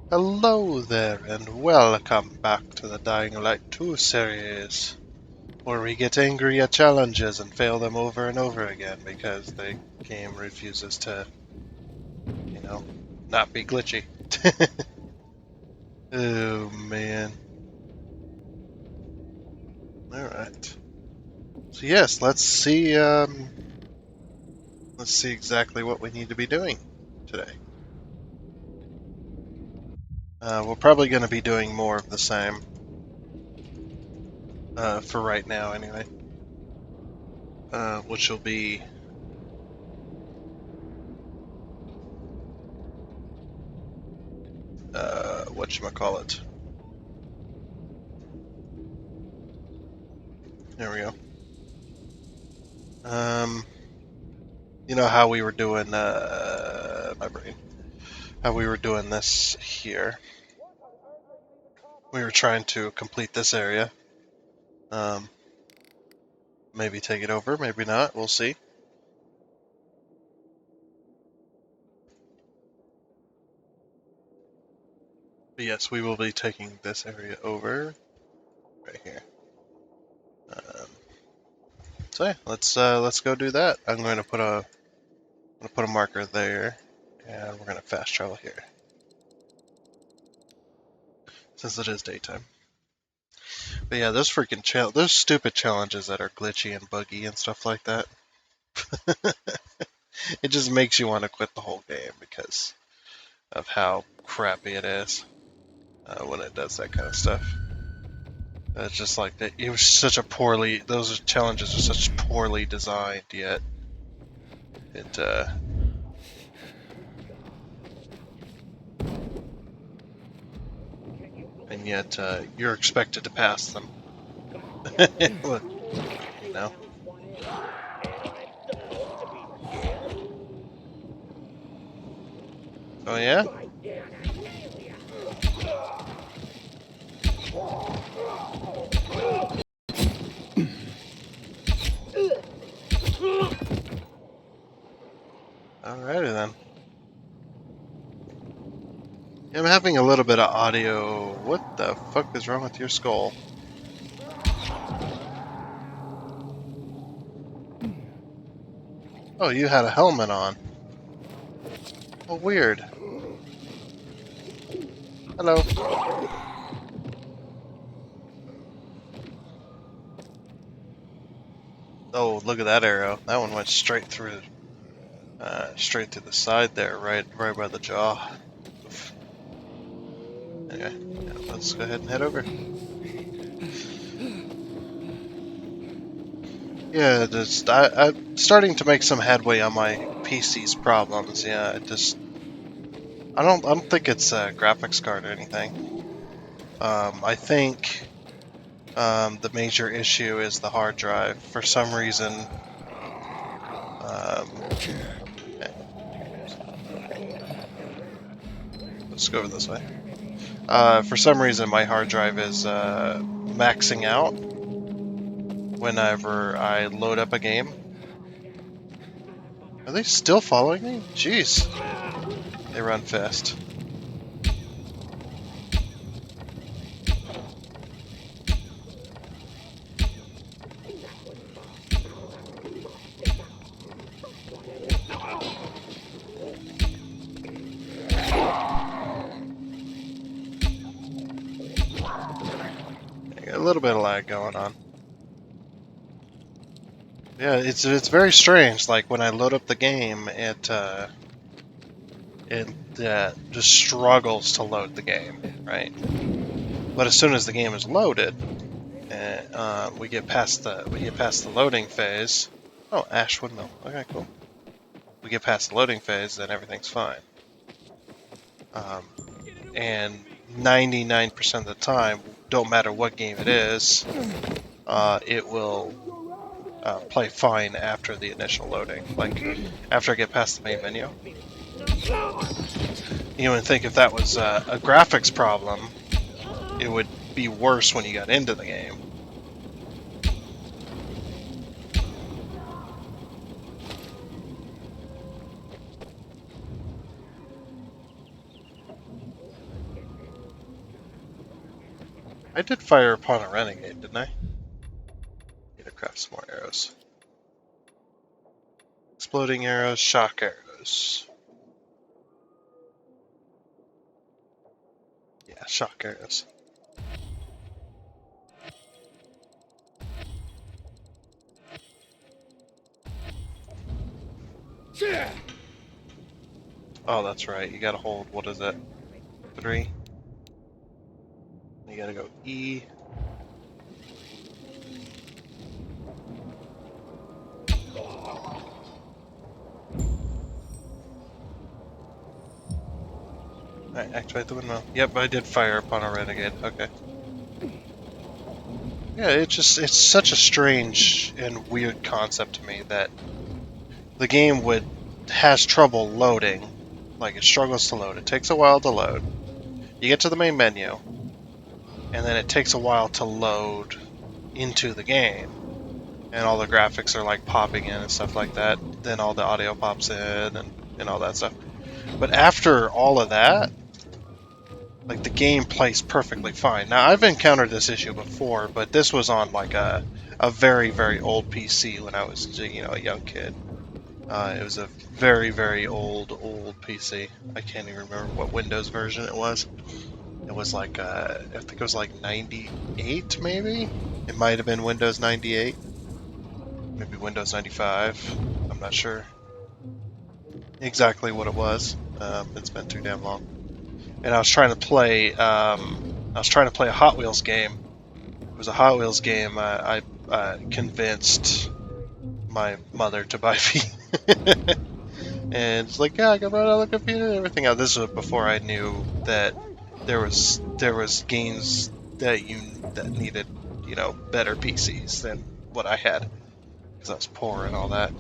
Hello there, and welcome back to the Dying Light 2 series, where we get angry at challenges and fail them over and over again because the game refuses to, you know, not be glitchy. Oh man. Alright. So yes, let's see exactly what we need to be doing today. We're probably going to be doing more of the same, for right now anyway. Which will be whatchamacallit. There we go. Um, you know how we were doing, my brain, how we were doing this here. We were trying to complete this area. Um, maybe take it over, maybe not, we'll see. But yes, we will be taking this area over right here. Um, so yeah, let's go do that. I'm going to put a marker there, and we're going to fast travel here since it is daytime. But yeah, those stupid challenges that are glitchy and buggy and stuff like that. It just makes you want to quit the whole game because of how crappy it is when it does that kind of stuff. It's just like that. It was such a poorly. Those challenges are such poorly designed. Yet it. And yet you're expected to pass them. Look, you know. Oh yeah. Alrighty then. I'm having a little bit of audio. What the fuck is wrong with your skull? Oh, you had a helmet on. Oh, weird. Hello. Oh, look at that arrow. That one went straight through the side there, right by the jaw. Oof. Okay, yeah, let's go ahead and head over. Yeah, I'm starting to make some headway on my PC's problems. Yeah, I don't think it's a graphics card or anything. I think the major issue is the hard drive. For some reason, okay, let's go over this way. For some reason, my hard drive is maxing out whenever I load up a game. Are they still following me? Jeez, they run fast. A little bit of lag going on. Yeah, it's very strange. Like when I load up the game, it just struggles to load the game, right? But as soon as the game is loaded, we get past the loading phase. Oh, ash windmill. Okay, cool. We get past the loading phase, then everything's fine. And 99% of the time, don't matter what game it is, it will play fine after the initial loading. Like after I get past the main menu. You would think if that was a graphics problem, it would be worse when you got into the game. I did fire upon a renegade, didn't I? Need to craft some more arrows. Exploding arrows, shock arrows. Yeah, shock arrows. Oh, that's right. You gotta hold, what is it? 3. You gotta go E. Alright, activate the windmill. Yep, I did fire upon a renegade. Okay. Yeah, it's such a strange and weird concept to me that the game has trouble loading. Like, it struggles to load. It takes a while to load. You get to the main menu, and then it takes a while to load into the game. And all the graphics are like popping in and stuff like that. Then all the audio pops in and all that stuff. But after all of that, like the game plays perfectly fine. Now I've encountered this issue before, but this was on like a very very old PC when I was a young kid. It was a very very old PC. I can't even remember what Windows version it was. It was like I think it was like 98 maybe. It might have been Windows 98, maybe Windows 95. I'm not sure exactly what it was. It's been too damn long. And I was trying to play. I was trying to play a Hot Wheels game. It was a Hot Wheels game. I convinced my mother to buy me, and it's like, yeah, I can run on the computer and everything. Now, this was before I knew that there was games that needed better PCs than what I had because I was poor and all that.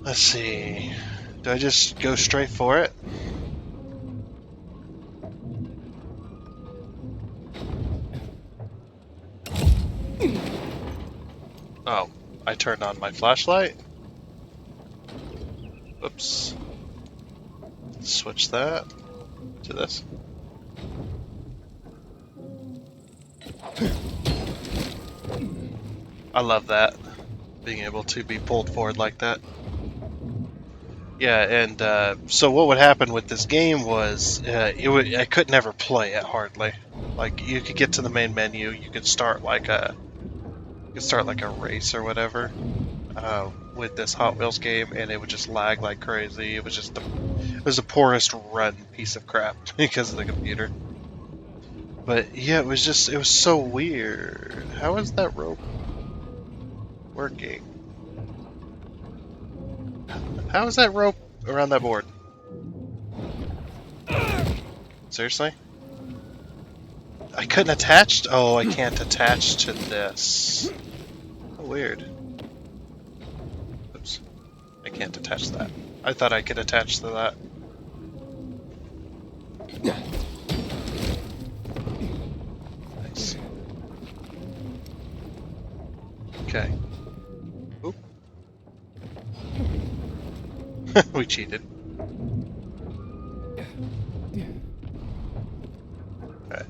Let's see. Do I just go straight for it? Oh, I turned on my flashlight. Oops. Switch that to this. I love that. Being able to be pulled forward like that. Yeah, and so what would happen with this game was I could never play it hardly. Like you could get to the main menu, you could start like a race or whatever with this Hot Wheels game, and it would just lag like crazy. It was the poorest run piece of crap because of the computer. But yeah, it was so weird. How is that rope working? How is that rope around that board? Seriously? I couldn't attach. Oh, I can't attach to this. Oh, weird. Oops. I can't attach that. I thought I could attach to that. Nice. Okay. Oop. We cheated. Okay.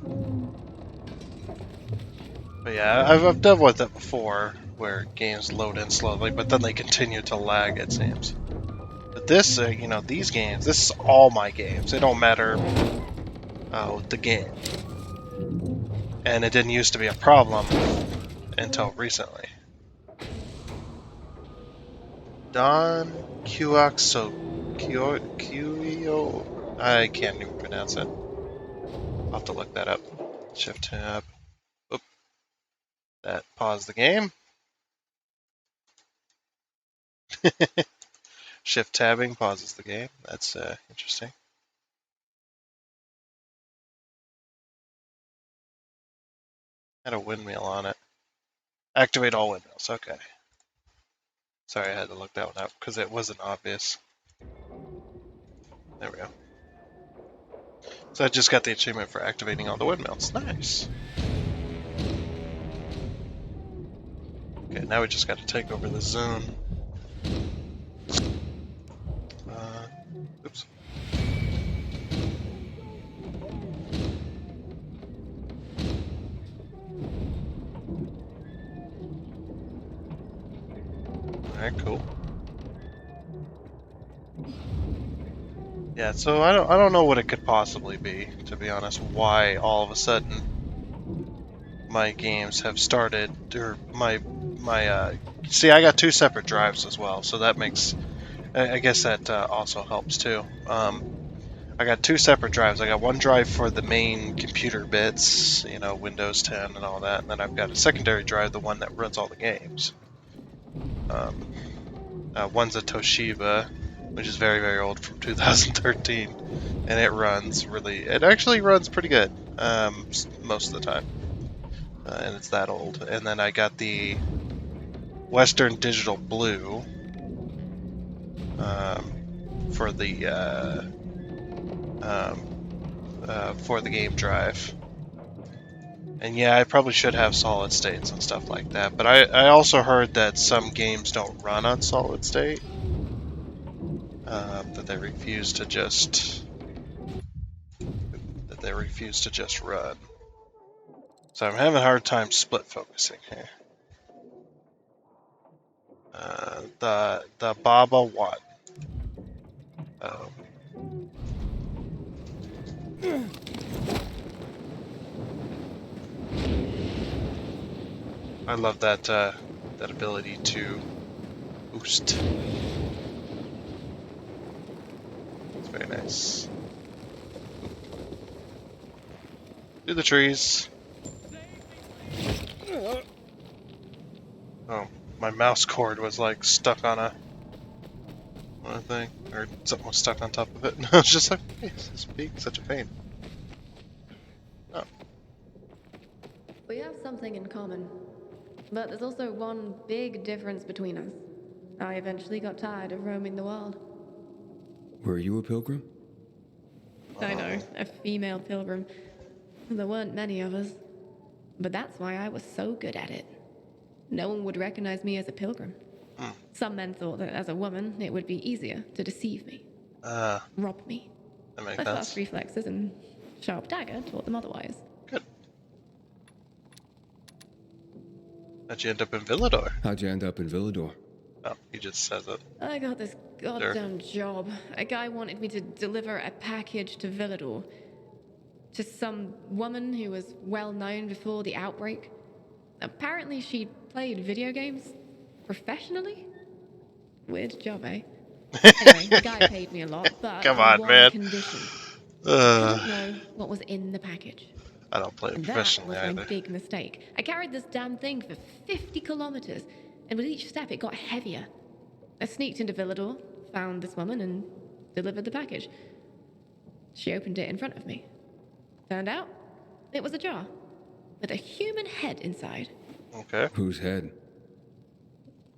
But yeah, I've dealt with it before, where games load in slowly, but then they continue to lag, it seems. But this, these games, this is all my games. It don't matter the game. And it didn't used to be a problem until recently. Don Quixote. I can't even pronounce it. I'll have to look that up. Shift tab. Oop. That paused the game. Shift tabbing pauses the game. That's interesting. Had a windmill on it. Activate all windmills. Okay. Sorry, I had to look that one up because it wasn't obvious. There we go. So I just got the achievement for activating all the windmills. Nice. Okay, now we just got to take over the zone. Oops. Alright, cool. Yeah, so I don't know what it could possibly be, to be honest. Why all of a sudden my games have started, or my see, I got 2 separate drives as well, so that makes, I guess that also helps too. I got 2 separate drives. I got one drive for the main computer bits, you know, Windows 10 and all that, and then I've got a secondary drive, the one that runs all the games. One's a Toshiba, which is very, very old, from 2013, and it actually runs pretty good most of the time, and it's that old. And then I got the Western Digital Blue for the game drive. And yeah, I probably should have solid states and stuff like that, but I also heard that some games don't run on solid state, that they refuse to just run. So I'm having a hard time split focusing here. The Baba One. Um, I love that that ability to boost. It's very nice. Through the trees. Oh, my mouse cord was like stuck on a thing, or something was stuck on top of it. And I was just like, hey, this is being such a pain. Oh. We have something in common, but there's also one big difference between us. I eventually got tired of roaming the world. Were you a pilgrim? I know, a female pilgrim. There weren't many of us. But that's why I was so good at it. No one would recognize me as a pilgrim. Some men thought that as a woman, it would be easier to deceive me. Rob me. That makes My sense. fast reflexes and sharp dagger taught them otherwise. Good. How'd you end up in Villador? How'd you end up in Villador? Oh, he just says it. I got this goddamn job. A guy wanted me to deliver a package to Villador. To some woman who was well known before the outbreak. Apparently she played video games professionally. Weird job, eh? Anyway, the guy paid me a lot, but Come on on, one man. condition. I didn't know what was in the package. I don't play it And that professionally was my either. big mistake. I carried this damn thing for 50 kilometers, and with each step it got heavier. I sneaked into Villador, found this woman, and delivered the package. She opened it in front of me. Turned out, it was a jar with a human head inside. Okay. Whose head?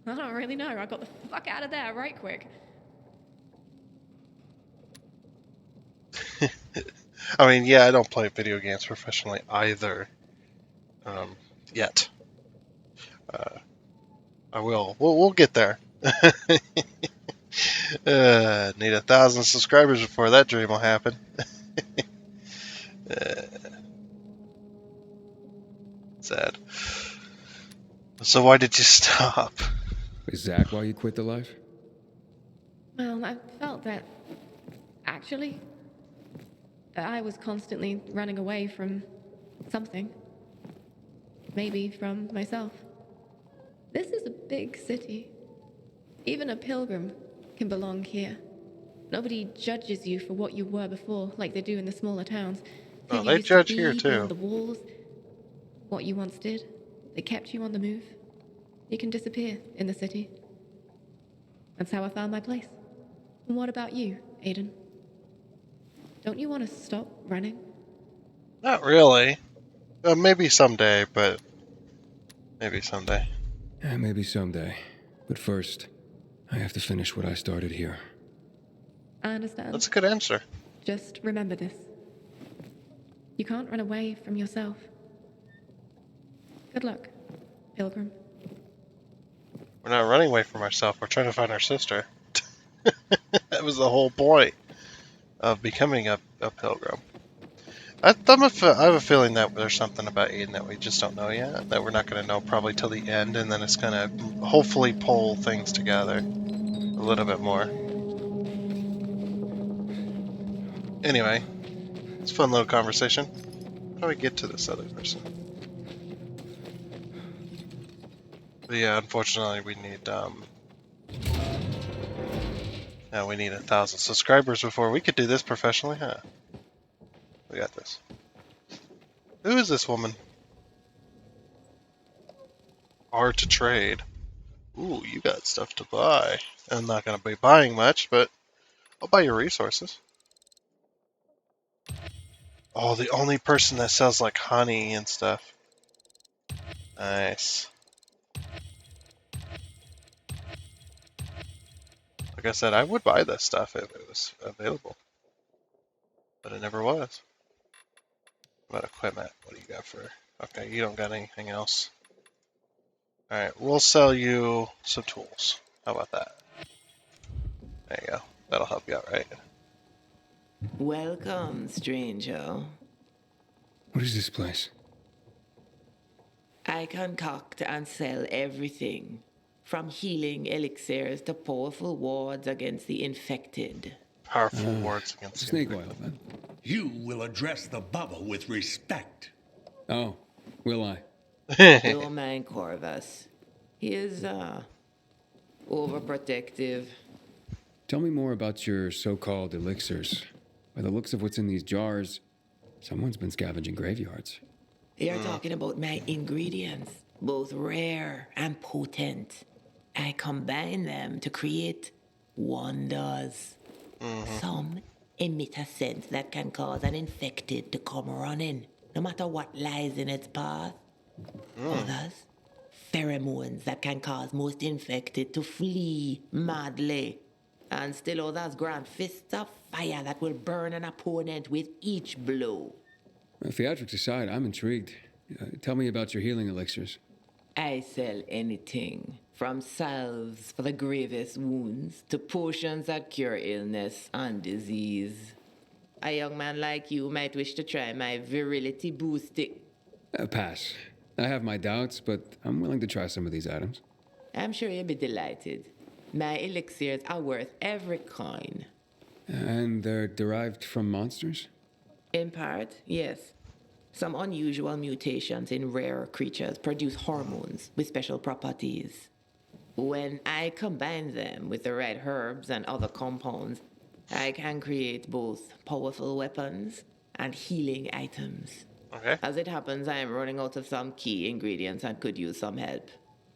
I don't really know. I got the fuck out of there right quick. I mean, yeah, I don't play video games professionally either. Yet. I will. We'll get there. Need 1,000 subscribers before that dream will happen. Sad. So why did you stop? Is that why you quit the life? Well, I felt that, actually, that I was constantly running away from something. Maybe from myself. This is a big city. Even a pilgrim can belong here. Nobody judges you for what you were before, like they do in the smaller towns. Oh, Who they you used judge to be here, too. beyond the walls, what you once did. They kept you on the move. You can disappear in the city. That's how I found my place. And what about you, Aiden? Don't you want to stop running? Not really. Maybe someday, but maybe someday. Yeah, maybe someday. But first, I have to finish what I started here. I understand. That's a good answer. Just remember this. You can't run away from yourself. Good luck, Pilgrim. We're not running away from ourselves. We're trying to find our sister. That was the whole point of becoming a pilgrim. I have a feeling that there's something about Aiden that we just don't know yet, that we're not going to know probably till the end, and then it's going to hopefully pull things together a little bit more. Anyway, it's a fun little conversation. How do we get to this other person? But yeah, unfortunately, we need 1,000 subscribers before we could do this professionally, huh? We got this. Who is this woman? Hard to trade. Ooh, you got stuff to buy. I'm not going to be buying much, but I'll buy your resources. Oh, the only person that sells like honey and stuff. Nice. Like I said, I would buy this stuff if it was available, but it never was. What about equipment? What do you got for? Okay, you don't got anything else. All right, we'll sell you some tools. How about that? There you go. That'll help you out, right? Welcome, stranger. What is this place? I concoct and sell everything, from healing elixirs to powerful wards against the infected. Powerful words against the Snake oil, then. You will address the bubble with respect. Oh, will I? Don't mind Corvus. He is, overprotective. Tell me more about your so-called elixirs. By the looks of what's in these jars, someone's been scavenging graveyards. You're talking about my ingredients, both rare and potent. I combine them to create wonders. Some emit a scent that can cause an infected to come running, no matter what lies in its path. Others, pheromones that can cause most infected to flee madly. And still others grant fists of fire that will burn an opponent with each blow. Theatrics aside, I'm intrigued. Tell me about your healing elixirs. I sell anything, from salves for the gravest wounds to potions that cure illness and disease. A young man like you might wish to try my virility boosting. Pass. I have my doubts, but I'm willing to try some of these items. I'm sure you'll be delighted. My elixirs are worth every coin. And they're derived from monsters? In part, yes. Some unusual mutations in rare creatures produce hormones with special properties. When I combine them with the right herbs and other compounds, I can create both powerful weapons and healing items. Okay. As it happens, I am running out of some key ingredients and could use some help.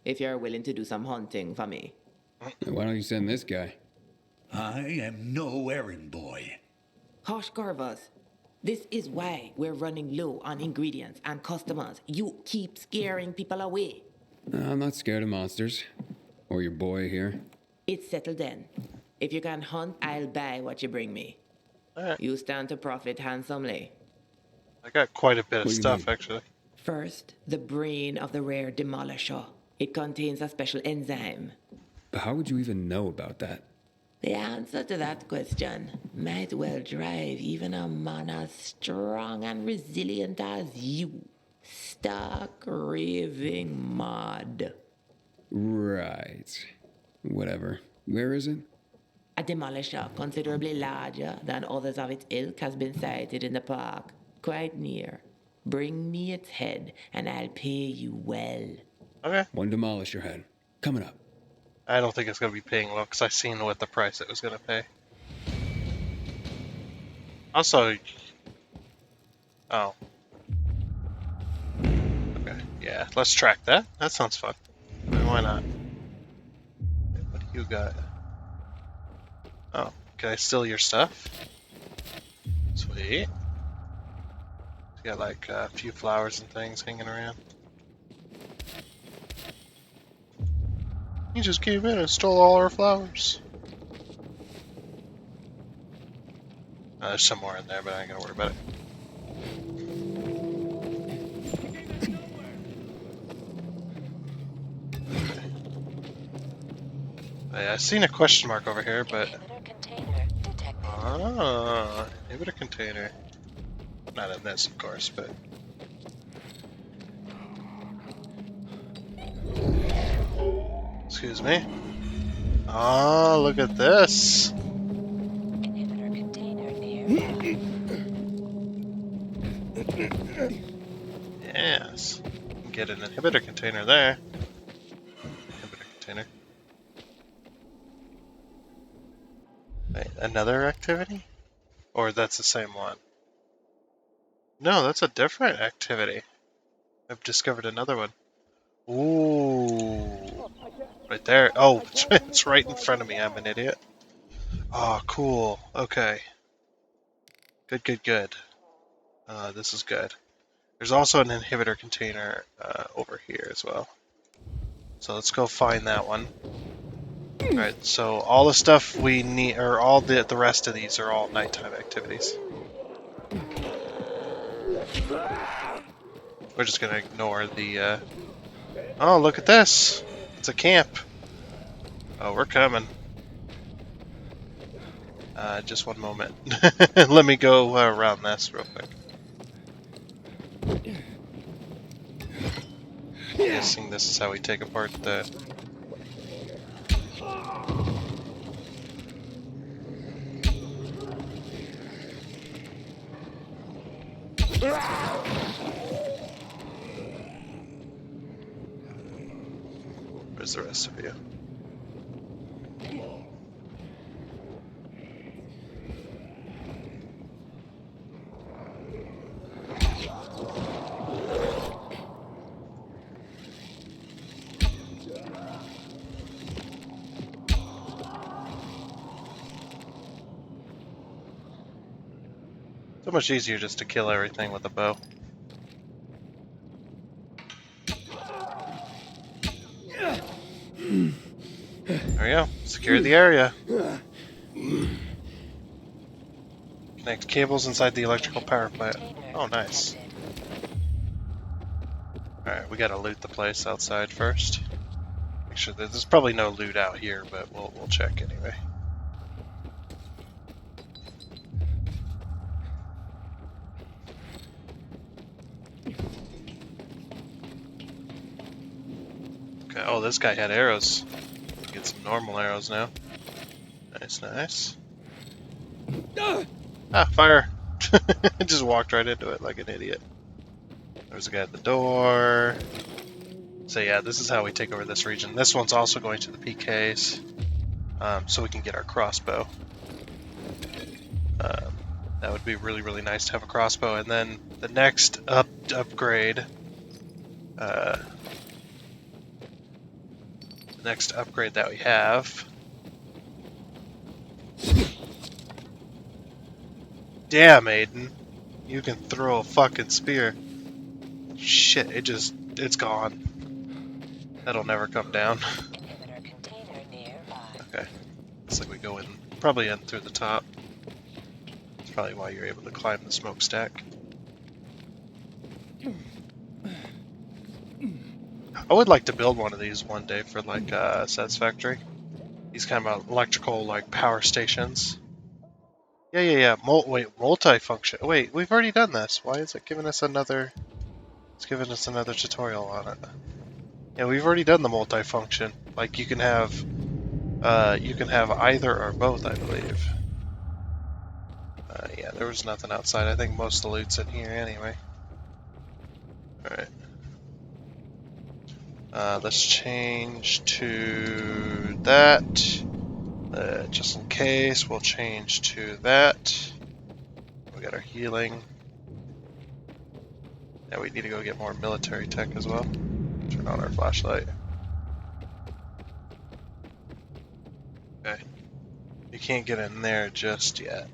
If you're willing to do some hunting for me. Why don't you send this guy? I am no errand boy. Hush, Corvus. This is why we're running low on ingredients and customers. You keep scaring people away. I'm not scared of monsters. Or your boy here. It's settled then. If you can hunt, I'll buy what you bring me. Alright. You stand to profit handsomely. I got quite a bit of What do you stuff, need? actually. First, the brain of the rare demolisher. It contains a special enzyme. But how would you even know about that? The answer to that question might well drive even a man as strong and resilient as you. Stark raving mad. Right. Whatever. Where is it? A demolisher considerably larger than others of its ilk has been sighted in the park, quite near. Bring me its head, and I'll pay you well. Okay. One demolisher head. Coming up. I don't think it's going to be paying well, because I seen what the price it was going to pay. Also... Oh. Okay, yeah, let's track that. That sounds fun. Why not? Okay, what do you got? Oh, can I steal your stuff? Sweet. You got like a few flowers and things hanging around. You just came in and stole all our flowers. There's some more in there, but I ain't gonna worry about it. I seen a question mark over here, but... Inhibitor container detected. Ah, inhibitor container. Not in this, of course, but... Excuse me. Oh, look at this. Inhibitor container nearby. Yes. Get an inhibitor container there. Inhibitor container. Wait, another activity? Or that's the same one? No, that's a different activity. I've discovered another one. Ooh. Right there. Oh, it's right in front of me. I'm an idiot. Oh, cool. Okay. Good, good, good. This is good. There's also an inhibitor container over here as well. So let's go find that one. Alright, so all the stuff we need, or all the rest of these are all nighttime activities. We're just gonna ignore the, Oh, look at this! It's a camp! Oh, we're coming. Just one moment. Let me go around this real quick. I'm guessing this is how we take apart the... Where's the rest of you? So much easier just to kill everything with a bow. There we go. Secure the area. Connect cables inside the electrical power plant. Oh, nice. Alright, we gotta loot the place outside first. Make sure that there's probably no loot out here, but we'll check anyway. Okay, oh, this guy had arrows. Get some normal arrows now. Nice, nice. Ah, fire! Just walked right into it like an idiot. There's a guy at the door. So yeah, this is how we take over this region. This one's also going to the PKs, so we can get our crossbow. That would be really, really nice to have a crossbow. And then the next upgrade, the next upgrade that we have. Damn, Aiden, you can throw a fucking spear. Shit, it's gone. That'll never come down. Inhibitor container nearby. Okay, looks like we go in, probably in through the top. That's probably why you're able to climb the smokestack. I would like to build one of these one day for like Seth's factory. These kind of electrical like power stations. Yeah. Wait, multi-function. Wait, we've already done this. Why is it giving us another? It's giving us another tutorial on it. Yeah, we've already done the multi-function. Like you can have either or both, I believe. Yeah, there was nothing outside. I think most of the loot's in here anyway. Alright. Let's change to that. Just in case, we'll change to that. We got our healing. Yeah, we need to go get more military tech as well. Turn on our flashlight. Okay. You can't get in there just yet.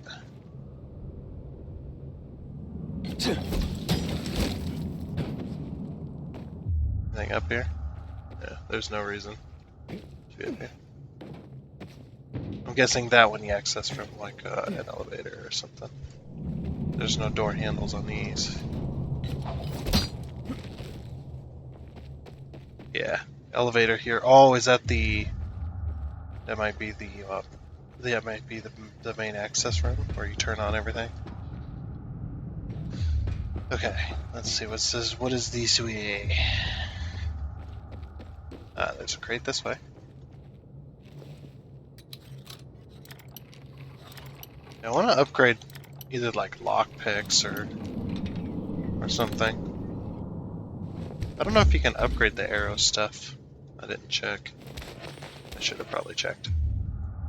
Anything up here? Yeah, there's no reason to be up here. I'm guessing that one you access from like an elevator or something. There's no door handles on these. Yeah, elevator here. Oh, is that the? That might be the. That might be the main access room where you turn on everything. Okay, let's see. What's this? What is this way? There's a crate this way. I want to upgrade either like lockpicks or something. I don't know if you can upgrade the arrow stuff. I didn't check. I should have probably checked.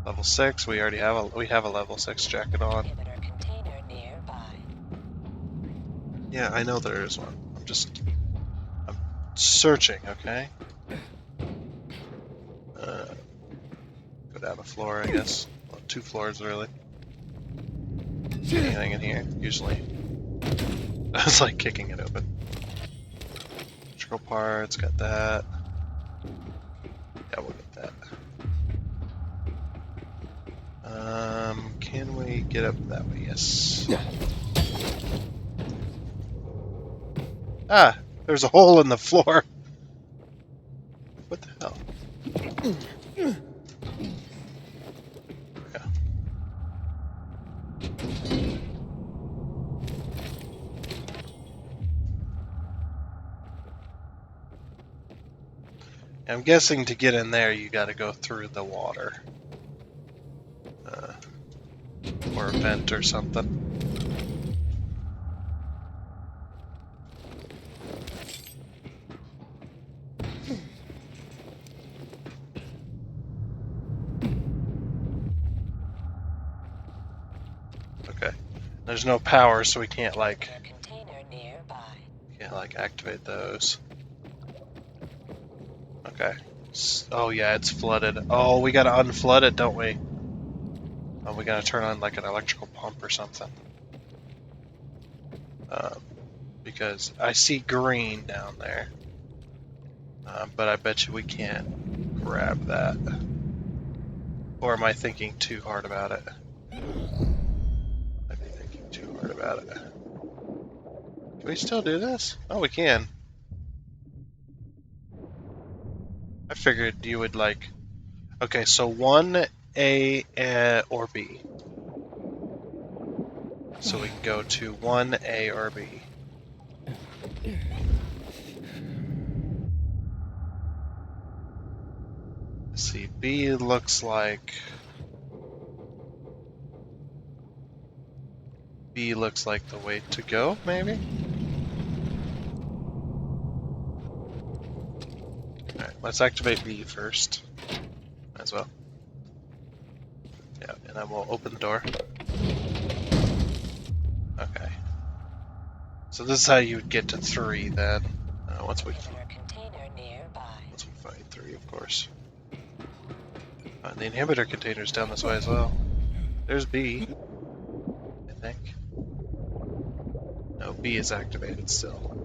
Level 6. We already have a level 6 jacket on. Inhibitor container nearby. Yeah, I know there is one. I'm searching. Okay. Go down a floor, I guess. Well, 2 floors really. Anything in here? Usually. I was like kicking it open. Electrical parts, got that. Yeah, we'll get that. Can we get up that way? Yes. Ah, there's a hole in the floor. What the hell? Yeah. I'm guessing to get in there, you got to go through the water. Or a vent or something. Okay. There's no power, so we can't like Inhibitor container nearby. activate those. Okay. Oh yeah, it's flooded. Oh, we gotta unflood it, don't we? Oh, we gotta turn on like an electrical pump or something. Because I see green down there. But I bet you we can't grab that. Or am I thinking too hard about it? I'd be thinking too hard about it. Can we still do this? Oh, we can. I figured you would like... Okay, so 1A or B. So we can go to 1A or B. Let's see, B looks like... B looks like the way to go, maybe? Alright, let's activate B first. Might as well. Yeah, and then we'll open the door. Okay. So this is how you would get to 3 then. Once we Inhibitor container nearby. find 3, of course. The inhibitor container's down this way as well. There's B, I think. No, B is activated still.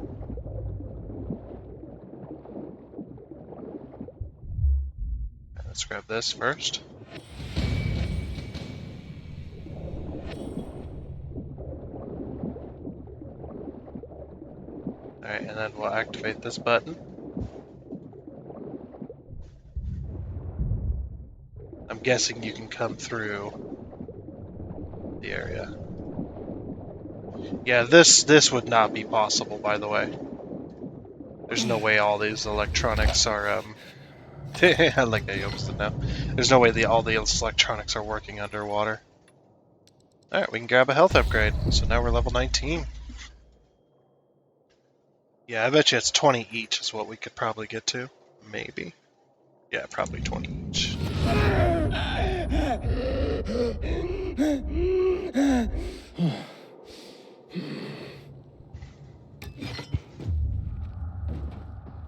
Let's grab this first. Alright, and then we'll activate this button. I'm guessing you can come through the area. Yeah, this would not be possible, by the way. There's no way all these electronics are, I like how you almost did now. There's no way all the electronics are working underwater. Alright, we can grab a health upgrade. So now we're level 19. Yeah, I bet you it's 20 each is what we could probably get to. Maybe. Yeah, probably 20 each.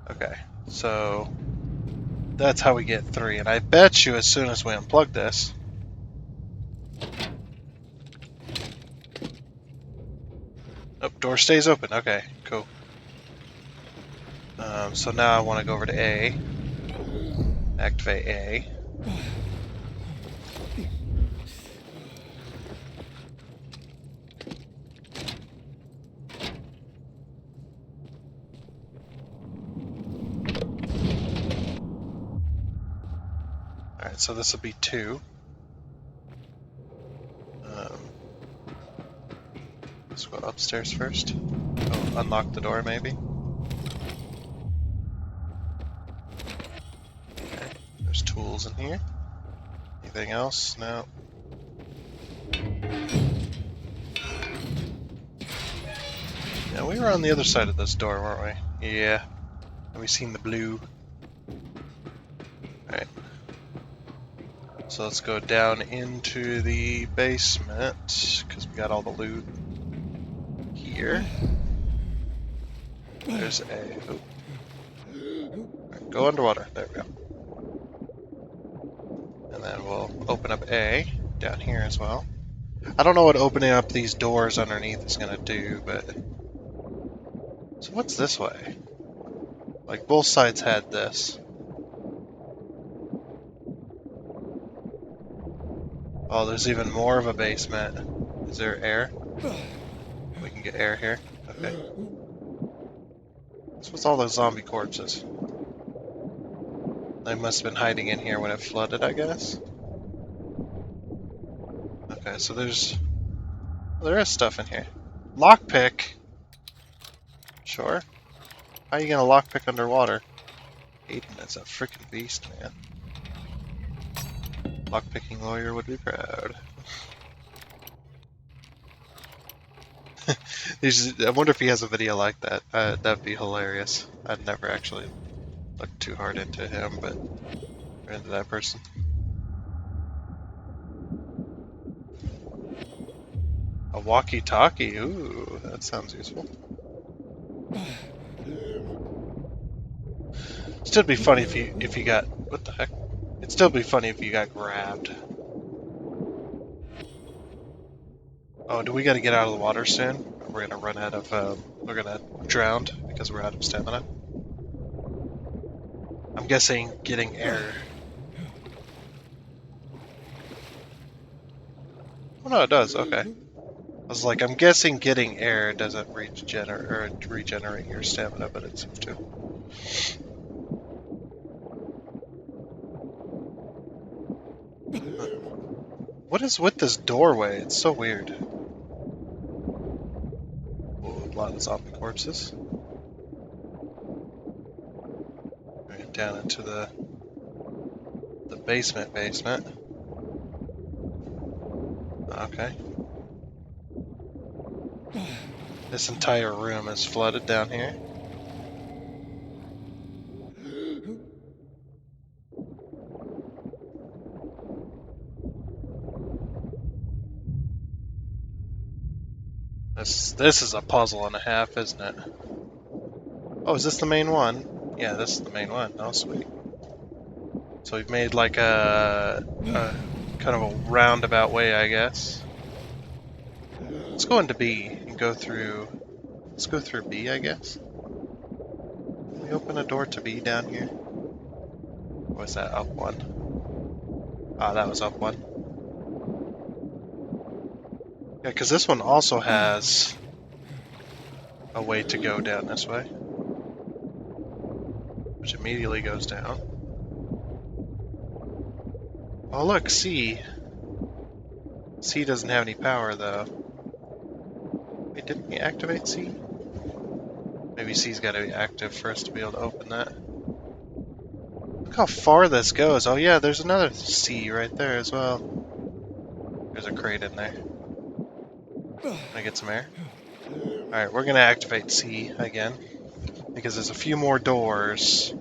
Okay, so that's how we get 3. And I bet you as soon as we unplug this... Oh, door stays open. Okay, cool. So now I want to go over to A. Activate A. Alright, so this will be 2. Let's go upstairs first. Oh, unlock the door, maybe? Okay. There's tools in here. Anything else? No. Yeah, we were on the other side of this door, weren't we? Yeah. Have we seen the blue? Alright. So let's go down into the basement, because we got all the loot here. There's a... Oh. Right, go underwater. There we go. And then we'll open up A down here as well. I don't know what opening up these doors underneath is going to do, but... So what's this way? Like, both sides had this. Oh, there's even more of a basement. Is there air? We can get air here. Okay. So what's all those zombie corpses? They must have been hiding in here when it flooded, I guess. Okay, so there is stuff in here. Lockpick? Sure. How are you gonna lockpick underwater? Aiden is a freaking beast, man. Lockpicking lawyer would be proud. I wonder if he has a video like that. That'd be hilarious. I'd never actually look too hard into him, but or into that person. A walkie-talkie. Ooh, that sounds useful. Still be funny if you got what the heck? It'd still be funny if you got grabbed. Oh, do we got to get out of the water soon? Or we're gonna run out of. We're gonna drown because we're out of stamina. I'm guessing getting air. Oh no, it does. Okay. I was like, I'm guessing getting air doesn't regenerate your stamina, but it seems to. What is with this doorway? It's so weird. Ooh, a lot of zombie corpses. Right down into the basement. Okay. This entire room is flooded down here. This is a puzzle and a half, isn't it? Oh, is this the main one? Yeah, this is the main one. Oh, sweet. So we've made like a kind of a roundabout way, I guess. Let's go into B and go through. Let's go through B, I guess. Can we open a door to B down here? Or was that up one? Ah, that was up one. Yeah, because this one also has a way to go down this way, which immediately goes down. Oh look, C. C doesn't have any power though. Wait, didn't we activate C? Maybe C's got to be active for us to be able to open that. Look how far this goes. Oh yeah, there's another C right there as well. There's a crate in there. Can I get some air? Alright, we're gonna activate C again, because there's a few more doors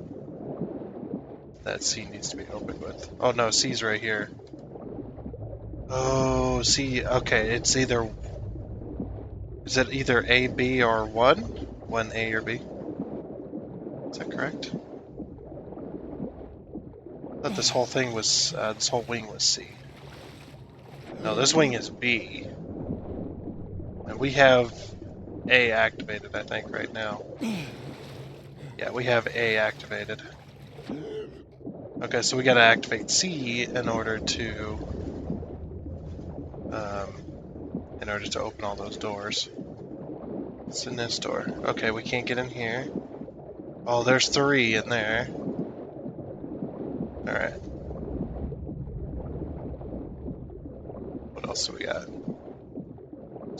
that C needs to be opened with. Oh no, C's right here. Oh, C, okay, it's either... Is it either A, B, or 1? 1A or B? Is that correct? I thought this whole thing was, this whole wing was C. No, this wing is B. And we have A activated, I think, right now. Yeah, we have A activated. Okay, so we gotta activate C in order to open all those doors. What's in this door? Okay, we can't get in here. Oh, there's 3 in there. Alright. What else do we got?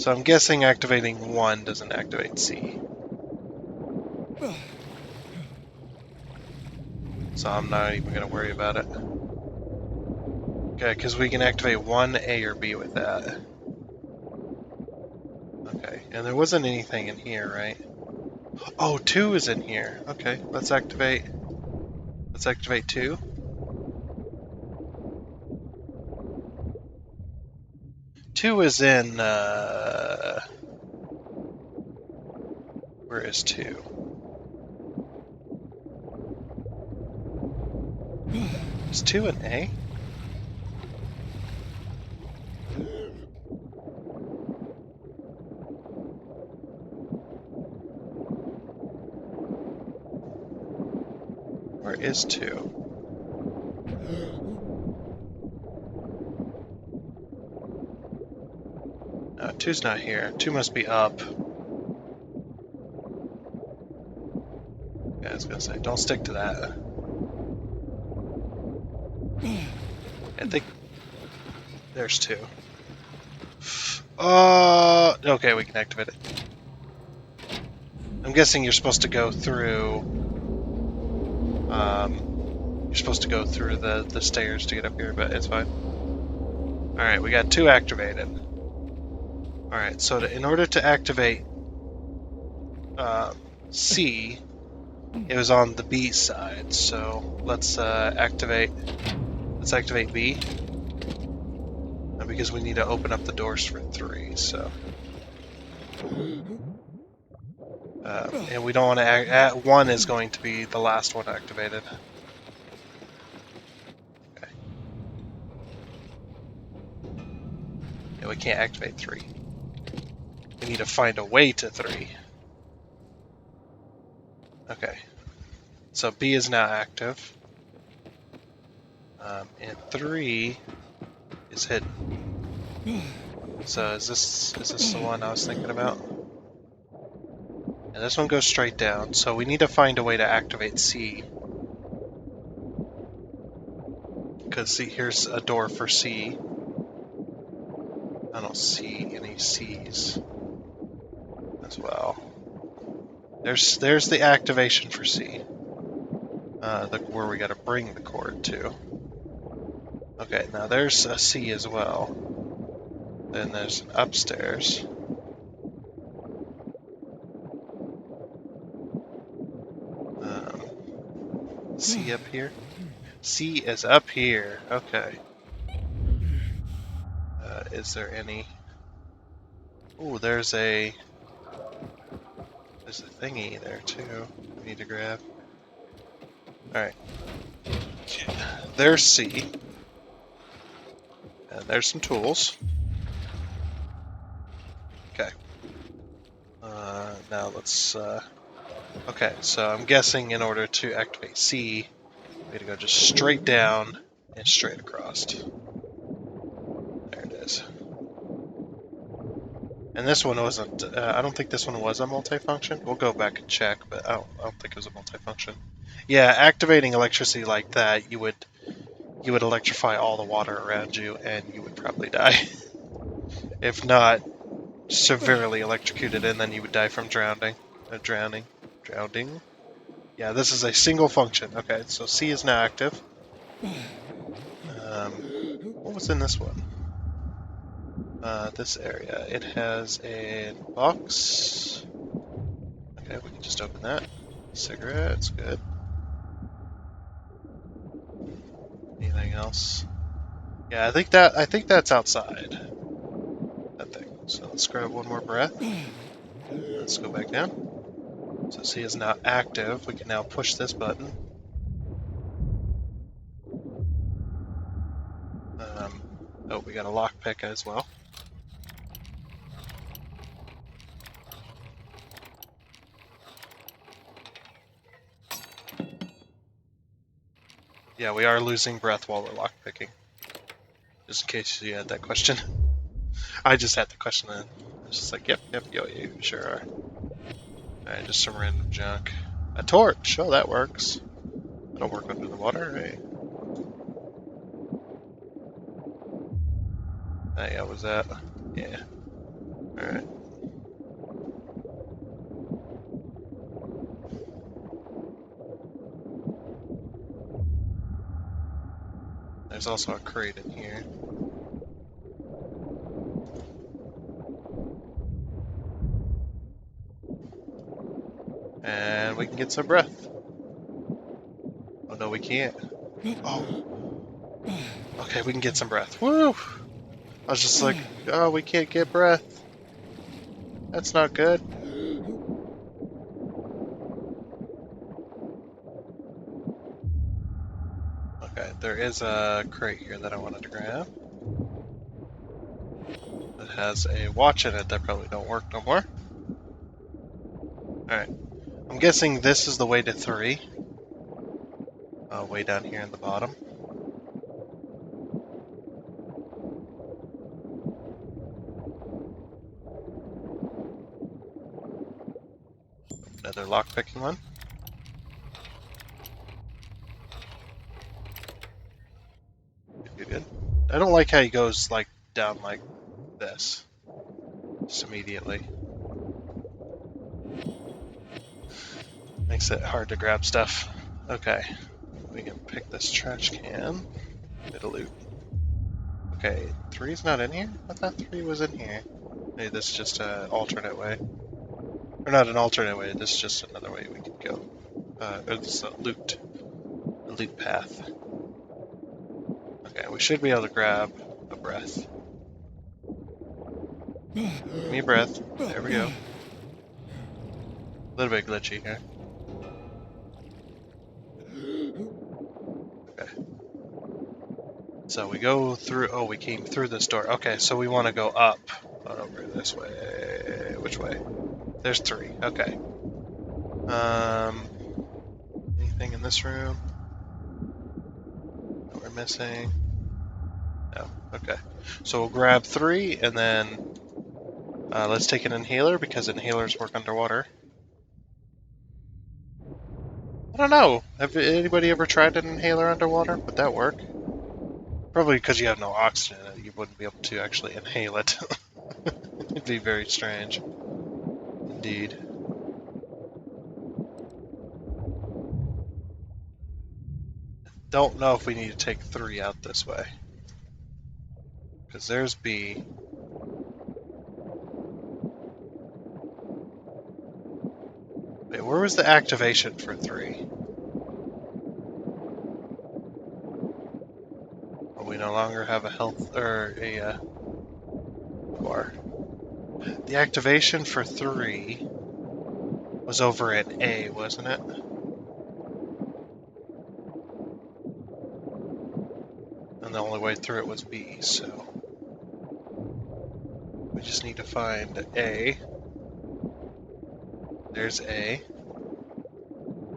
So I'm guessing activating 1 doesn't activate C. So I'm not even going to worry about it. Okay, because we can activate 1 A or B with that. Okay, and there wasn't anything in here, right? Oh, 2 is in here. Okay, let's activate 2. 2 is in, where is 2? Is 2 an A? Where is 2? No, 2's not here. 2 must be up. Yeah, I was gonna say, don't stick to that. I think there's 2. Okay, we can activate it. I'm guessing you're supposed to go through, the stairs to get up here, but it's fine. Alright, we got 2 activated. Alright, so in order to activate C, it was on the B side, so let's activate B, because we need to open up the doors for 3, so... and we don't want to 1 is going to be the last one activated. Okay. Yeah, we can't activate 3. We need to find a way to 3. Okay. So B is now active. And 3 is hidden. So is this the one I was thinking about? And this one goes straight down, so we need to find a way to activate C. Because see, here's a door for C. I don't see any C's as well. There's the activation for C. Where we got to bring the cord to. Okay, now there's a C as well. Then there's an upstairs. C up here? C is up here. Okay. Is there any... Oh, there's a thingy there too we need to grab. Alright. There's C. And there's some tools. Okay. Now let's... Okay, so I'm guessing in order to activate C, we gotta go just straight down and straight across. There it is. And this one wasn't... I don't think this one was a multifunction. We'll go back and check, but I don't think it was a multifunction. Yeah, activating electricity like that, you would electrify all the water around you, and you would probably die. If not severely electrocuted, and then you would die from drowning. Drowning? Yeah, this is a single function. Okay, so C is now active. What was in this one? This area. It has a box. Okay, we can just open that. Cigarettes, good. Anything else? Yeah, I think that's outside. That thing. So let's grab one more breath. Let's go back down. So C is now active. We can now push this button. Oh, we got a lockpick as well. Yeah, we are losing breath while we're lockpicking. Just in case you had that question. I just had the question and I was just like, yep, you sure are. Alright, just some random junk. A torch! Oh, that works. That'll work under the water, right? Yeah, was that? Yeah. Alright. There's also a crate in here. And we can get some breath. Oh no, we can't. Oh. Okay, we can get some breath. Woo! I was just like, oh, we can't get breath. That's not good. Okay, there is a crate here that I wanted to grab. It has a watch in it that probably don't work no more. Alright. I'm guessing this is the way to 3. Way down here in the bottom. Another lock-picking one. Good. I don't like how he goes like down like this. Just immediately. Makes it hard to grab stuff. Okay. We can pick this trash can. Bit of loot. Okay, 3's not in here? I thought 3 was in here. Maybe this is just an alternate way. Or not an alternate way, this is just another way we could go. Or this is a loot path. Okay, we should be able to grab a breath. Give me a breath. There we go. A little bit glitchy here. Okay. So we go through, oh, we came through this door. Okay, so we want to go up. Over this way. Which way? There's 3. Okay. Anything in this room that we're missing? No. Okay. So we'll grab 3 and then let's take an inhaler because inhalers work underwater. I don't know. Have anybody ever tried an inhaler underwater? Would that work? Probably because you have no oxygen in it, you wouldn't be able to actually inhale it. It'd be very strange. Indeed. Don't know if we need to take 3 out this way. Because there's B. Wait, where was the activation for 3? Oh, we no longer have a health or a bar. The activation for 3 was over at A, wasn't it? And the only way through it was B, so we just need to find A. There's A.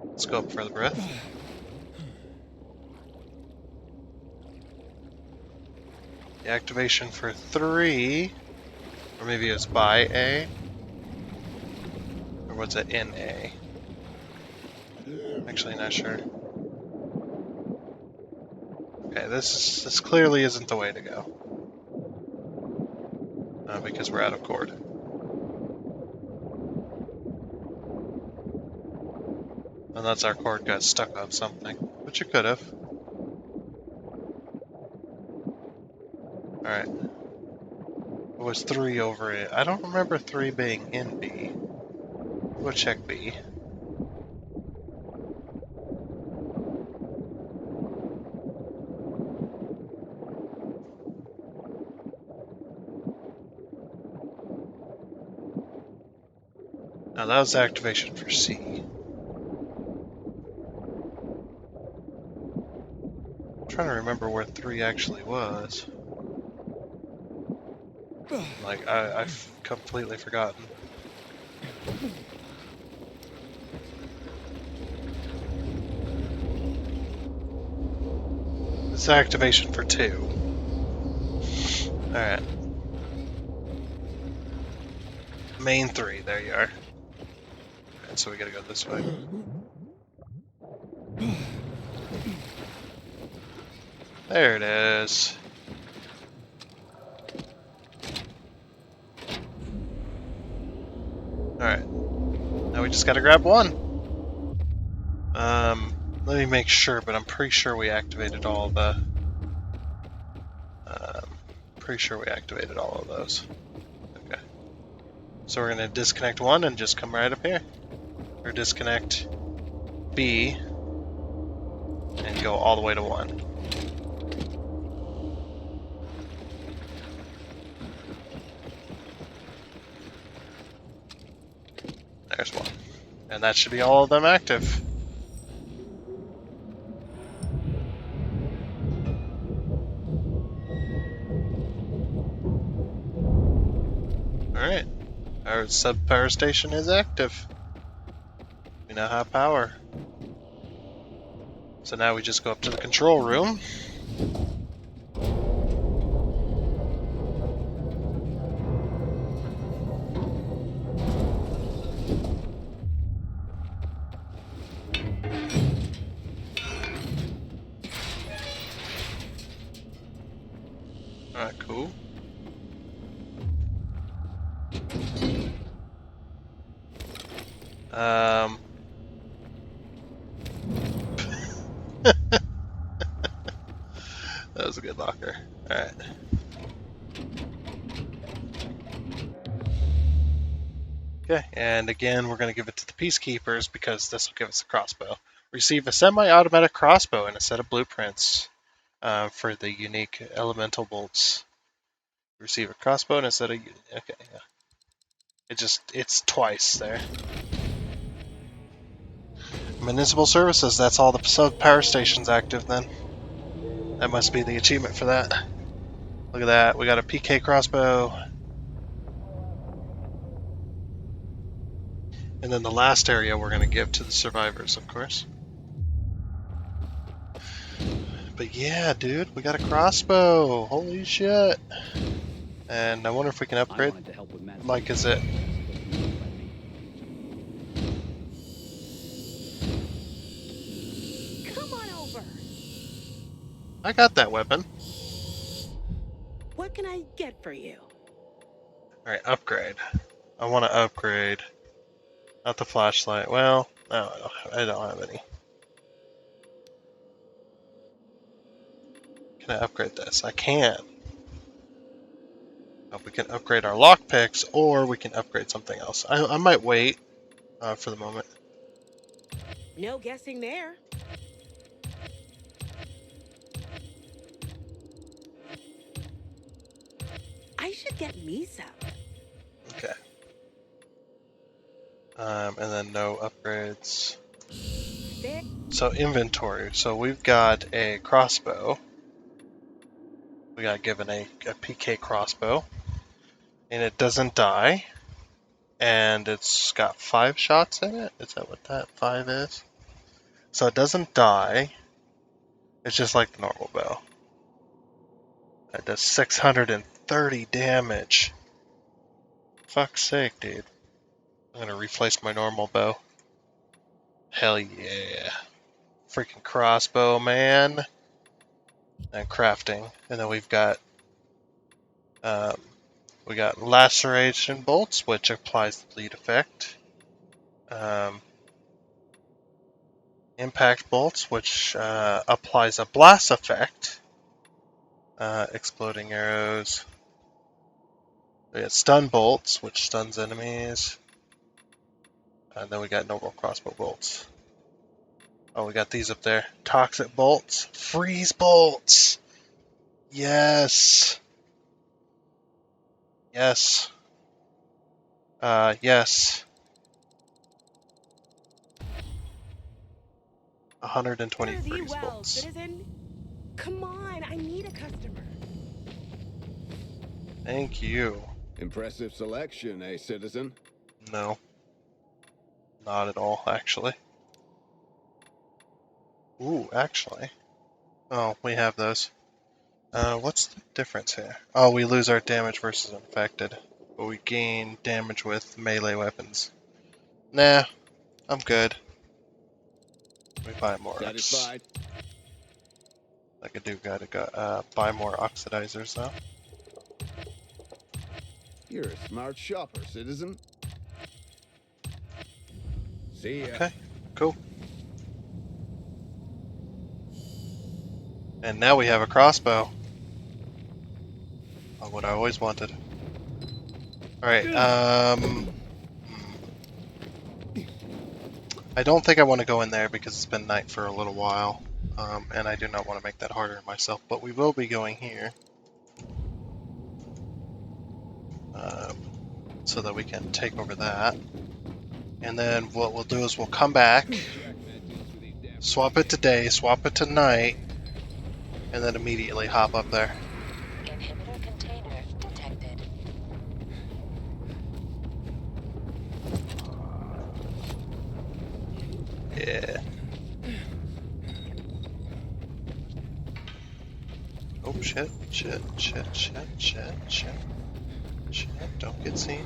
Let's go up for the breath. The activation for 3, or maybe it was by A, or was it in A? Actually, not sure. Okay, this clearly isn't the way to go. Because we're out of cord. Unless our cord got stuck on something, which it could have. Alright. It was 3 over it. I don't remember 3 being in B. We'll go check B. Now that was the activation for C. I'm trying to remember where 3 actually was. Like, I've completely forgotten. This is activation for 2. Alright. Main 3, there you are. Alright, so we gotta go this way. There it is. Alright. Now we just gotta grab one. Let me make sure, but I'm pretty sure we activated all the... pretty sure we activated all of those. Okay. So we're gonna disconnect one and just come right up here. Or disconnect B and go all the way to 1. There's 1. And that should be all of them active. Alright. Our sub-power station is active. We now have power. So now we just go up to the control room. Alright, cool. That was a good locker. Alright. Okay, and again, we're going to give it to the Peacekeepers because this will give us a crossbow. Receive a semi-automatic crossbow and a set of blueprints for the unique elemental bolts. Receive a crossbow and a set of... Okay, yeah. It's twice there. Municipal services, that's all the sub-power stations active then. That must be the achievement for that. Look at that, we got a PK crossbow. And then the last area we're going to give to the survivors, of course. But yeah, dude, we got a crossbow. Holy shit. And I wonder if we can upgrade. Like, is it... Come on over. I got that weapon. What can I get for you? Alright, upgrade. I want to upgrade. Not the flashlight. Well, no, I don't have any. Can I upgrade this? I can. We can upgrade our lockpicks, or we can upgrade something else. I might wait for the moment. No guessing there. I should get me some. Okay. And then no upgrades. There. So inventory. So we've got a crossbow. We got given a PK crossbow. And it doesn't die. And it's got 5 shots in it. Is that what that 5 is? So it doesn't die. It's just like the normal bow. It does 630 damage. Fuck's sake, dude. I'm gonna replace my normal bow. Hell yeah. Freaking crossbow, man. And crafting. And then we got laceration bolts, which applies the bleed effect. Impact bolts, which applies a blast effect. Exploding arrows. We got stun bolts, which stuns enemies. And then we got normal crossbow bolts. Oh, we got these up there. Toxic bolts. Freeze bolts! Yes! Yes. Yes. 120 Serve you freeze well, bolts. citizen. Come on, I need a customer. Thank you. Impressive selection, eh, citizen? No. Not at all, actually. Ooh, actually. Oh, we have those. What's the difference here? Oh, we lose our damage versus infected, but we gain damage with melee weapons. Nah, I'm good. Let me buy more. Satisfied? I do gotta buy more oxidizers though. You're a smart shopper, citizen. See ya. Okay, cool. And now we have a crossbow. Oh, what I always wanted. Alright, I don't think I want to go in there because it's been night for a little while. And I do not want to make that harder on myself, but we will be going here. So that we can take over that. And then what we'll do is we'll come back, swap it to day, swap it to night, and then immediately hop up there. Inhibitor container detected. Yeah. Oh shit, shit, shit, shit, shit, shit. Shit, don't get seen.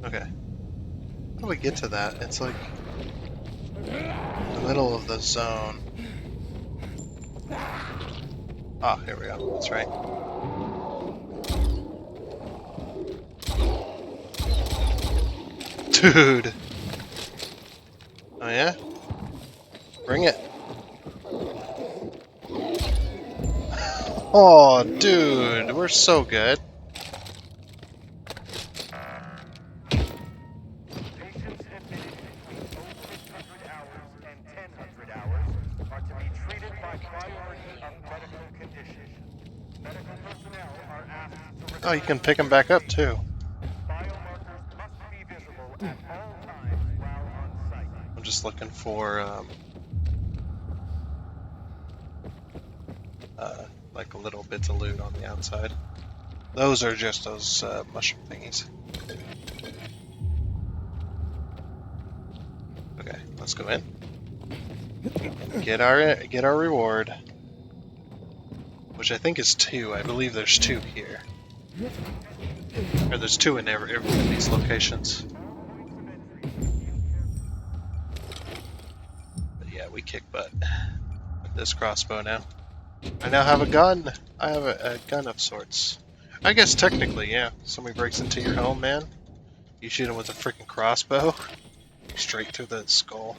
Okay. How do we get to that? It's like in the middle of the zone. Ah, here we go. That's right. Dude. Oh yeah? Bring it. Oh, dude, we're so good. Patients admitted between 0600 hours and 1000 hours are to be treated by priority of medical condition. Medical personnel are asked to Oh, you can return pick them back up too. biomarkers must be visible at all times while on site. I'm just looking for like little bits of loot on the outside. Those are just those mushroom thingies. Okay, let's go in. Get our reward, which I think is 2. I believe there's 2 here, or there's 2 in every one of these locations. But yeah, we kick butt with this crossbow now. I now have a gun. I have a gun of sorts. I guess technically, yeah. Somebody breaks into your home, man. You shoot him with a freaking crossbow, straight through the skull.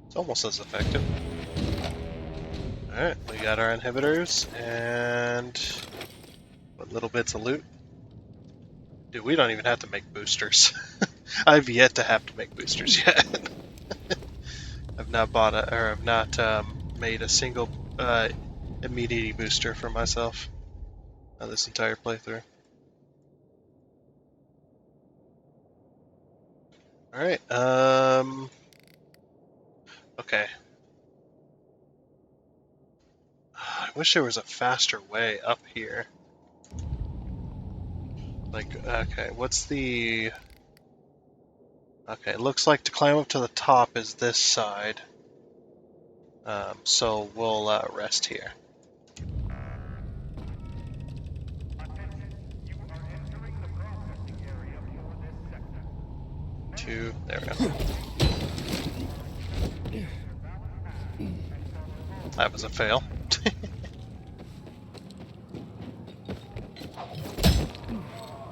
It's almost as effective. Alright, we got our inhibitors, and what little bits of loot. Dude, we don't even have to make boosters. I've yet to have to make boosters yet. I've not bought I've not made a single immediate booster for myself this entire playthrough. Alright, okay. I wish there was a faster way up here. Like, okay, what's the... Okay, it looks like to climb up to the top is this side. So we'll rest here. Two, there we go. That was a fail.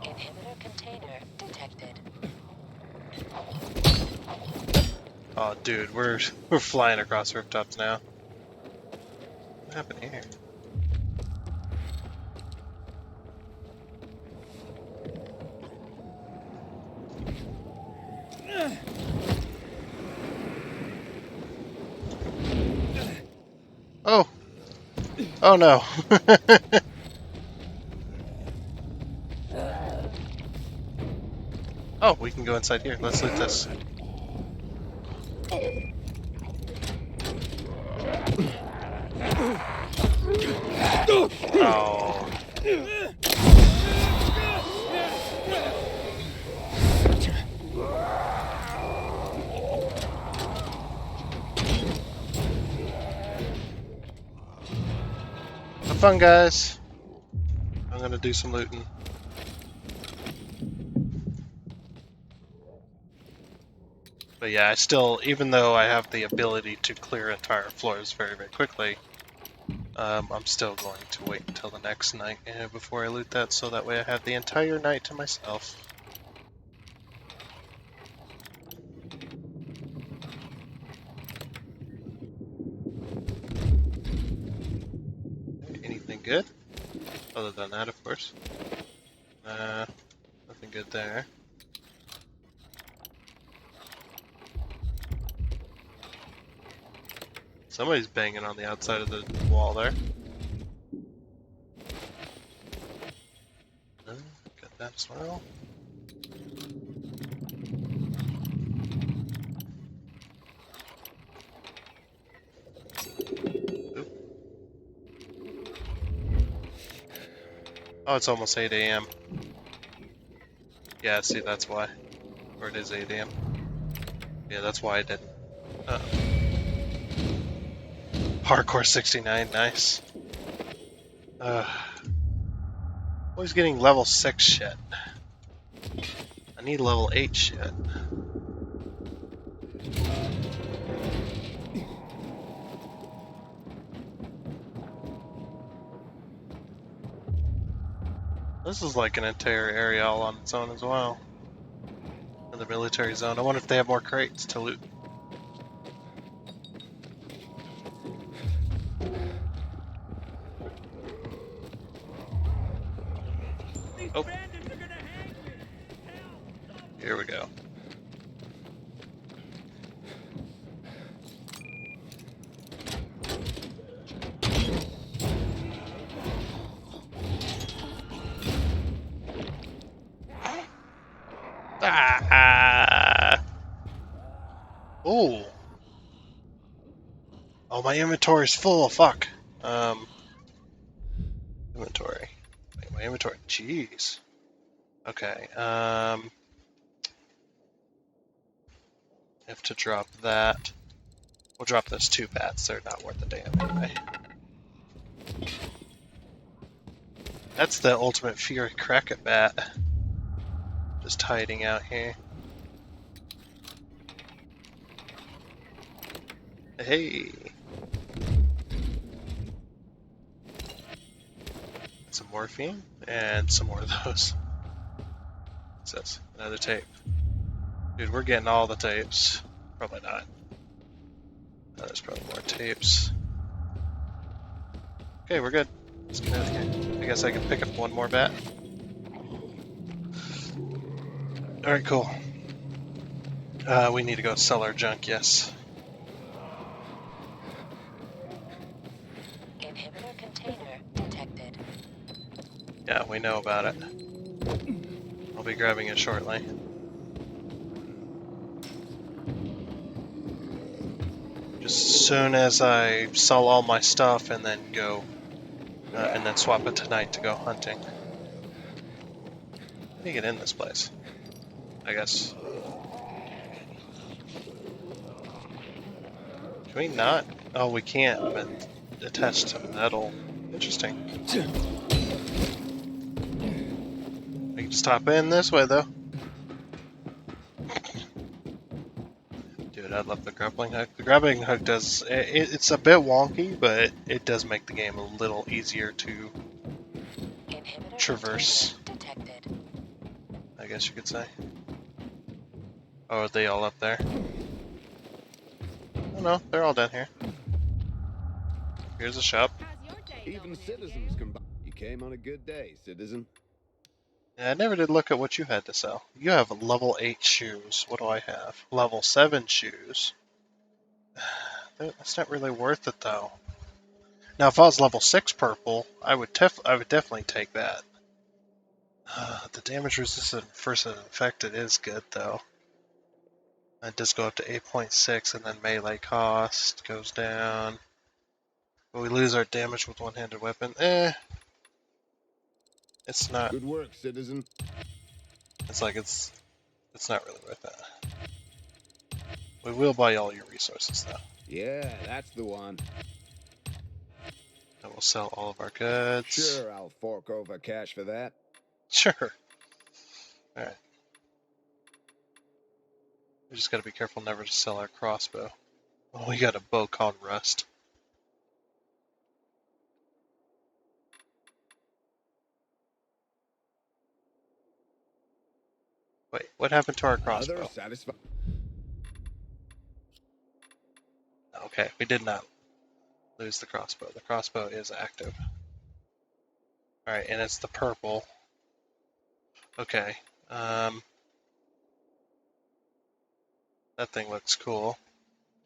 Inhibitor container detected. Oh, dude, we're flying across rooftops now. What happened here? Oh! Oh no! Oh, we can go inside here. Let's loot this. Oh. Have fun, guys. I'm gonna do some looting. But yeah, I still, even though I have the ability to clear entire floors very, very quickly, I'm still going to wait until the next night before I loot that, so that way I have the entire night to myself. Anything good? Other than that, of course. Nothing good there. Somebody's banging on the outside of the wall there. Got that as well. Oop. Oh, it's almost 8 a.m. Yeah, see, that's why. Or it is 8 a.m. Yeah, that's why I didn't. Hardcore 69, nice. Always getting level 6 shit. I need level 8 shit. This is like an entire area all on its own as well. In the military zone. I wonder if they have more crates to loot. Oh. Here we go. Ah! Oh! Oh, my inventory's full. Fuck. Inventory. Wait, my inventory. Jeez. Okay. Have to drop that. We'll drop those 2 bats. They're not worth a damn anyway. That's the ultimate Fury Cracket bat. Just hiding out here. Hey! Some morphine and some more of those. What's this? Another tape. Dude, we're getting all the tapes. Probably not. There's probably more tapes. Okay, we're good. Let's get out of here. I guess I can pick up one more bat. Alright, cool. We need to go sell our junk, yes. Inhibitor container detected. Yeah, we know about it. I'll be grabbing it shortly. Just as soon as I sell all my stuff and then go, and then swap it tonight to go hunting. How do you get in this place? I guess. Can we not? Oh, we can't, but attached to metal. Interesting. I can just hop in this way, though. Dude, I love the grappling hook. The grappling hook does... it's a bit wonky, but it does make the game a little easier to Inhibitor traverse, detected. I guess you could say. Oh, are they all up there? Oh no, they're all down here. Here's a shop. Even citizens can buy. You came on a good day, citizen. Yeah, I never did look at what you had to sell. You have level 8 shoes. What do I have? Level 7 shoes. That's not really worth it, though. Now, if I was level 6 purple, I would definitely take that. The damage resistant versus infected is good, though. It does go up to 8.6, and then melee cost goes down. But we lose our damage with one-handed weapon. It's not. Good work, citizen. It's like it's not really worth it. We will buy all your resources, though. Yeah, that's the one. And we'll sell all of our goods. Sure, I'll fork over cash for that. Sure. Alright. We just gotta be careful never to sell our crossbow. Oh, we got a bow called Rust. Wait, what happened to our Another crossbow? satisfying. Okay, we did not lose the crossbow. The crossbow is active. Alright, and it's the purple. Okay. That thing looks cool.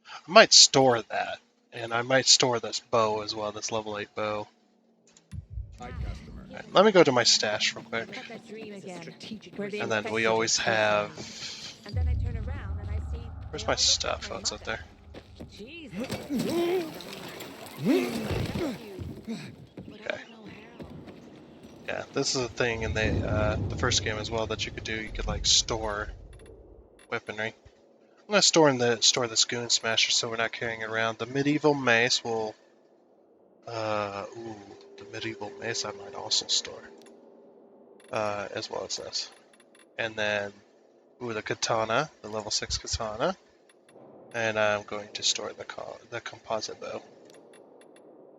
I might store that. And I might store this bow as well, this level 8 bow. Customer. Right, let me go to my stash real quick. Got that dream again. Where the And then we infected always chase have... me. And then I turn around and I see Where's they my all look like stuff? my Oh, it's up mother. there. Jesus. Okay. Yeah, this is a thing in the first game as well that you could do. You could like store weaponry. I'm gonna store this Goon Smasher so we're not carrying it around. The medieval mace will the medieval mace I might also store. As well as this. And then the katana, the level 6 katana. And I'm going to store the composite bow.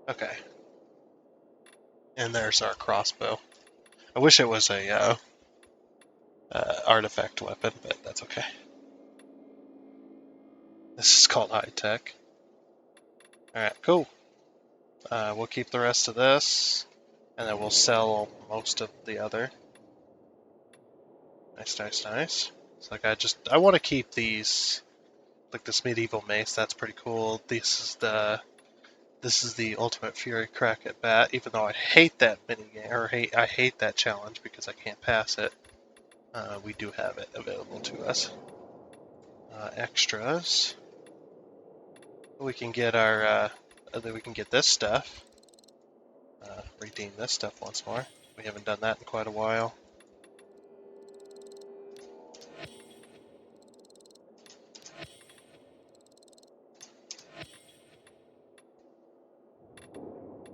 Okay. And there's our crossbow. I wish it was a artifact weapon, but that's okay. This is called high tech. Alright, cool. We'll keep the rest of this, and then we'll sell most of the other. Nice, nice, nice. It's like I want to keep these, like this medieval mace. That's pretty cool. This is the ultimate fury crack at bat. Even though I hate that minigame, or I hate that challenge because I can't pass it. We do have it available to us. Extras. We can get then we can get this stuff. Redeem this stuff once more. We haven't done that in quite a while.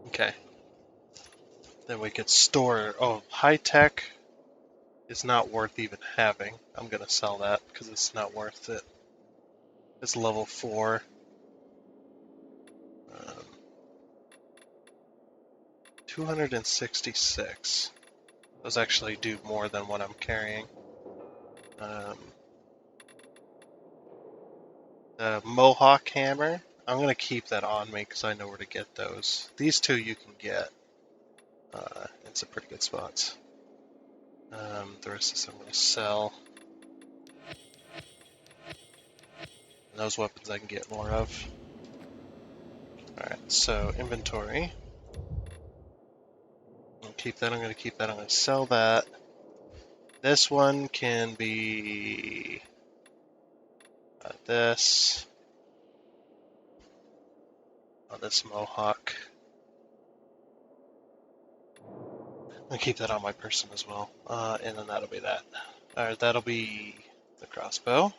Okay. Then we could store. Oh, high tech is not worth even having. I'm gonna sell that because it's not worth it. It's level 4. 266. Those actually do more than what I'm carrying. The Mohawk hammer. I'm gonna keep that on me because I know where to get those. These two you can get in some pretty good spots. The rest of this I'm gonna sell. And those weapons I can get more of. Alright, so inventory. I'll keep that, I'm gonna keep that, I'm gonna sell that. This one can be this. This Mohawk. I'll keep that on my person as well. And then that'll be that. Alright, that'll be the crossbow.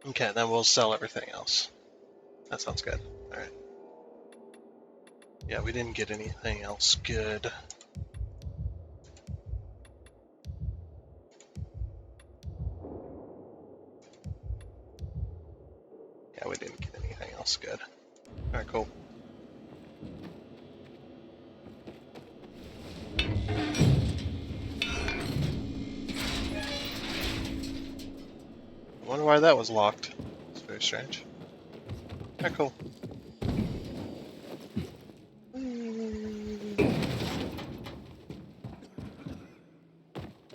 Okay, then we'll sell everything else. That sounds good. Alright. Yeah, we didn't get anything else good. Yeah, we didn't get anything else good. Alright, cool. I wonder why that was locked. It's very strange. Alright, cool.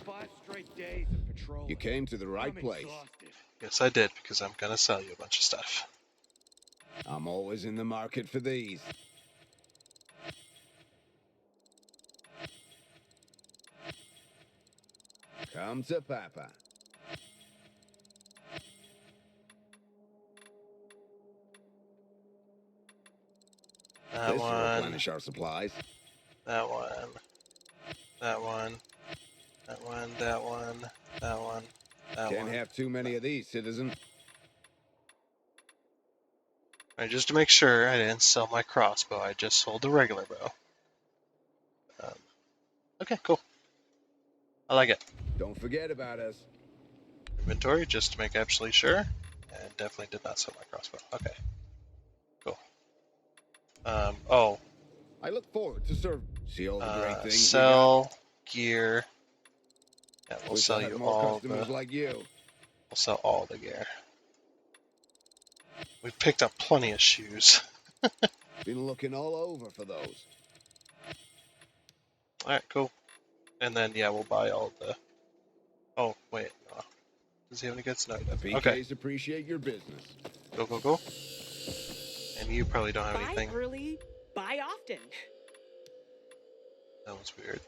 5 straight days of patrol. You came to the right I'm place. exhausted. Yes, I did, because I'm gonna sell you a bunch of stuff. I'm always in the market for these. Come to Papa. That This should one, replenish our supplies. that one, that one, that one, that one, that one, that Can't one. have too many of these, citizen. Alright, just to make sure I didn't sell my crossbow, I just sold the regular bow. Okay, cool. I like it. Don't forget about us. Inventory, just to make absolutely sure. And definitely did not sell my crossbow. Okay. Cool. I look forward to serve. See all the great things sell, gear. We'll Wish I sell had you more all customers the. like you. We'll sell all the gear. We've picked up plenty of shoes. Been looking all over for those. All right, cool. And then yeah, we'll buy all the. Oh wait, no. Does he have any goods? No, he doesn't. Okay, PKs appreciate your business. go go go. And you probably don't have Buy anything. early, buy often. That was weird.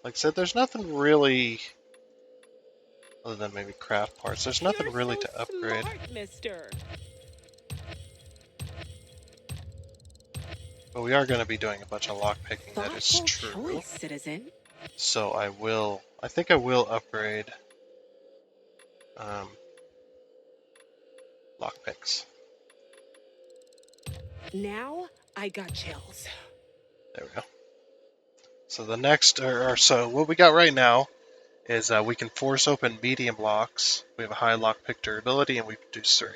Like I said, there's nothing really, other than maybe craft parts. There's nothing You're really so to upgrade. smart, mister. But we are going to be doing a bunch of lock picking. That is Thoughtful true. choice, citizen. So I will. I think I will upgrade lock picks. Now I got chills. There we go. So the next, or so what we got right now is we can force open medium locks. We have a high lock pick durability, and we produce 3.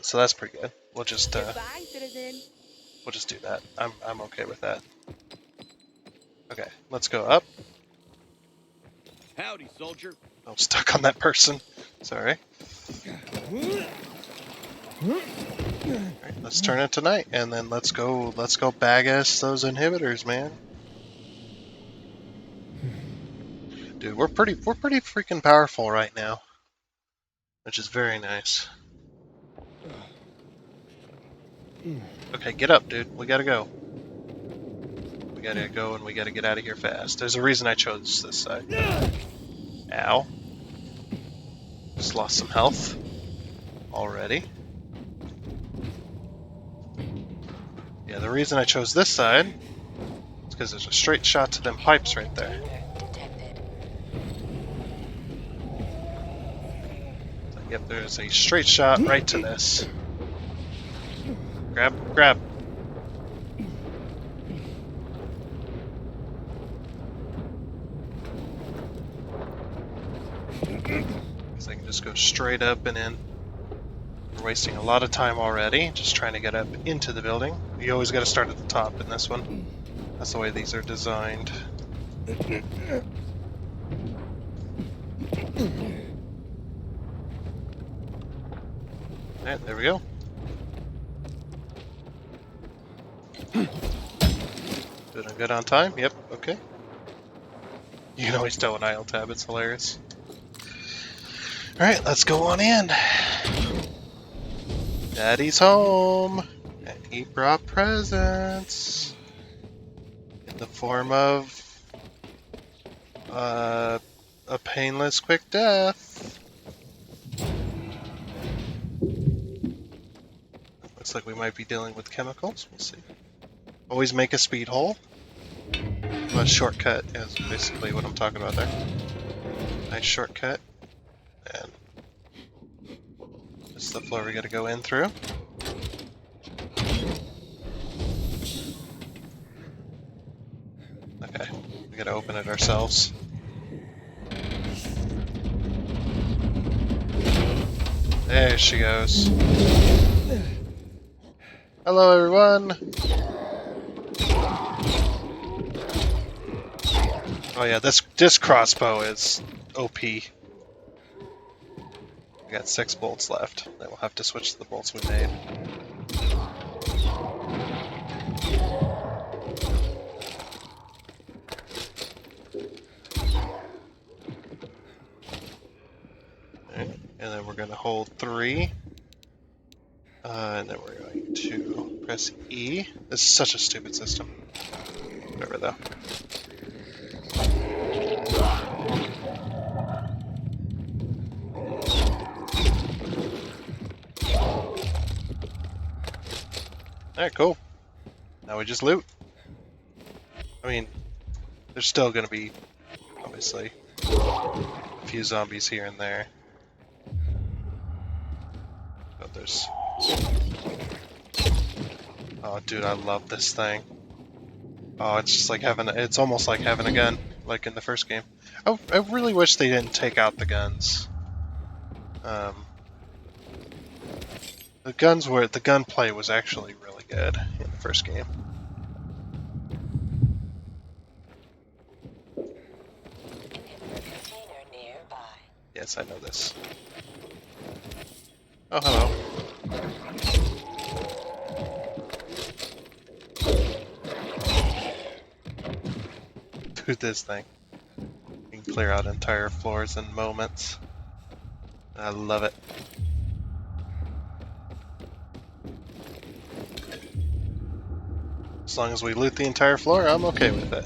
So that's pretty good. We'll just Goodbye, citizen. do that. I'm okay with that. Okay, let's go up. Howdy, soldier. I'm stuck on that person. Sorry. Alright, let's turn it to night, and then let's go bag us those inhibitors, man. Dude, we're pretty freaking powerful right now, which is very nice. Okay, get up, dude. We gotta go. We gotta go, and we gotta get out of here fast. There's a reason I chose this side. Ow. Just lost some health already. Yeah, the reason I chose this side is because there's a straight shot to them pipes right there. Detected. So, yep, there's a straight shot right to this. Grab. Because I can just go straight up and in. We're wasting a lot of time already, just trying to get up into the building. You always got to start at the top in this one. That's the way these are designed. Alright, there we go. Doing good on time? Yep, okay. You can always tell when I tab, it's hilarious. Alright, let's go on in. Daddy's home, and he brought presents in the form of a painless, quick death. Looks like we might be dealing with chemicals. We'll see. Always make a speed hole. A shortcut is basically what I'm talking about there. Nice shortcut. And this is the floor we gotta go in through. Okay, we gotta open it ourselves. There she goes. Hello, everyone. Oh yeah, this crossbow is OP. We got 6 bolts left. Then we'll have to switch to the bolts we made. Alright, and then we're going to hold 3. And then we're going to press E. This is such a stupid system. Whatever though. Alright, cool. Now we just loot. I mean, there's still gonna be, obviously, a few zombies here and there. But there's... Oh, dude, I love this thing. Oh, it's just like having, it's almost like having a gun, like in the first game. I really wish they didn't take out the guns. The gunplay was actually really good in the first game. Yes, I know this. Oh, hello. Do this thing. You can clear out entire floors in moments. I love it. As long as we loot the entire floor, I'm okay with it.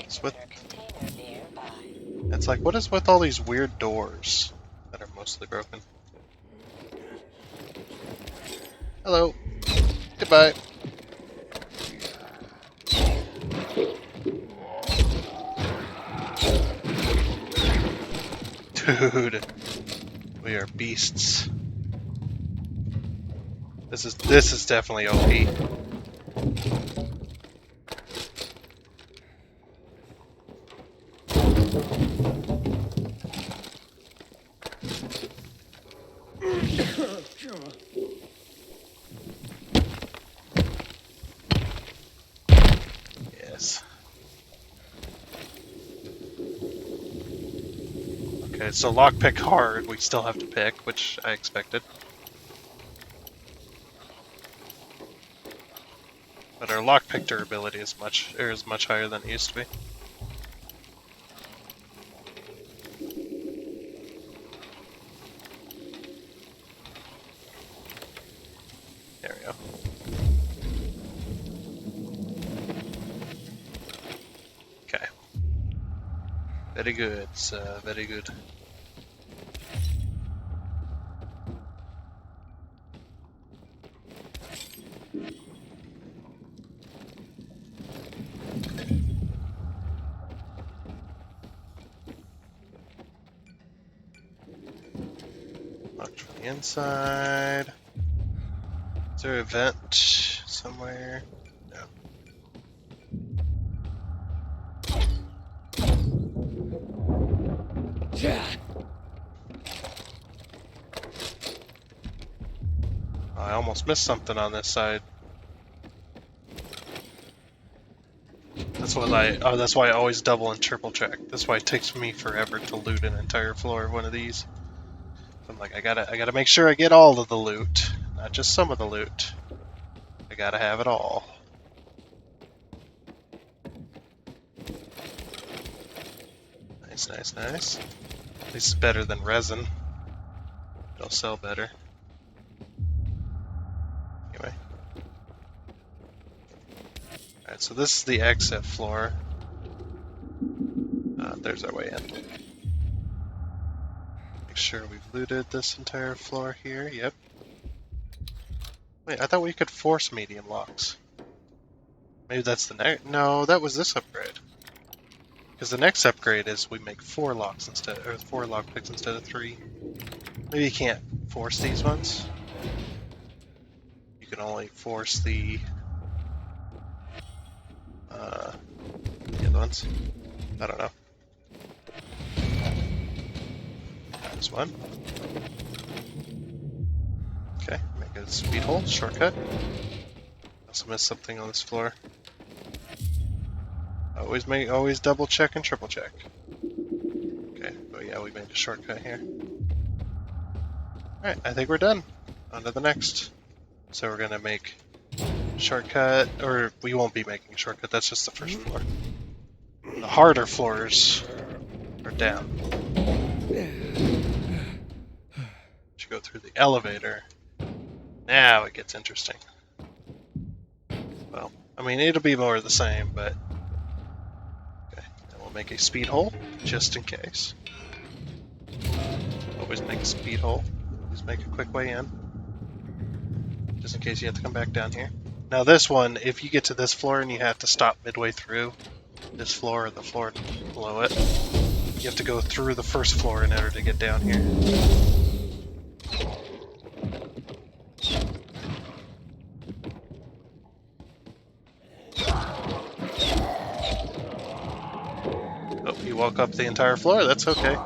It's with, Container nearby. it's like, what is with all these weird doors that are mostly broken? Hello. Goodbye. Dude, we are beasts. This is definitely OP. Yes. Okay, so lockpick hard, we still have to pick, which I expected. But our lockpick durability is much higher than it used to be. There we go. Okay. Very good, very good. Locked from the inside. Is there a vent somewhere? No. I almost missed something on this side. That's why I always double and triple check. That's why it takes me forever to loot an entire floor of one of these. I'm like, I gotta make sure I get all of the loot, not just some of the loot. I gotta have it all. Nice, nice, nice. At least it's better than resin. It'll sell better. Anyway. Alright, so this is the exit floor. There's our way in. Make sure we've looted this entire floor here. Yep. Wait, I thought we could force medium locks. Maybe that's the next. No, that was this upgrade. Because the next upgrade is we make 4 locks instead, or 4 lockpicks instead of 3. Maybe you can't force these ones. You can only force the other ones. I don't know. There's one. Okay, make a speed hole, shortcut. Also missed something on this floor. Always double check and triple check. Okay, oh yeah, we made a shortcut here. Alright, I think we're done. On to the next. So we're gonna make a shortcut, or we won't be making a shortcut, that's just the first floor. The harder floors are down. Should go through the elevator. Now it gets interesting. Well, I mean, it'll be more of the same, but... Okay, then we'll make a speed hole, just in case. Always make a speed hole. Always make a quick way in. Just in case you have to come back down here. Now this one, if you get to this floor and you have to stop midway through this floor or the floor below it, you have to go through the first floor in order to get down here. He woke up the entire floor. That's okay.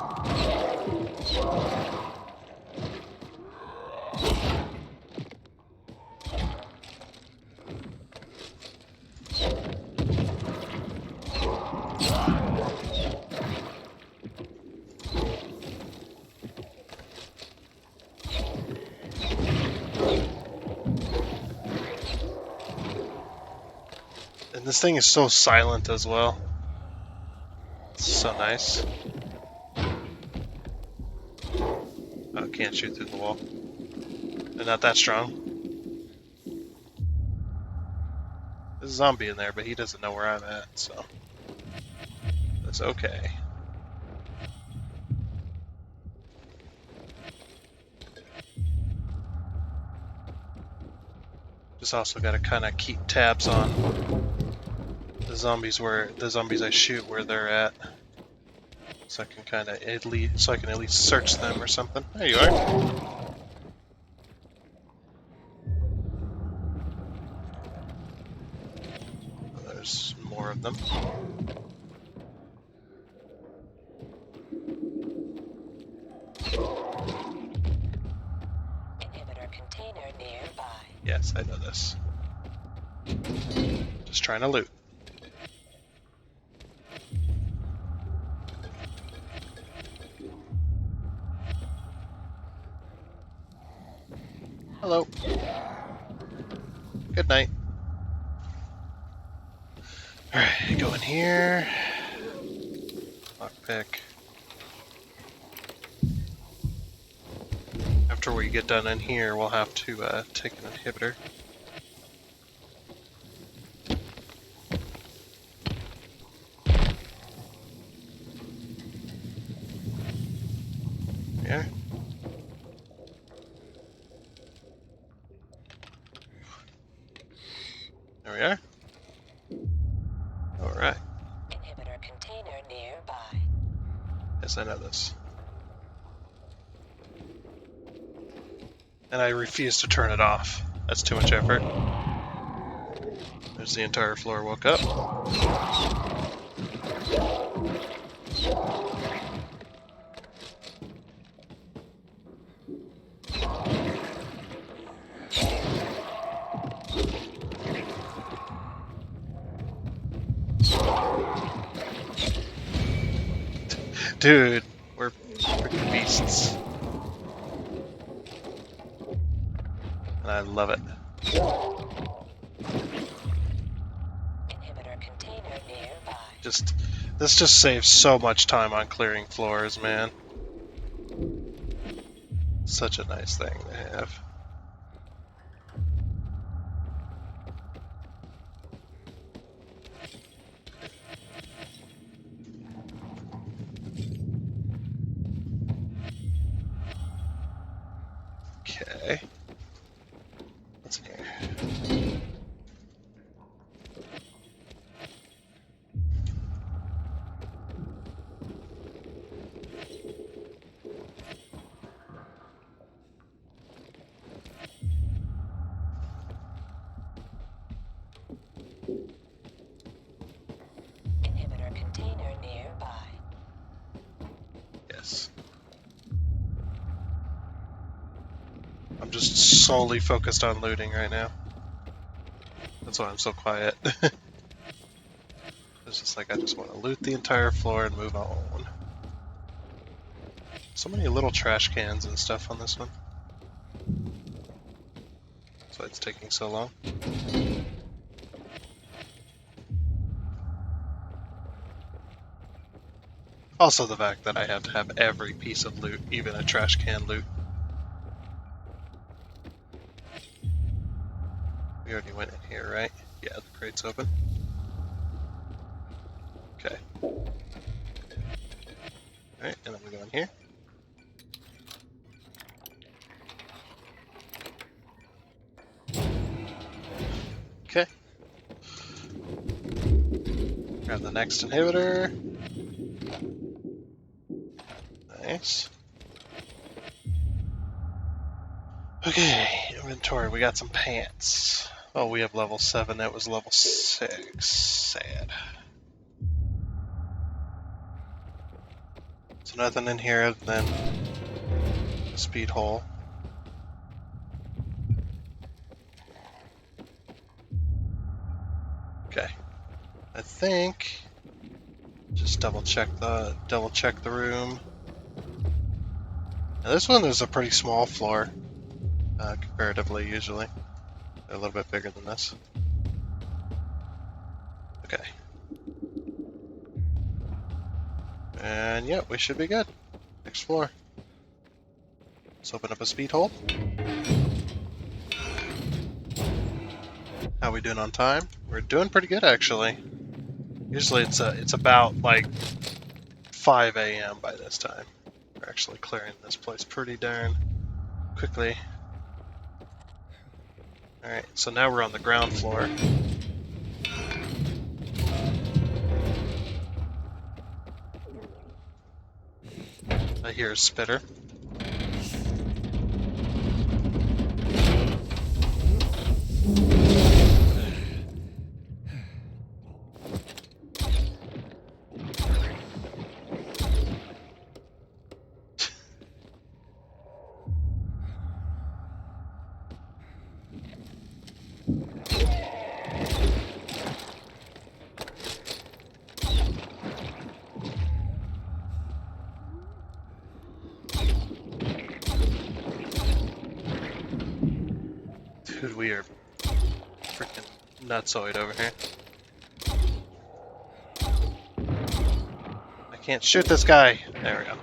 And this thing is so silent as well. It's so nice. Oh, can't shoot through the wall. They're not that strong. There's a zombie in there, but he doesn't know where I'm at, so that's okay. Just also got to kind of keep tabs on the zombies I shoot where they're at, so I can at least search them or something. There you are. There's more of them. Inhibitor container nearby. Yes, I know this. Just trying to loot. Hello. Good night. Alright, go in here. Lockpick. After we get done in here, we'll have to take an inhibitor. Yeah. There we are. Alright. Inhibitor container nearby. Yes, I know this. And I refuse to turn it off. That's too much effort. There's the entire floor woke up. Dude, we're freaking beasts. And I love it. Inhibitor container nearby. This just saves so much time on clearing floors, man. Such a nice thing to have. Okay. What's in here? Inhibitor container nearby. Yes. I'm just solely focused on looting right now. That's why I'm so quiet. It's just like I just want to loot the entire floor and move on. So many little trash cans and stuff on this one. That's why it's taking so long. Also the fact that I have to have every piece of loot, even a trash can loot. We already went in here, right? Yeah, the crate's open. Okay. Alright, and then we go in here. Okay. Grab the next inhibitor. Nice. Okay, inventory. We got some pants. Oh, we have level 7. That was level 6. Sad. So nothing in here other than a speed hole. Okay. I think just double check the room. Now this one is a pretty small floor, comparatively usually. They're a little bit bigger than this. Okay. And yeah, we should be good. Next floor. Let's open up a speed hole. How we doing on time? We're doing pretty good actually. Usually it's about like 5 a.m. by this time. We're actually clearing this place pretty darn quickly. Alright, so now we're on the ground floor. I hear a spitter. Dude, we are freaking nutsoid over here. I can't shoot this guy. There we go.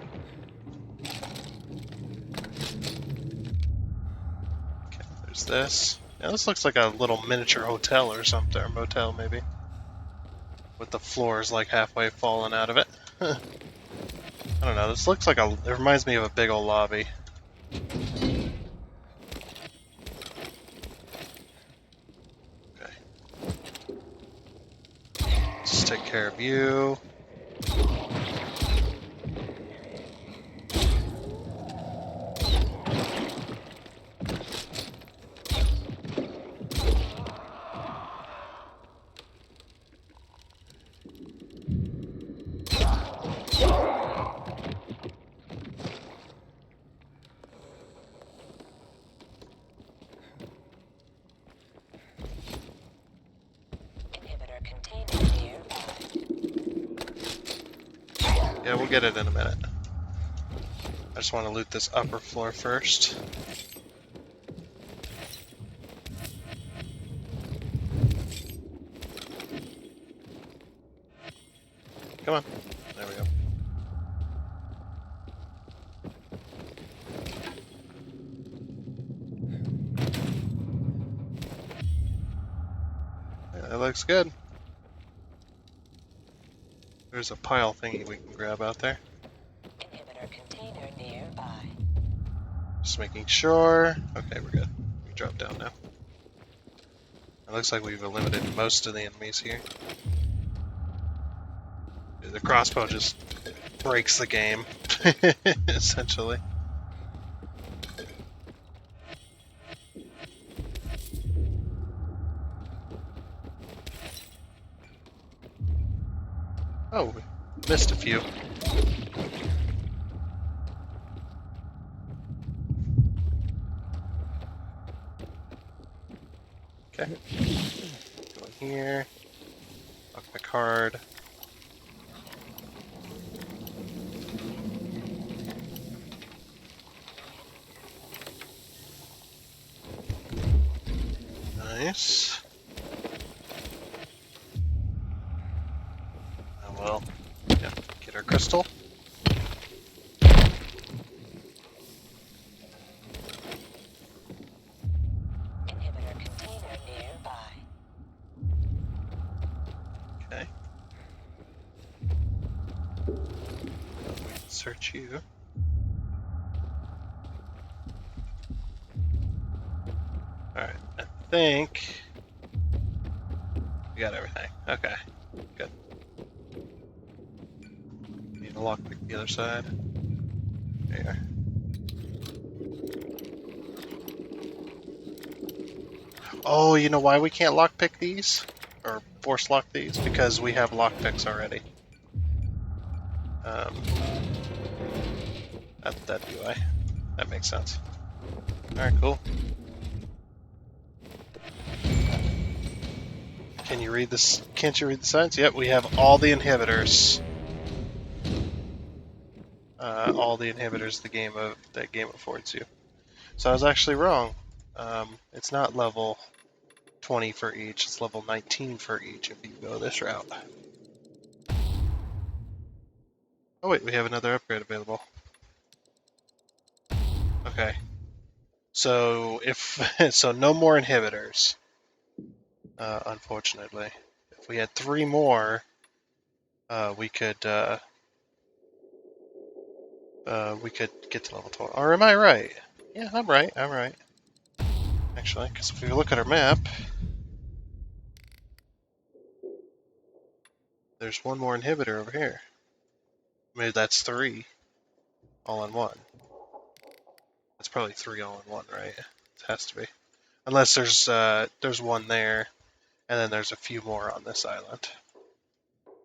Okay, there's this. Yeah, this looks like a little miniature hotel or something, or motel maybe. With the floors like halfway falling out of it. I don't know, this looks like it reminds me of a big old lobby. Okay. Let's take care of you. Inhibitor container nearby. Yeah, we'll get it in a minute. I just want to loot this upper floor first. Come on. There we go. Yeah, that looks good. There's a pile thingy we can grab out there. Inhibitor container nearby. Just making sure. Okay, we're good. We can drop down now. It looks like we've eliminated most of the enemies here. The crossbow just breaks the game, essentially. Oh, we missed a few. Okay. Go in here. Lock my card. Nice. Oh well. Yeah, get our crystal. Inhibitor container nearby. Okay. We can search you. Alright, I think we got everything. Okay, good. Need to lockpick the other side. There you are. Oh, you know why we can't lockpick these? Or force lock these? Because we have lockpicks already. That UI. That makes sense. Alright, cool. Can you read this? Can't you read the signs? Yep, we have all the inhibitors. All the inhibitors that game affords you. So I was actually wrong. It's not level 20 for each, it's level 19 for each if you go this route. Oh wait, we have another upgrade available. Okay. So so no more inhibitors. Unfortunately. If we had 3 more, we could get to level 20. Or am I right? Yeah, I'm right. Actually, because if you look at our map, there's one more inhibitor over here. Maybe that's 3 all in one. That's probably 3 all in one, right? It has to be. Unless there's one there, and then there's a few more on this island.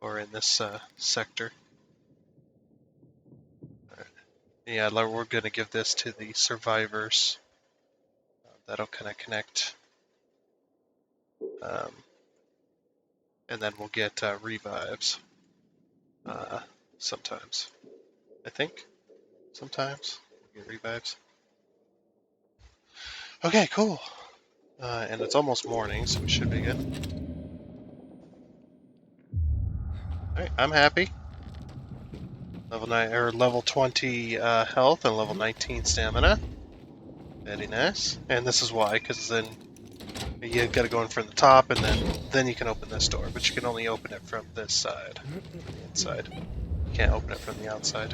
Or in this sector. Yeah, we're going to give this to the survivors. That'll kind of connect. And then we'll get revives. Sometimes. I think. Sometimes. We'll get revives. Okay, cool. And it's almost morning, so we should be good. Alright, I'm happy. Level 9 or level 20 health and level 19 stamina. Very nice. And this is why, because then you gotta go in from the top, and then you can open this door, but you can only open it from this side, the inside. You can't open it from the outside.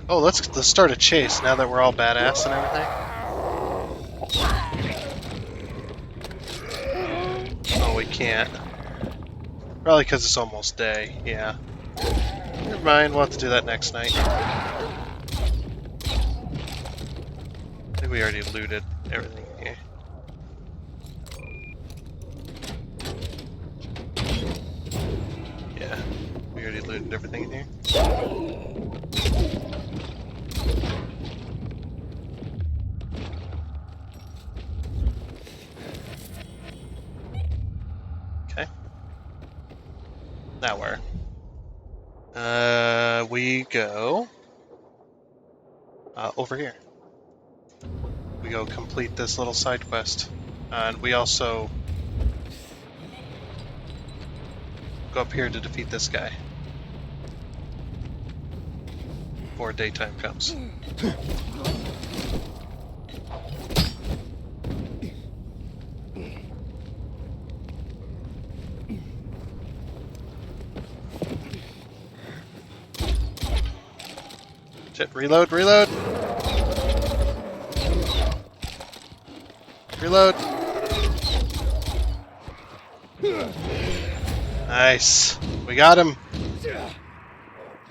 Oh, let's start a chase now that we're all badass and everything. Oh, we can't. Probably because it's almost day. Yeah. Never mind. We'll have to do that next night. I think we already looted everything here. Yeah, we already looted everything in here. Okay. Now where? We go over here. We go complete this little side quest, and we also go up here to defeat this guy before daytime comes. Shit, reload, reload! Reload! Nice. We got him!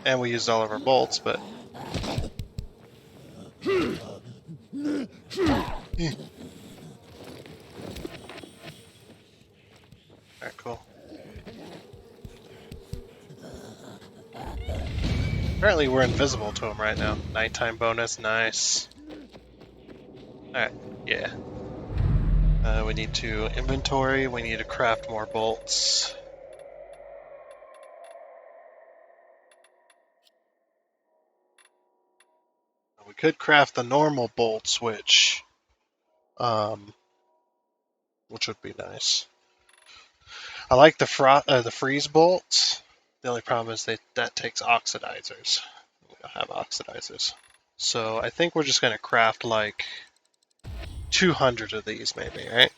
And we used all of our bolts, but... Alright, cool. Apparently we're invisible to him right now. Nighttime bonus, nice. Alright, yeah. We need to inventory, we need to craft more bolts. We could craft the normal bolts, which would be nice. I like the freeze bolts. The only problem is that takes oxidizers. We don't have oxidizers. So I think we're just going to craft like 200 of these maybe, right?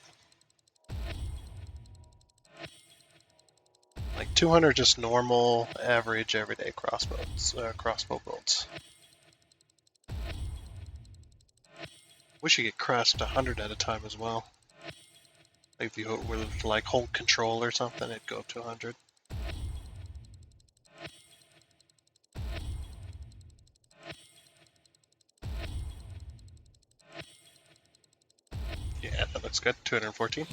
Like 200 just normal, average, everyday crossbow bolts. Wish you could craft 100 at a time as well. Like if you were to like hold control or something, it'd go up to 100. Yeah, that looks good. 214.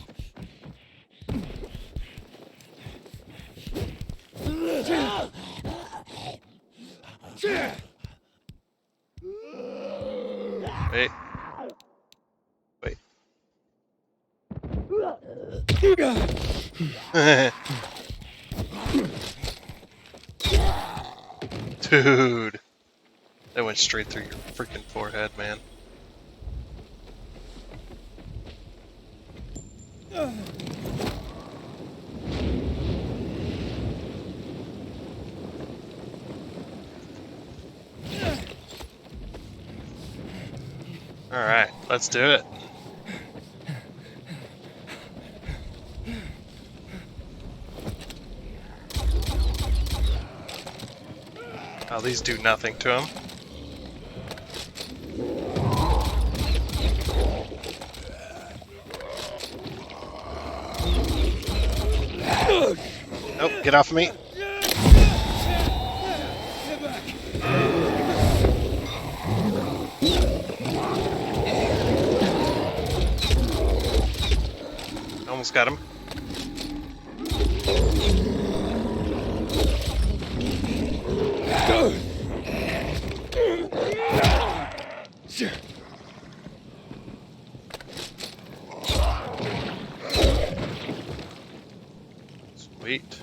Wait. Wait. Dude. That went straight through your freaking forehead, man. Alright, let's do it. Oh, these do nothing to him. Nope, get off of me. Almost got him. Sweet.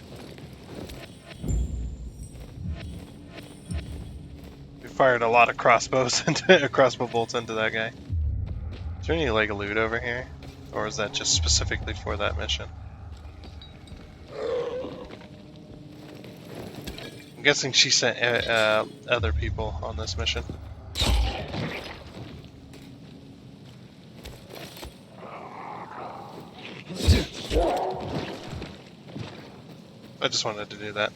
We fired a lot of crossbows into crossbow bolts into that guy. Is there any like loot over here? Or is that just specifically for that mission? I'm guessing she sent other people on this mission. I just wanted to do that.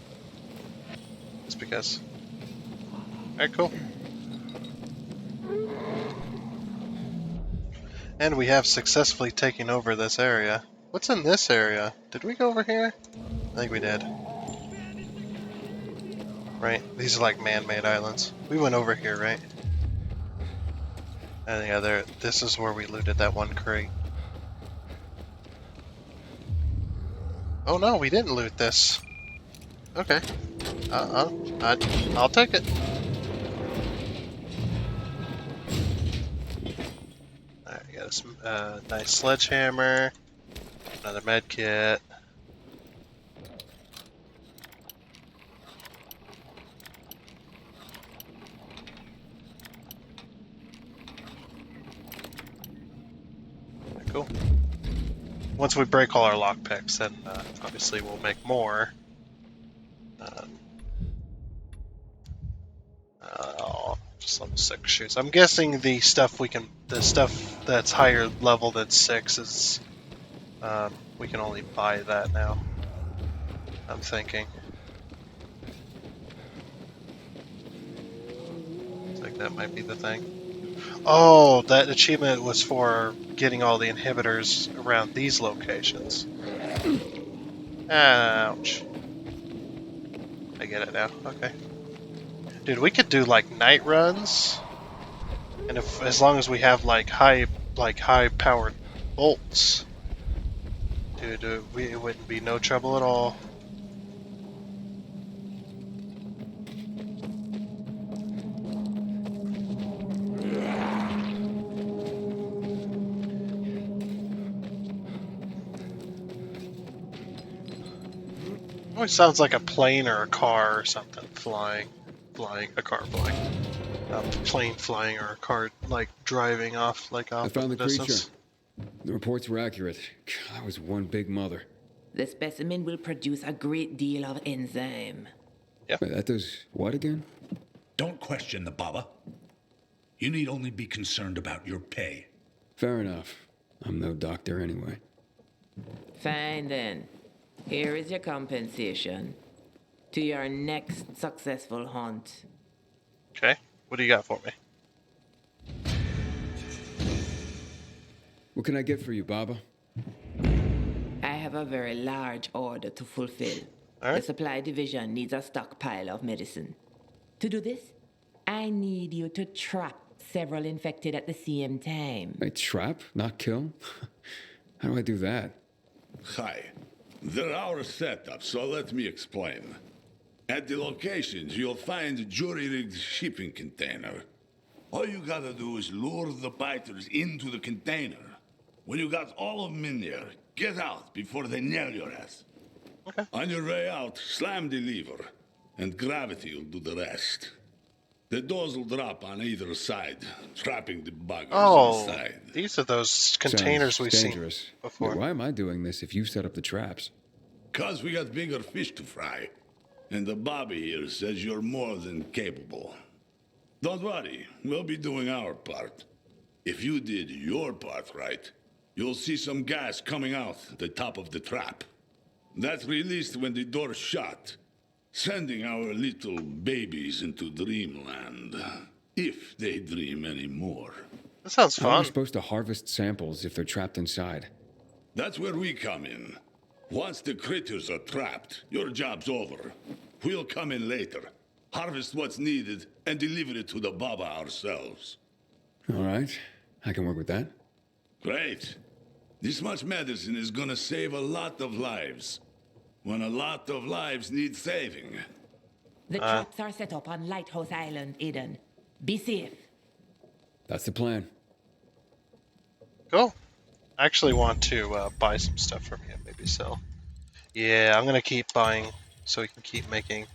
Just because. Alright, cool. And we have successfully taken over this area. What's in this area? Did we go over here? I think we did. Right? These are like man-made islands. We went over here, right? And yeah, this is where we looted that one crate. Oh no, we didn't loot this. Okay. I'll take it. Alright, we got a nice sledgehammer. Another med kit. Cool. Once we break all our lockpicks, then obviously we'll make more. Just level 6 shoes. I'm guessing the stuff that's higher level than 6 is we can only buy that now. I'm thinking. I think that might be the thing. Oh, that achievement was for getting all the inhibitors around these locations. Ouch. I get it now. Okay. Dude, we could do like night runs, and as long as we have like high powered bolts, dude, it wouldn't be no trouble at all. Always sounds like a plane or a car or something flying, a car flying, a plane flying or a car like driving off I off found the the distance. creature. The reports were accurate. That was one big mother. The specimen will produce a great deal of enzyme. Yeah. Wait, that does what again? Don't question the Baba. You need only be concerned about your pay. Fair enough. I'm no doctor anyway. Fine then. Here is your compensation. To your next successful hunt. Okay. What do you got for me? What can I get for you, Baba? I have a very large order to fulfill. All right. The supply division needs a stockpile of medicine. To do this, I need you to trap several infected at the same time. I trap, not kill? How do I do that? Hi. They're our setup, so let me explain. At the locations, you'll find a jury-rigged shipping container. All you gotta do is lure the biters into the container. When you got all of them in there, get out before they nail your ass. Okay. On your way out, slam the lever, and gravity will do the rest. The doors will drop on either side, trapping the buggers Oh, inside. these are those Sounds containers we've seen dangerous. before. Why am I doing this if you set up the traps? 'Cause we got bigger fish to fry. And the Bobby here says you're more than capable. Don't worry, we'll be doing our part. If you did your part right, you'll see some gas coming out the top of the trap. That's released when the door's shut, sending our little babies into dreamland. If they dream anymore. That sounds How are we fun. supposed to harvest samples if they're trapped inside? That's where we come in. Once the critters are trapped, your job's over. We'll come in later, harvest what's needed, and deliver it to the Baba ourselves. All right, I can work with that. Great. This much medicine is gonna save a lot of lives. When a lot of lives need saving. The traps are set up on Lighthouse Island, Eden. Be safe. That's the plan. Cool. I actually want to buy some stuff from you, maybe sell. Yeah, I'm gonna keep buying so we can keep making.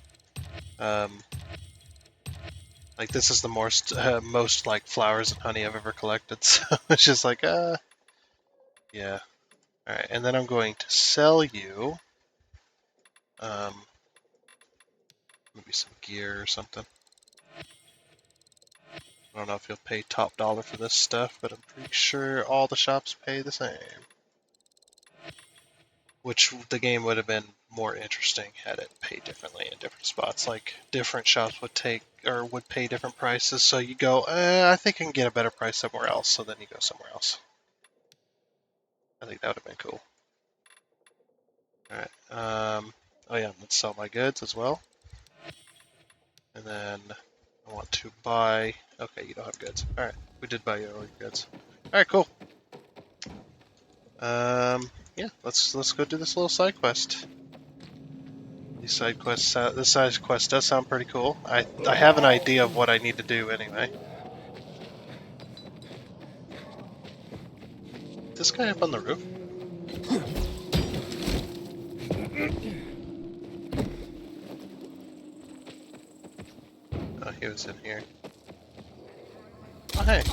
Like this is the most like flowers and honey I've ever collected. So it's just like yeah. All right, and then I'm going to sell you maybe some gear or something. I don't know if you'll pay top dollar for this stuff, but I'm pretty sure all the shops pay the same. Which the game would have been more interesting had it paid differently in different spots. Like different shops would pay different prices. So you go, I think I can get a better price somewhere else. So then you go somewhere else. I think that would have been cool. All right. Oh yeah, let's sell my goods as well. And then I want to buy. Okay, you don't have goods. All right, we did buy all your goods. All right, cool. Yeah, let's go do this little side quest. These side quests, this side quest does sound pretty cool. I have an idea of what I need to do anyway. Is this guy up on the roof? Oh, he was in here. Oh, hey.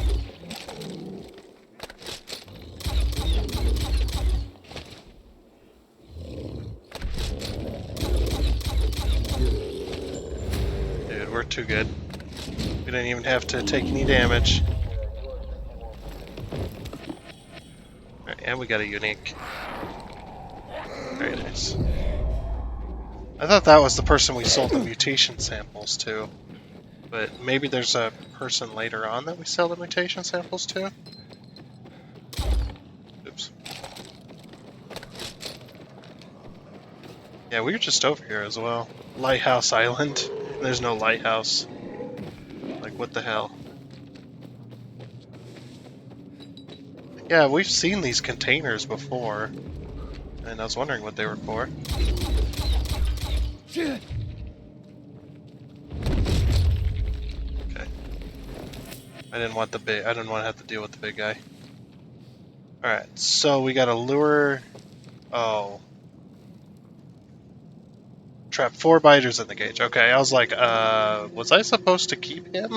Dude, we're too good. We didn't even have to take any damage. Alright, and we got a unique. Very nice. I thought that was the person we sold the mutation samples to. But maybe there's a person later on that we sell the mutation samples to? Oops. Yeah, we were just over here as well. Lighthouse Island. There's no lighthouse. Like, what the hell? Yeah, we've seen these containers before. And I was wondering what they were for. Okay. I didn't want to have to deal with the big guy. Alright, so we got a lure. Oh. Trap 4 biters in the cage. Okay, I was like, was I supposed to keep him?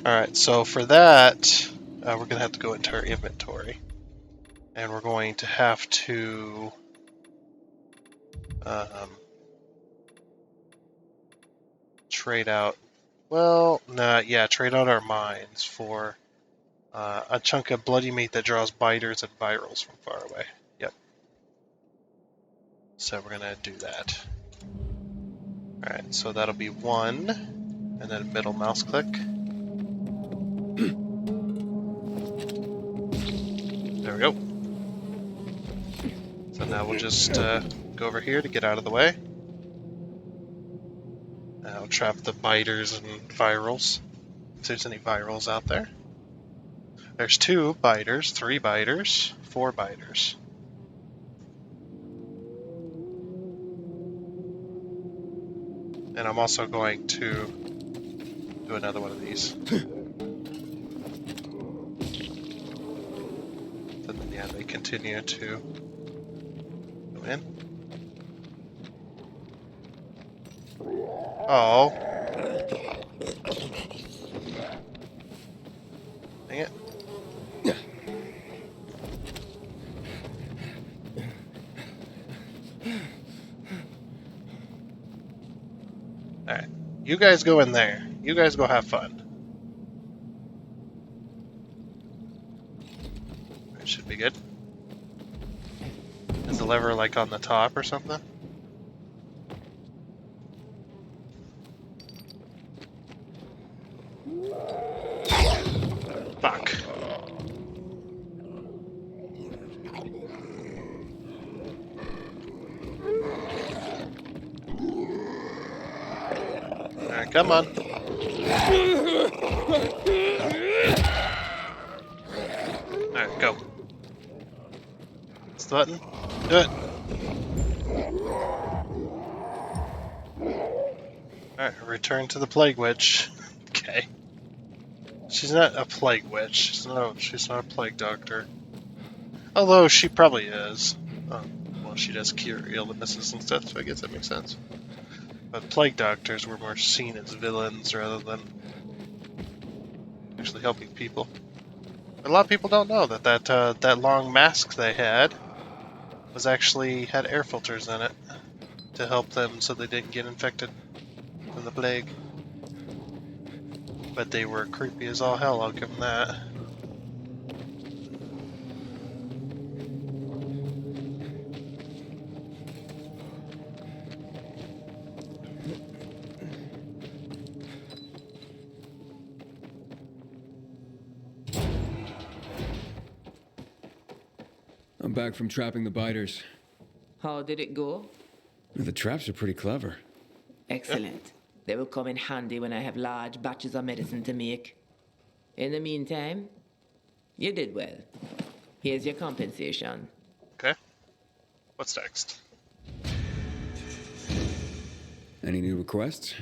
Alright, so for that, we're gonna have to go into our inventory. And we're going to have to trade out. Well, nah, yeah, trade out our mines for a chunk of bloody meat that draws biters and virals from far away. Yep. So we're gonna do that. Alright, so that'll be 1, and then middle mouse click. There we go. So now we'll just go over here to get out of the way. I'll trap the biters and virals, if there's any virals out there. There's 2 biters, 3 biters, 4 biters. And I'm also going to do another one of these. So then, yeah, they continue to go in. Oh. Dang it. Alright. You guys go in there. You guys go have fun. It should be good. Is the lever like on the top or something? Fuck. Alright, come on. Alright, go. It's the button. Do it. Alright, return to the plague witch. Okay. She's not a plague witch. She's not a plague doctor. Although she probably is. Well, she does cure illnesses and stuff, so I guess that makes sense. But plague doctors were more seen as villains rather than actually helping people. A lot of people don't know that long mask they had was actually had air filters in it to help them so they didn't get infected from the plague. But they were creepy as all hell, I'll give them that. I'm back from trapping the biters. How did it go? The traps are pretty clever. Excellent. They will come in handy when I have large batches of medicine to make. In the meantime, you did well. Here's your compensation. Okay. What's next? Any new requests?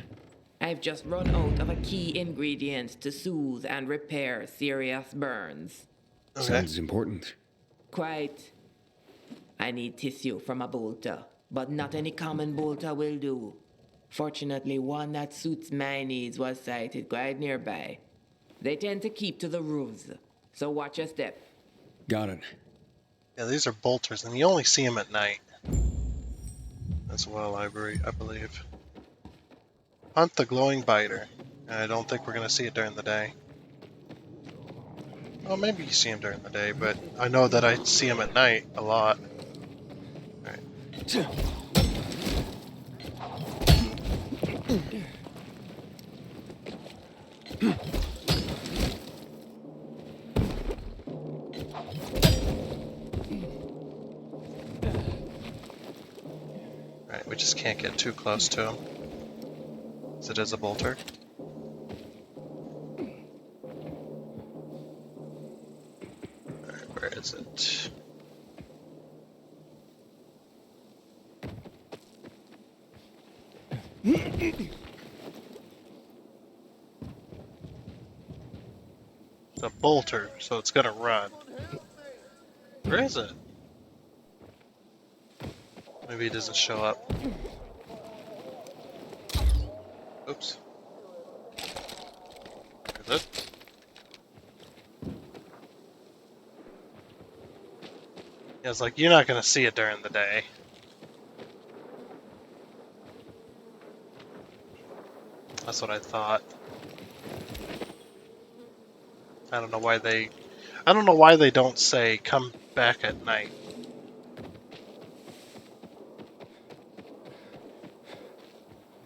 I've just run out of a key ingredient to soothe and repair serious burns. Okay. Sounds important. Quite. I need tissue from a bolter, but not any common bolter will do. Fortunately, one that suits my needs was sighted quite nearby. They tend to keep to the roofs, so watch your step. Got it. Yeah, these are bolters, and you only see them at night. As well, I believe. Hunt the glowing biter. And I don't think we're going to see it during the day. Well, maybe you see him during the day, but I know that I see him at night a lot. Alright. Alright, we just can't get too close to him. As it is a bolter. Alright, where is it? It's a bolter, so it's gonna run. Where is it? Maybe it doesn't show up. Oops. Is it? Yeah, it's like, you're not gonna see it during the day. That's what I thought. I don't know why they don't say come back at night.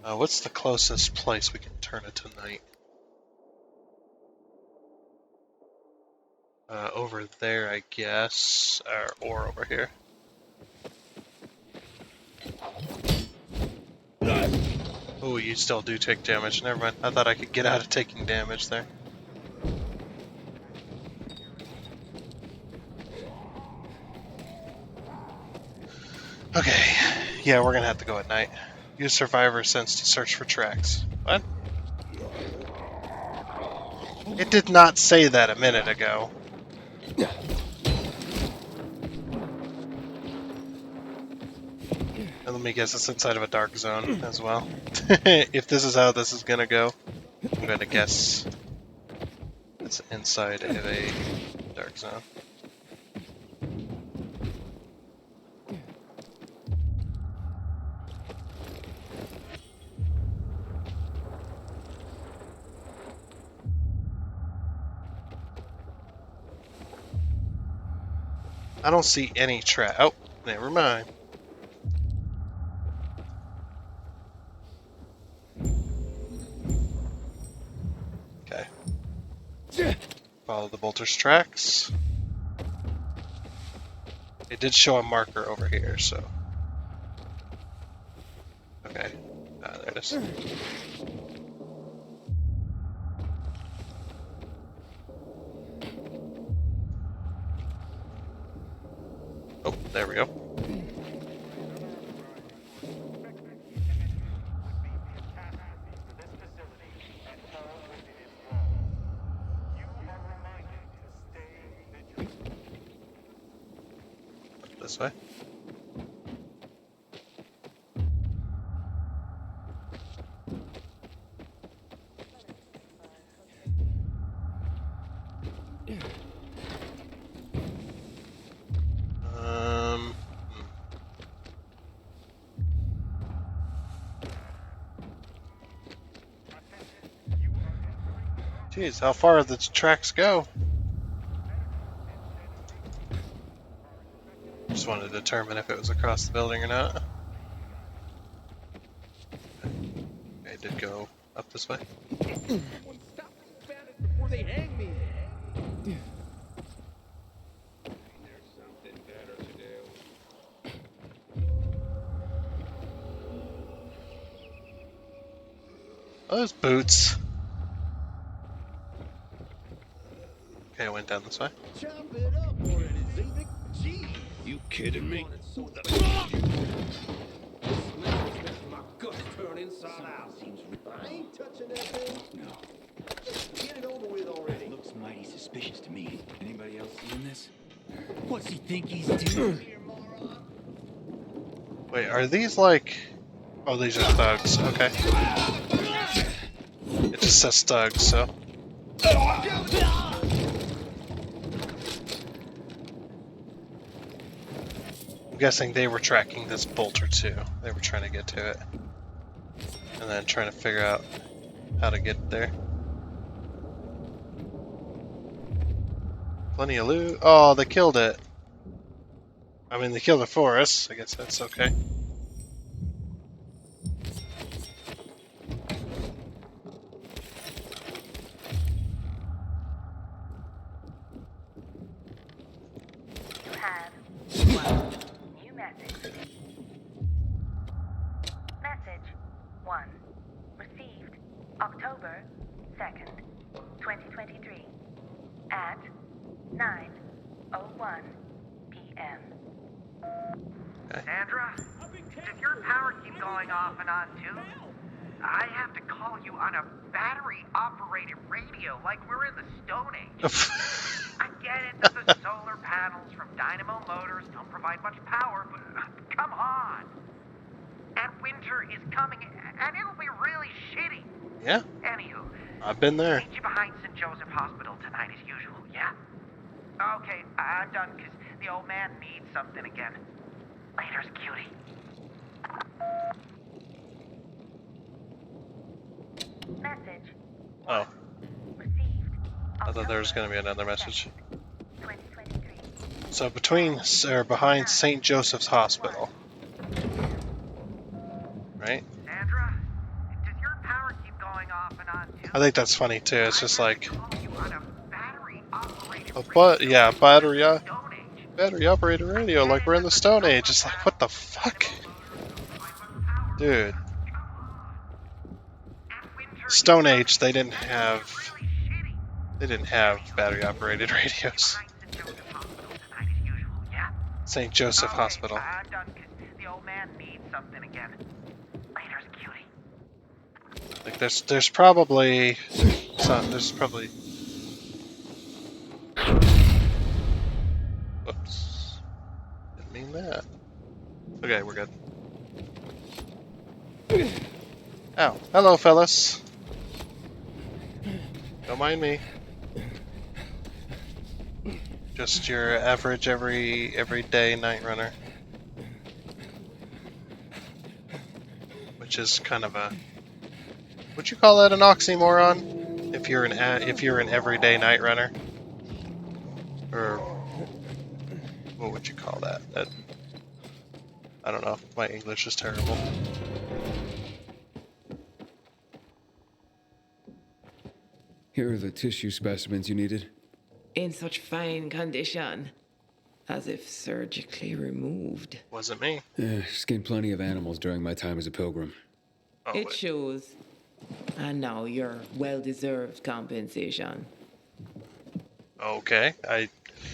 What's the closest place we can turn it tonight? Over there, I guess, or over here. Oh, you still do take damage. Never mind. I thought I could get out of taking damage there. Okay. Yeah, we're gonna have to go at night. Use survivor sense to search for tracks. What? It did not say that a minute ago. And let me guess, it's inside of a dark zone as well. If this is how this is gonna go, I'm gonna guess it's inside of a dark zone. I don't see any trap. Oh, never mind. Okay. Follow the bolter's tracks. It did show a marker over here, so. Okay. Ah, there it is. Oh, there we go. This way. Um. Jeez, how far the tracks go? Just wanted to determine if it was across the building or not. Okay, it did go up this way. Stop these bandits before they hang me. There's something better to do. Oh, those boots. Okay, I went down this way. Chop it up already, Zeke. Gee, you kidding me? I ain't touching that thing. No. Just get it over with already. Looks mighty suspicious to me. Anybody else seeing this? What's he think he's doing? Wait, are these like... Oh, these are thugs. Okay. It just says thugs, so... I'm guessing they were tracking this bolter too. They were trying to get to it. And then trying to figure out how to get there. Plenty of loot. Oh, they killed it. I mean, they killed it for us. I guess that's okay. You have new message. Message 1. Received October 2nd, 2023 at 9:01 p.m. Sandra, does your power keep going off and on too? I have to call you on a battery-operated radio like we're in the Stone Age. I get it that the solar panels from dynamo motors don't provide much power, but come on. And winter is coming, and it'll be really shitty. Yeah. Anywho, I've been there. meet you behind St. Joseph Hospital tonight as usual, yeah? Okay, I'm done because the old man needs something again. Later's, cutie. Message Oh, received. I thought there was going to be another message. 2023. So between, or behind St. Joseph's Hospital. Right? Sandra, does your power keep going off and on too? I think that's funny too. It's just like, Call you on a battery-operated yeah, battery Stone Age. operated radio, like we're in the Stone Age. It's like, what the fuck, dude? Stone Age, they didn't have battery operated radios. St. Joseph Hospital. I'm done because the old man needs something again. Later, Like there's probably some. There's probably. Whoops. Didn't mean that. Okay, we're good. Ow. Hello, fellas. Don't mind me. Just your average everyday night runner. Which is kind of a. Would you call that an oxymoron? If you're an everyday night runner, or what would you call that? I don't know. My English is terrible. Here are the tissue specimens you needed. In such fine condition, as if surgically removed. Wasn't me. Skinned plenty of animals during my time as a pilgrim. Oh, It shows. And now your well-deserved compensation. Okay, I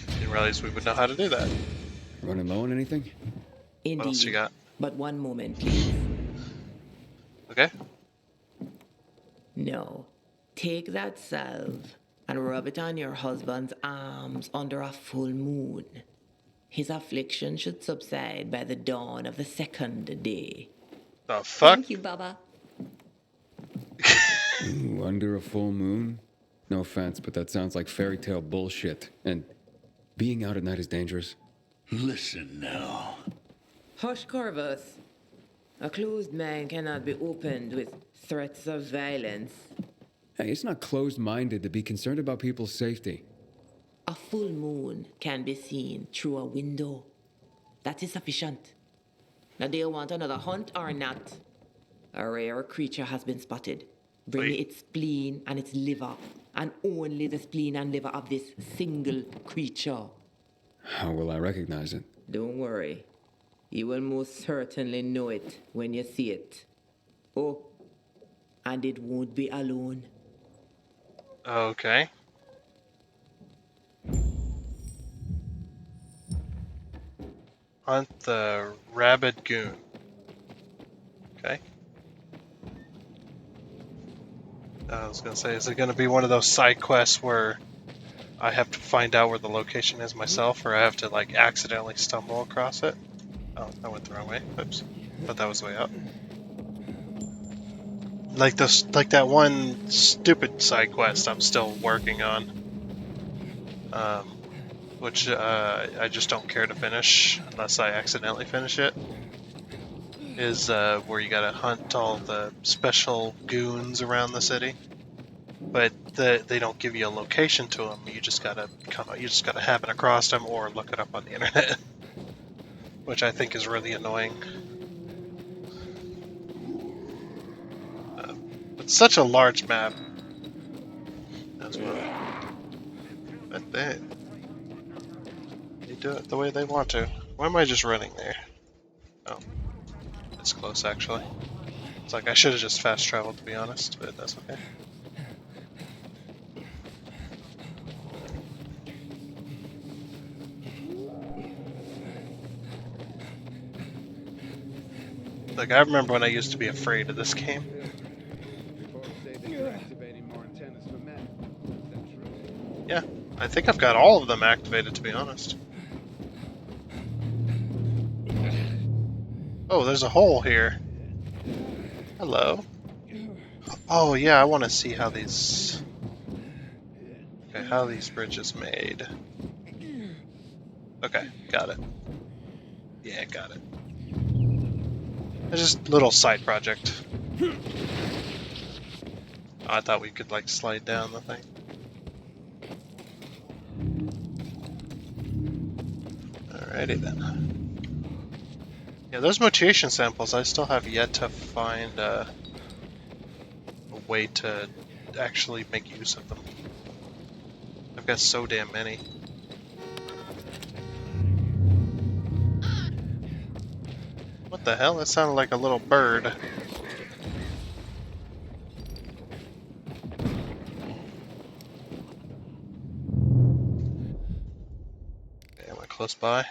didn't realize we would know how to do that. Running low on anything? Indeed. What else you got? But one moment, please. Okay. No. Take that salve and rub it on your husband's arms under a full moon. His affliction should subside by the dawn of the second day. The fuck? Thank you, Baba. Ooh, under a full moon? No offense, but that sounds like fairy tale bullshit. And being out at night is dangerous. Listen now. Hush, Corvus. A closed mind cannot be opened with threats of violence. Hey, it's not closed-minded to be concerned about people's safety. A full moon can be seen through a window. That is sufficient. Now, do you want another hunt or not? A rare creature has been spotted. Bring me its spleen and its liver, and only the spleen and liver of this single creature. How will I recognize it? Don't worry. You will most certainly know it when you see it. Oh, and it won't be alone. Okay. Hunt the rabid goon. Okay. I was gonna say, is it gonna be one of those side quests where I have to find out where the location is myself, or I have to like accidentally stumble across it? Oh, I went the wrong way. Oops. Thought that was the way up. Like that one stupid side quest I'm still working on, which I just don't care to finish unless I accidentally finish it. Is where you gotta hunt all the special goons around the city, but they don't give you a location to them. You just gotta happen across them or look it up on the internet, which I think is really annoying. It's such a large map as well, but they do it the way they want to. Why am I just running there? Oh, it's close actually. It's like I should have just fast traveled, to be honest, but that's okay. Like, I remember when I used to be afraid of this game. Yeah, I think I've got all of them activated, to be honest. Oh, there's a hole here. Hello. Oh, yeah, I want to see how these... Okay, how these bridges made. Okay, got it. Yeah, got it. It's just a little side project. Oh, I thought we could, like, slide down the thing. Alrighty then. Yeah, those mutation samples, I still have yet to find a way to actually make use of them. I've got so damn many. What the hell? That sounded like a little bird. Okay, am I close by?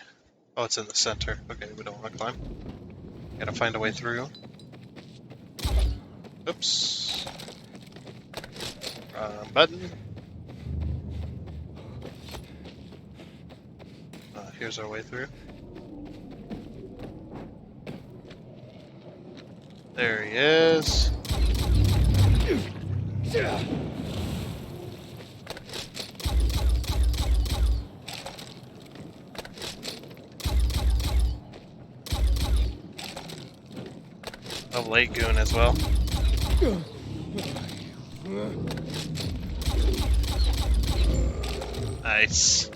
Oh, it's in the center. Okay, we don't want to climb. Gotta find a way through. Oops. Wrong button. Here's our way through. There he is. A late goon as well. Nice.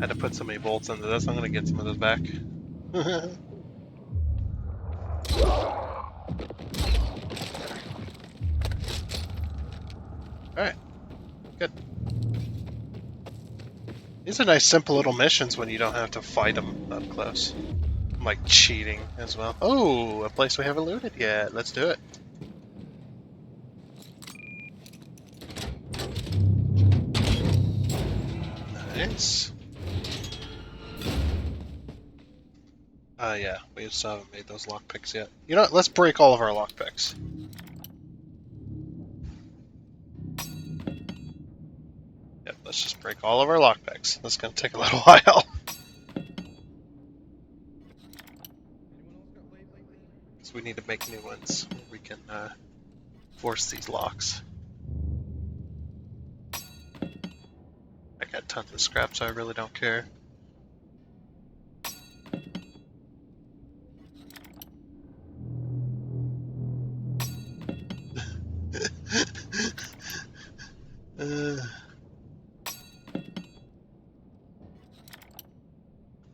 Had to put so many bolts into this. I'm gonna get some of those back. Alright, good. These are nice, simple little missions when you don't have to fight them up close. I'm like cheating as well. Oh, a place we haven't looted yet. Let's do it. Nice. Yeah, we still haven't made those lockpicks yet. You know what? Let's break all of our lockpicks. Yep, let's just break all of our lockpicks. That's gonna take a little while. So we need to make new ones where we can force these locks. I got tons of scrap, so I really don't care.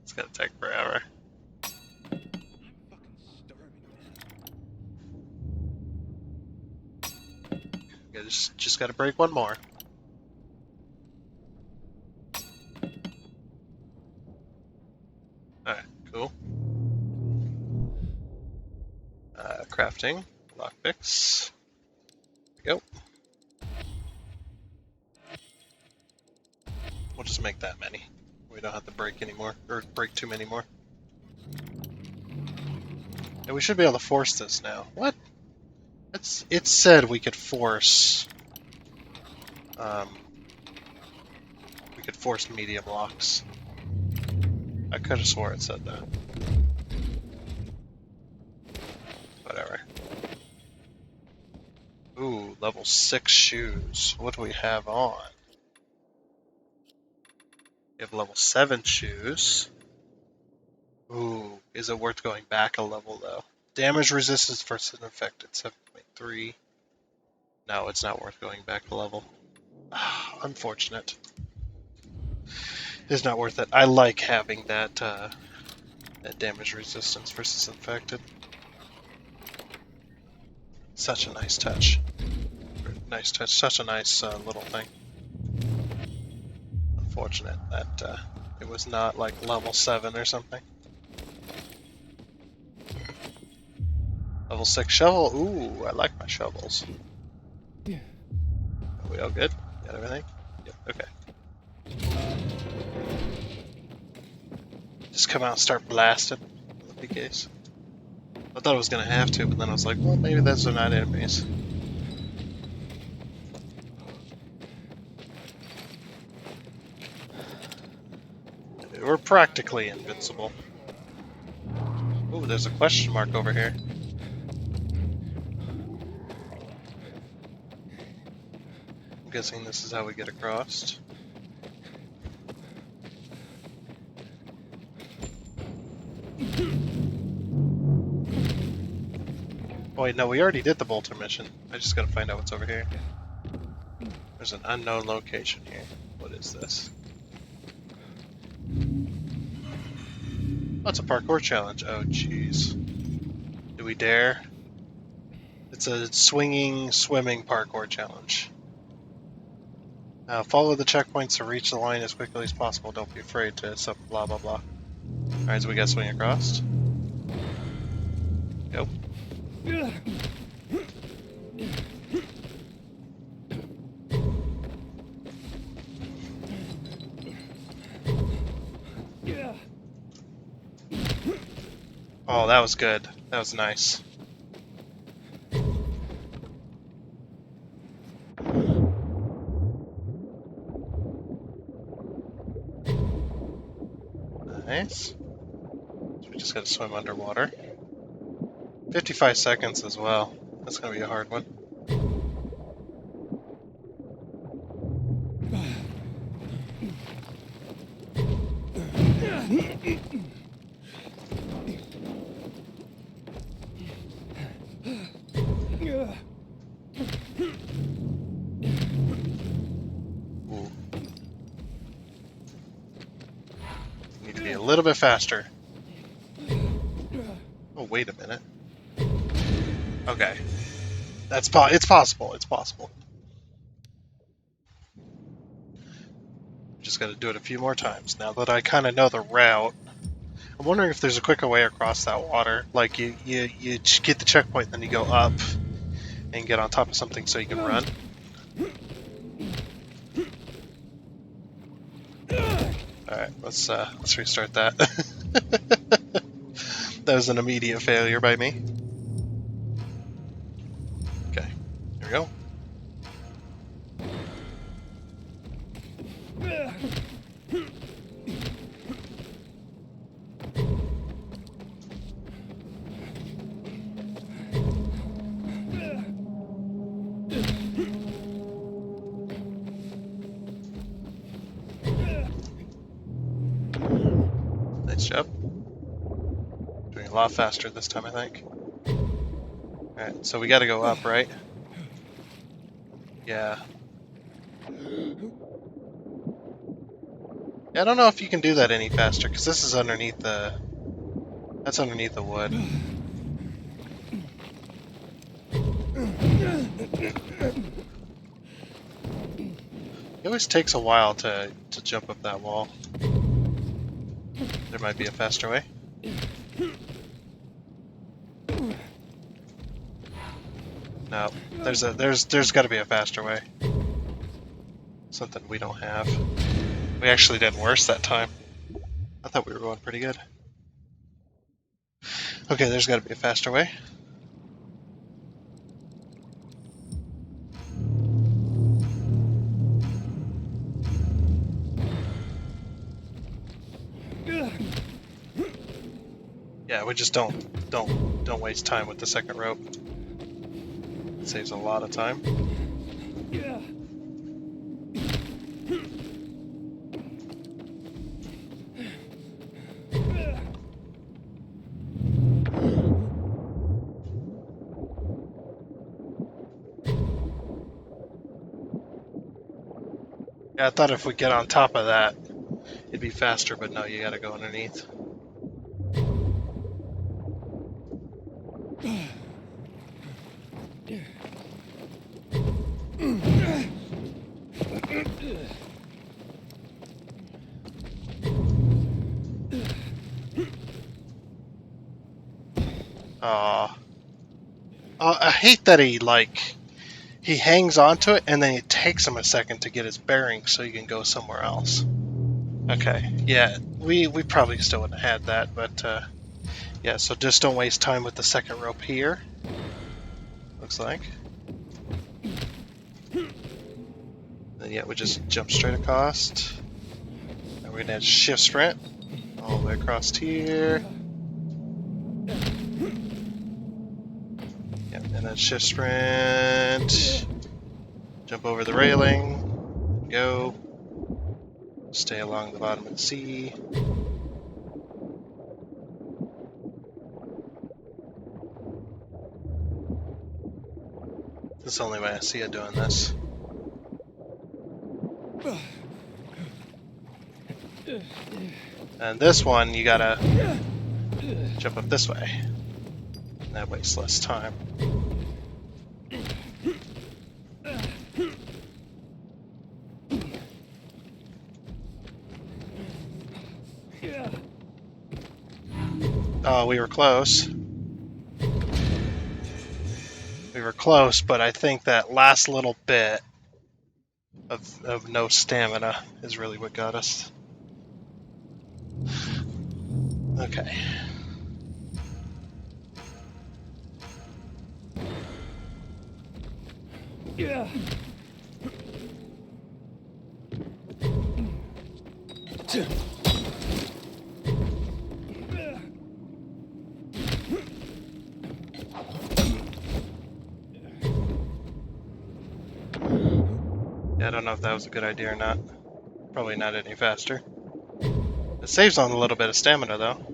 It's gonna take forever. Okay, just gotta break one more. Alright, cool. Crafting, lockpicks. There we go. We'll just make that many. We don't have to break anymore, or break too many more. And we should be able to force this now. What? It said we could force. We could force medium locks. I could have swore it said that. Whatever. Ooh, level 6 shoes. What do we have on? We have level 7 shoes. Ooh, is it worth going back a level though? Damage resistance versus infected 7.3. No, it's not worth going back a level. Unfortunate. It's not worth it. I like having that that damage resistance versus infected. Such a nice touch. Nice touch. Such a nice little thing. Unfortunate that it was not like level 7 or something. Level 6 shovel. Ooh, I like my shovels. Yeah. Are we all good? Got everything? Yep, okay. Just come out and start blasting the PKs. I thought I was gonna have to, but then I was like, well, maybe those are not enemies. We're practically invincible. Ooh, there's a question mark over here. I'm guessing this is how we get across. Oh wait, no, we already did the bolter mission. I just gotta find out what's over here. There's an unknown location here. What is this? Oh, it's a parkour challenge. Oh, jeez. Do we dare? It's a swinging, swimming parkour challenge. Follow the checkpoints to reach the line as quickly as possible. Don't be afraid to blah blah blah. Alright, so we gotta swing across. Go. Oh, that was good. That was nice. Nice. So we just gotta swim underwater. 55 seconds as well. That's gonna be a hard one. Ooh. Need to be a little bit faster. Oh, wait a minute. Okay. It's possible. It's possible. Just got to do it a few more times now that I kind of know the route. I'm wondering if there's a quicker way across that water. Like you get the checkpoint, then you go up and get on top of something so you can run. All right, let's restart that. That was an immediate failure by me. Okay, here we go. Nice job. Doing a lot faster this time, I think. Alright, so we gotta go up, right? Yeah. I don't know if you can do that any faster, because this is underneath the... That's underneath the wood. It always takes a while to jump up that wall. There might be a faster way. No, there's got to be a faster way. Something we don't have. We actually did worse that time. I thought we were going pretty good. Okay, there's got to be a faster way. Yeah, we just don't waste time with the second rope. It saves a lot of time. Yeah, I thought if we get on top of that, it'd be faster, but no, you gotta go underneath. I hate that he hangs onto it and then it takes him a second to get his bearings so you can go somewhere else. Okay, yeah, we probably still wouldn't have had that, but yeah, so just don't waste time with the second rope here. Looks like. Then yeah, we just jump straight across. And we're gonna have shift sprint all the way across here. Yeah, and then shift sprint. Jump over the railing. Go. Stay along the bottom of the sea. This is the only way I see it doing this. And this one, you gotta jump up this way. That wastes less time. We were close. We were close, but I think that last little bit of no stamina is really what got us. Okay. Yeah. Yeah, I don't know if that was a good idea or not. Probably not any faster. It saves on a little bit of stamina, though.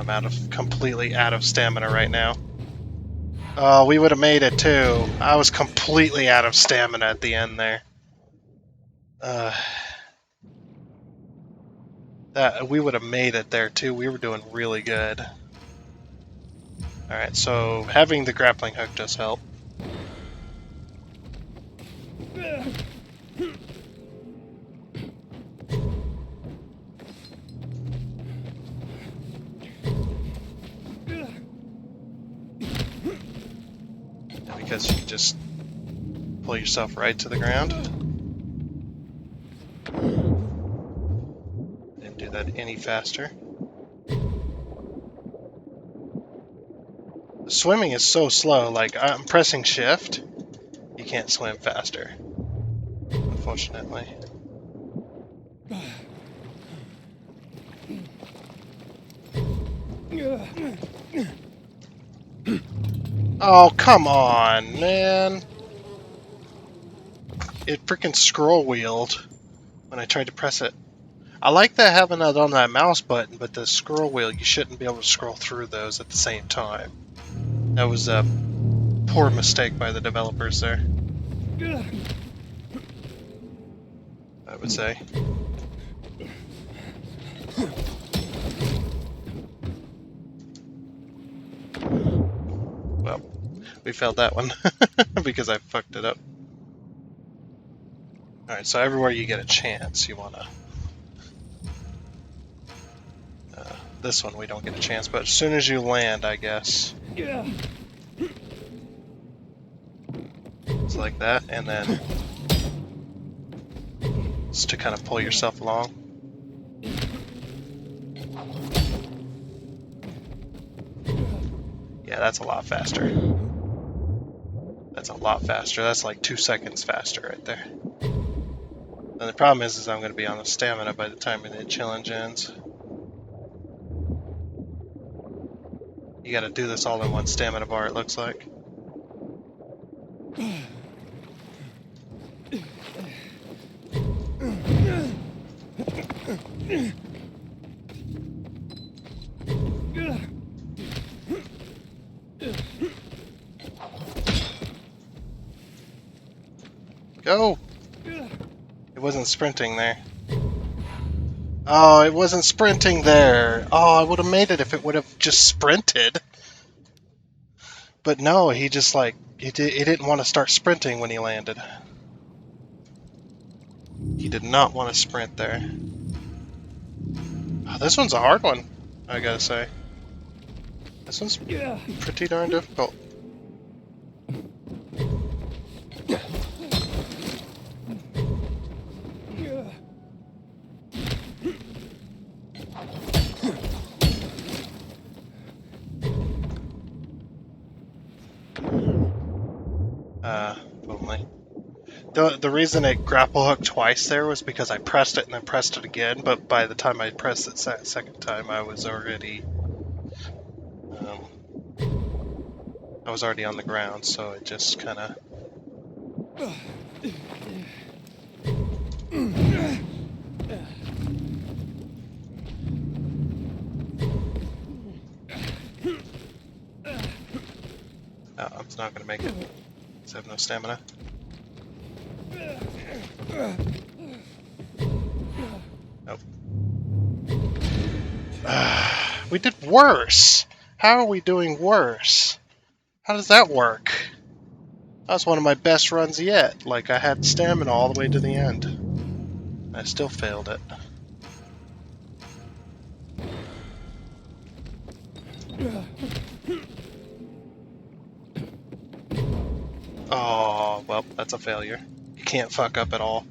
I'm completely out of stamina right now. Oh, we would have made it too. I was completely out of stamina at the end there. That we would have made it there too. We were doing really good. All right, so having the grappling hook does help. Because you can just pull yourself right to the ground. Didn't do that any faster. The swimming is so slow, like I'm pressing shift, you can't swim faster, unfortunately. Oh, come on, man. It freaking scroll wheeled when I tried to press it. I like that having that on that mouse button, but the scroll wheel, you shouldn't be able to scroll through those at the same time. That was a poor mistake by the developers there, I would say. Well, we failed that one because I fucked it up. Alright, so everywhere you get a chance, you wanna... this one we don't get a chance, but as soon as you land, I guess. It's like that, and then... just to kind of pull yourself along. Yeah, that's a lot faster. That's a lot faster. That's like 2 seconds faster right there. And the problem is I'm going to be on the stamina by the time the challenge ends. You got to do this all in one stamina bar, it looks like. Go! It wasn't sprinting there. Oh, it wasn't sprinting there. Oh, I would have made it if it would have just sprinted. But no, he just like, he didn't want to start sprinting when he landed. He did not want to sprint there. Oh, this one's a hard one, I gotta say. This one's pretty darn difficult. Only. The reason it grapple hooked twice there was because I pressed it and then pressed it again, but by the time I pressed it second time, I was already on the ground, so it just kind of... Oh, It's not gonna make it. I have no stamina. Nope. We did worse! How are we doing worse? How does that work? That was one of my best runs yet. Like, I had stamina all the way to the end. I still failed it. Oh, well, that's a failure. You can't fuck up at all.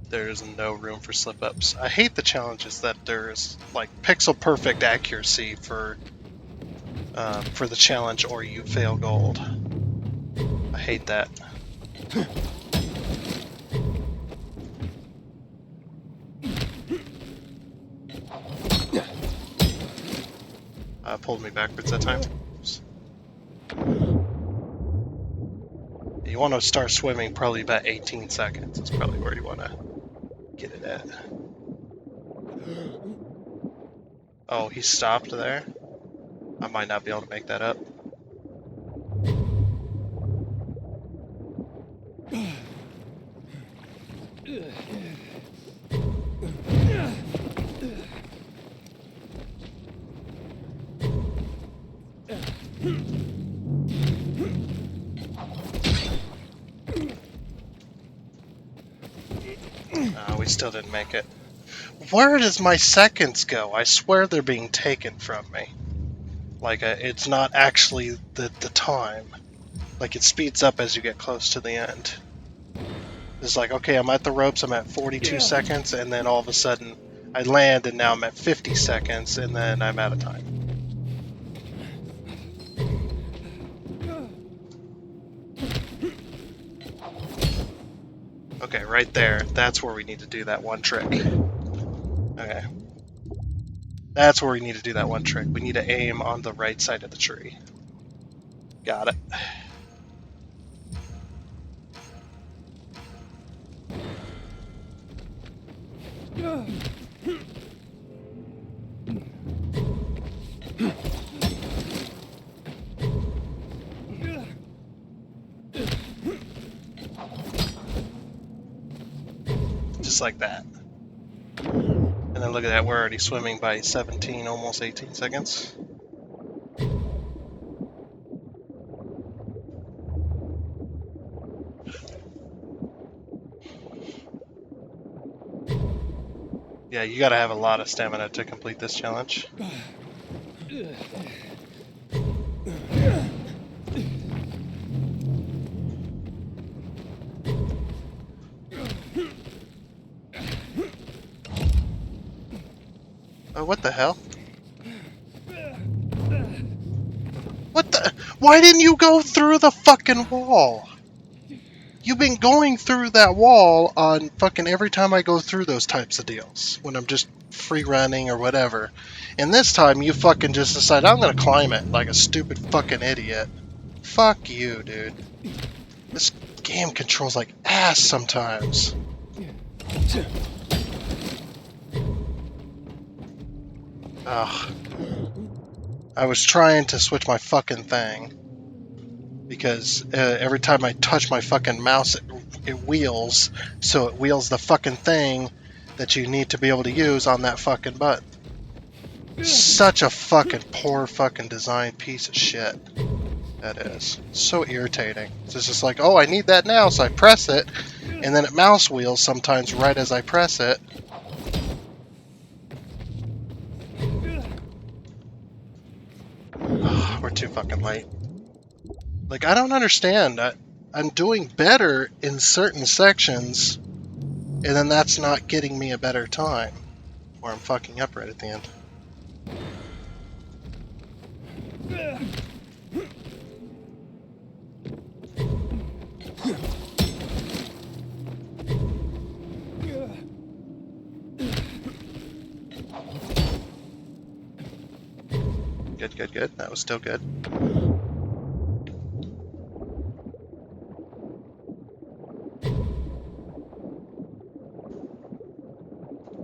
There's no room for slip-ups. I hate the challenges that there's, like, pixel-perfect accuracy for the challenge or you fail gold. I hate that. Pulled me backwards that time. Oops. You want to start swimming probably about 18 seconds. That's probably where you want to get it at. Oh, he stopped there? I might not be able to make that up. We still didn't make it. Where does my seconds go? I swear they're being taken from me. Like, it's not actually the time. Like, it speeds up as you get close to the end. It's like, okay, I'm at the ropes, I'm at 42 seconds, and then all of a sudden I land, and now I'm at 50 seconds, and then I'm out of time. Okay, right there. That's where we need to do that one trick. Okay. That's where we need to do that one trick. We need to aim on the right side of the tree. Got it. Just like that. And then look at that, we're already swimming by 17, almost 18 seconds. Yeah, you gotta have a lot of stamina to complete this challenge. Oh, what the hell? What the? Why didn't you go through the fucking wall? You've been going through that wall on fucking every time I go through those types of deals. When I'm just free running or whatever. And this time you fucking just decide I'm gonna climb it like a stupid fucking idiot. Fuck you, dude. This game controls like ass sometimes. Ugh. I was trying to switch my fucking thing. Because every time I touch my fucking mouse, it wheels. So it wheels the fucking thing that you need to be able to use on that fucking button. Such a fucking poor fucking design piece of shit. That is. So irritating. It's just like, oh, I need that now, so I press it. And then it mouse wheels sometimes right as I press it. Oh, we're too fucking late. Like, I don't understand. I'm doing better in certain sections, and then that's not getting me a better time. Or I'm fucking up right at the end. Good, good, good. That was still good.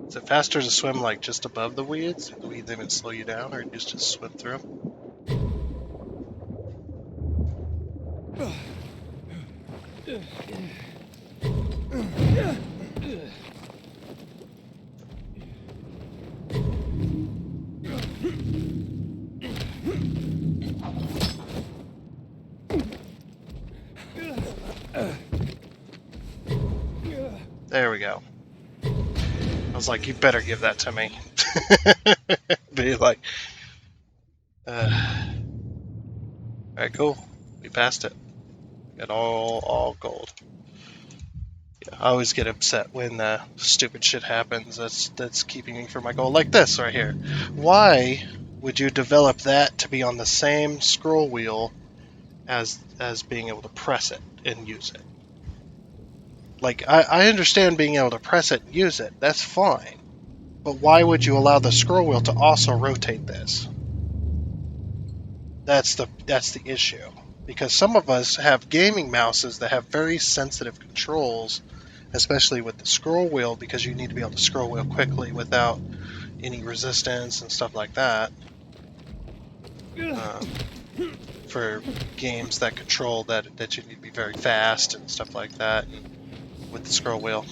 Is it faster to swim like just above the weeds? Do the weeds even slow you down, or you just swim through them? There we go. I was like, you better give that to me. Be like, alright, cool. We passed it. Got all gold. Yeah, I always get upset when stupid shit happens that's keeping me from my goal. Like this right here. Why would you develop that to be on the same scroll wheel as being able to press it and use it? Like, I understand being able to press it and use it. That's fine. But why would you allow the scroll wheel to also rotate this? That's the issue. Because some of us have gaming mouses that have very sensitive controls, especially with the scroll wheel, because you need to be able to scroll wheel quickly without any resistance and stuff like that. For games that control that you need to be very fast and stuff like that, and with the scroll wheel.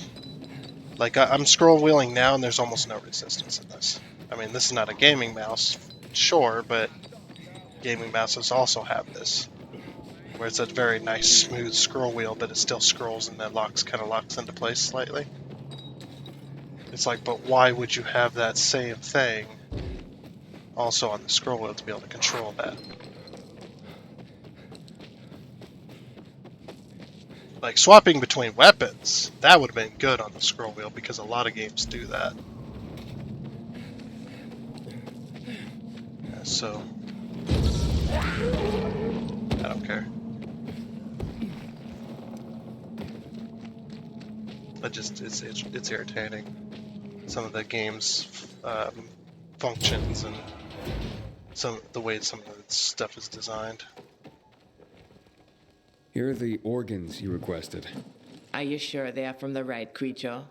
Like, I'm scroll wheeling now, and there's almost no resistance in this. I mean, this is not a gaming mouse, sure, but gaming mouses also have this, where it's a very nice, smooth scroll wheel, but it still scrolls and then kind of locks into place slightly. It's like, but why would you have that same thing also on the scroll wheel to be able to control that? Like, swapping between weapons, that would have been good on the scroll wheel, because a lot of games do that. Yeah, so, I don't care. It's irritating. Some of the game's functions and the way some of the stuff is designed. Here are the organs you requested. Are you sure they are from the right creature?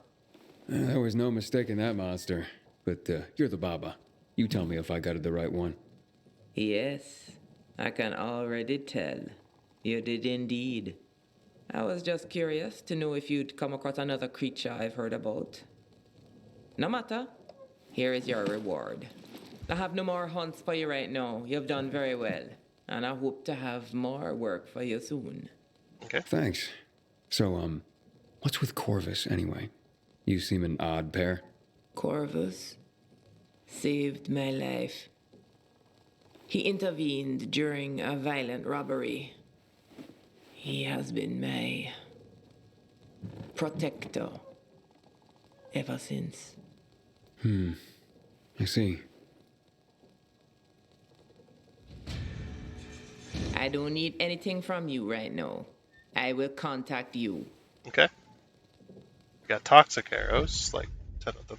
There was no mistaking that monster. But you're the Baba. You tell me if I got it the right one. Yes, I can already tell. You did indeed. I was just curious to know if you'd come across another creature I've heard about. No matter. Here is your reward. I have no more hunts for you right now. You've done very well. And I hope to have more work for you soon. Okay. Thanks. So, what's with Corvus anyway? You seem an odd pair. Corvus saved my life. He intervened during a violent robbery. He has been my protector ever since. I see. I don't need anything from you right now. I will contact you. Okay. We got toxic arrows, like 10 of them.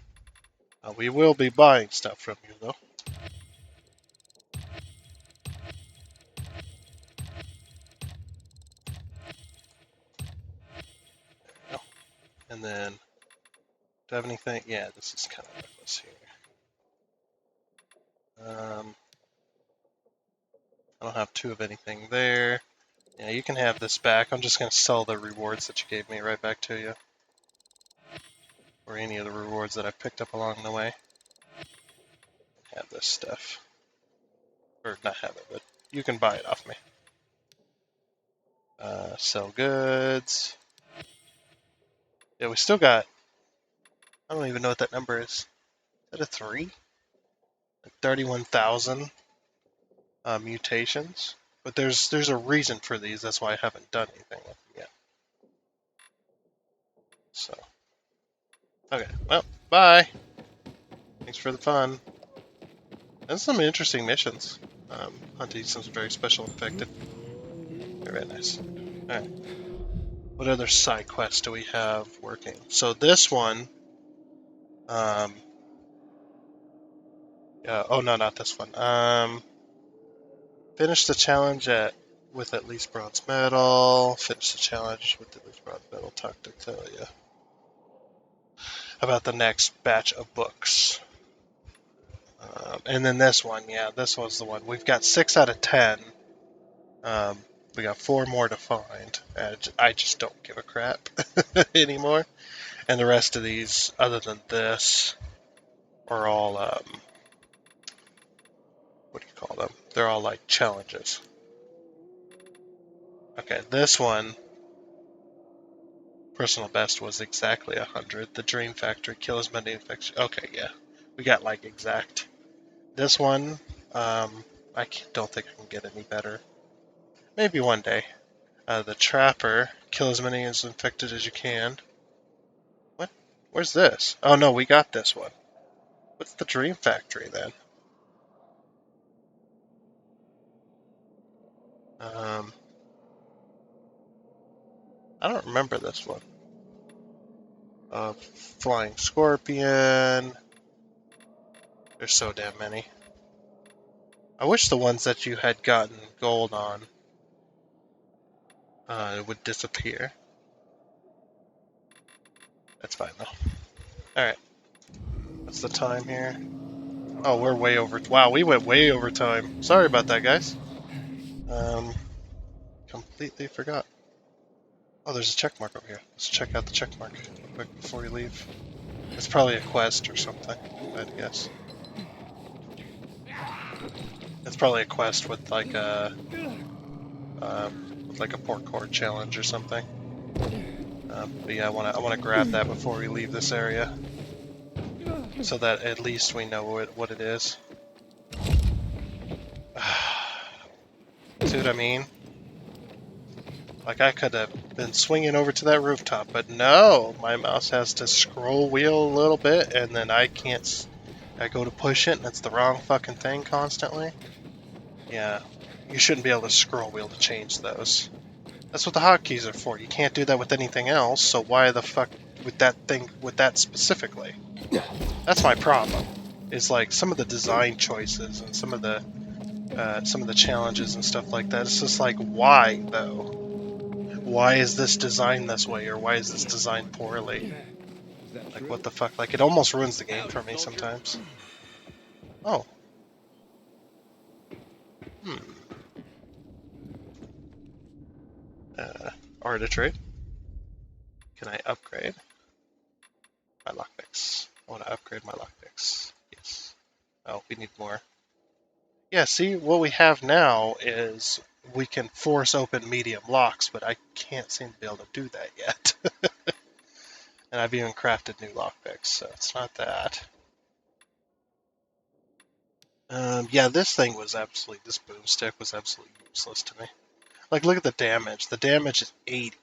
We will be buying stuff from you, though. And then, do I have anything? Yeah, this is kind of reckless here. I don't have 2 of anything there. Yeah, you can have this back. I'm just going to sell the rewards that you gave me right back to you. Or any of the rewards that I've picked up along the way. Have this stuff. Or not have it, but you can buy it off me. Sell goods. Yeah, we still got... I don't even know what that number is. Is that a 3? Like 31,000 mutations. But there's a reason for these. That's why I haven't done anything with them yet. So... Okay, well, bye! Thanks for the fun. That's some interesting missions. Hunting some very special infected. Very nice. Alright. What other side quests do we have working? So this one... oh no, not this one. Finish the challenge with at least bronze medal. Finish the challenge with at least bronze medal. Talk to tell you about the next batch of books. And then this one, yeah, this was the one. We've got 6 out of 10 We got 4 more to find. I just don't give a crap anymore. And the rest of these, other than this, are all, what do you call them? They're all like challenges. Okay, this one, personal best was exactly 100. The Dream Factory, kill as many infections. Okay, yeah. We got like exact. This one, don't think I can get any better. Maybe one day. The Trapper, kill as many as infected as you can. What? Where's this? Oh no, we got this one. What's the Dream Factory then? I don't remember this one. Flying Scorpion. There's so damn many. I wish the ones that you had gotten gold on would disappear. That's fine though. Alright. What's the time here? Oh, we're way over. Wow, we went way over time. Sorry about that, guys. Completely forgot. Oh, there's a check mark over here. Let's check out the check mark real quick before we leave. It's probably a quest or something, I'd guess. It's probably a quest with like a pork cord challenge or something. But yeah, I wanna grab that before we leave this area, so that at least we know what it is. See what I mean? Like I could have been swinging over to that rooftop, but no, my mouse has to scroll wheel a little bit, and then I can't. I go to push it, and it's the wrong fucking thing constantly. Yeah, you shouldn't be able to scroll wheel to change those. That's what the hotkeys are for. You can't do that with anything else, so why the fuck with that thing, with that specifically? That's my problem. Is like some of the design choices and some of the challenges and stuff like that. It's just like, why though? Why is this designed this way, or why is this designed poorly? Like what the fuck? Like it almost ruins the game for me sometimes. Oh. Art of trade. Can I upgrade my lockpicks? I want to upgrade my lockpicks. Yes. Oh, we need more. Yeah, see, what we have now is we can force open medium locks, but I can't seem to be able to do that yet. And I've even crafted new lockpicks, so it's not that. Yeah, this boomstick was absolutely useless to me. Like, look at the damage. The damage is 80.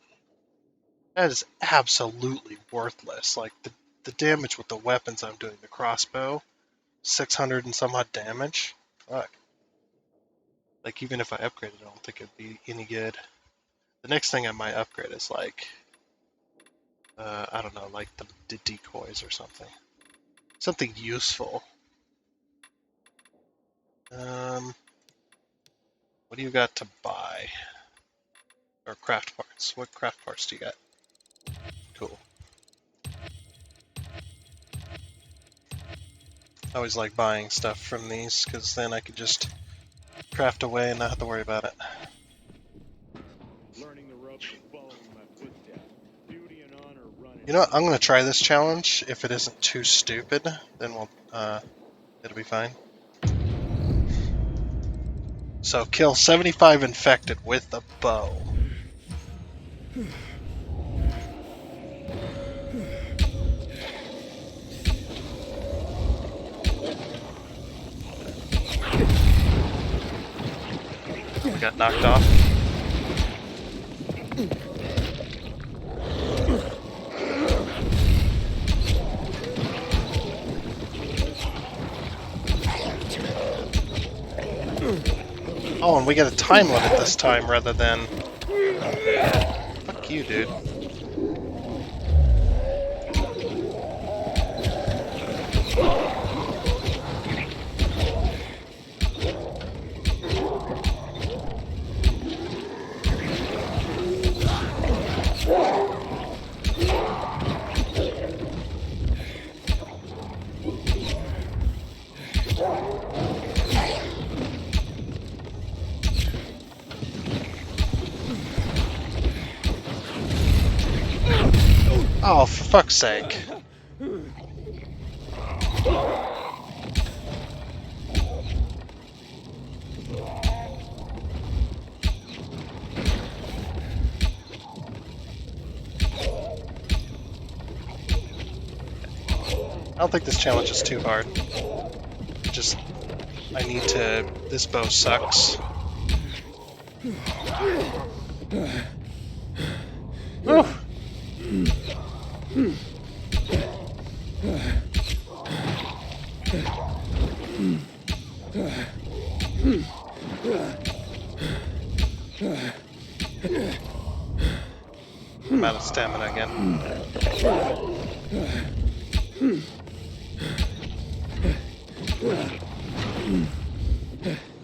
That is absolutely worthless. Like, the damage with the weapons I'm doing, the crossbow, 600 and some odd damage. Fuck. Like, even if I upgraded, I don't think it'd be any good. The next thing I might upgrade is, like, I don't know, like the decoys or something. Something useful. What do you got to buy? Or craft parts. What craft parts do you got? Cool. I always like buying stuff from these, because then I can just craft away and not have to worry about it. Learning the ropes and following my footsteps. Duty and honor running. You know what? I'm going to try this challenge. If it isn't too stupid, then it'll be fine. So kill 75 infected with a bow. We got knocked off. Oh, and we get a time limit this time rather than... Fuck you, dude. Oh, for fuck's sake. I don't think this challenge is too hard. Just, I need to... This bow sucks. Oh. I'm out of stamina again.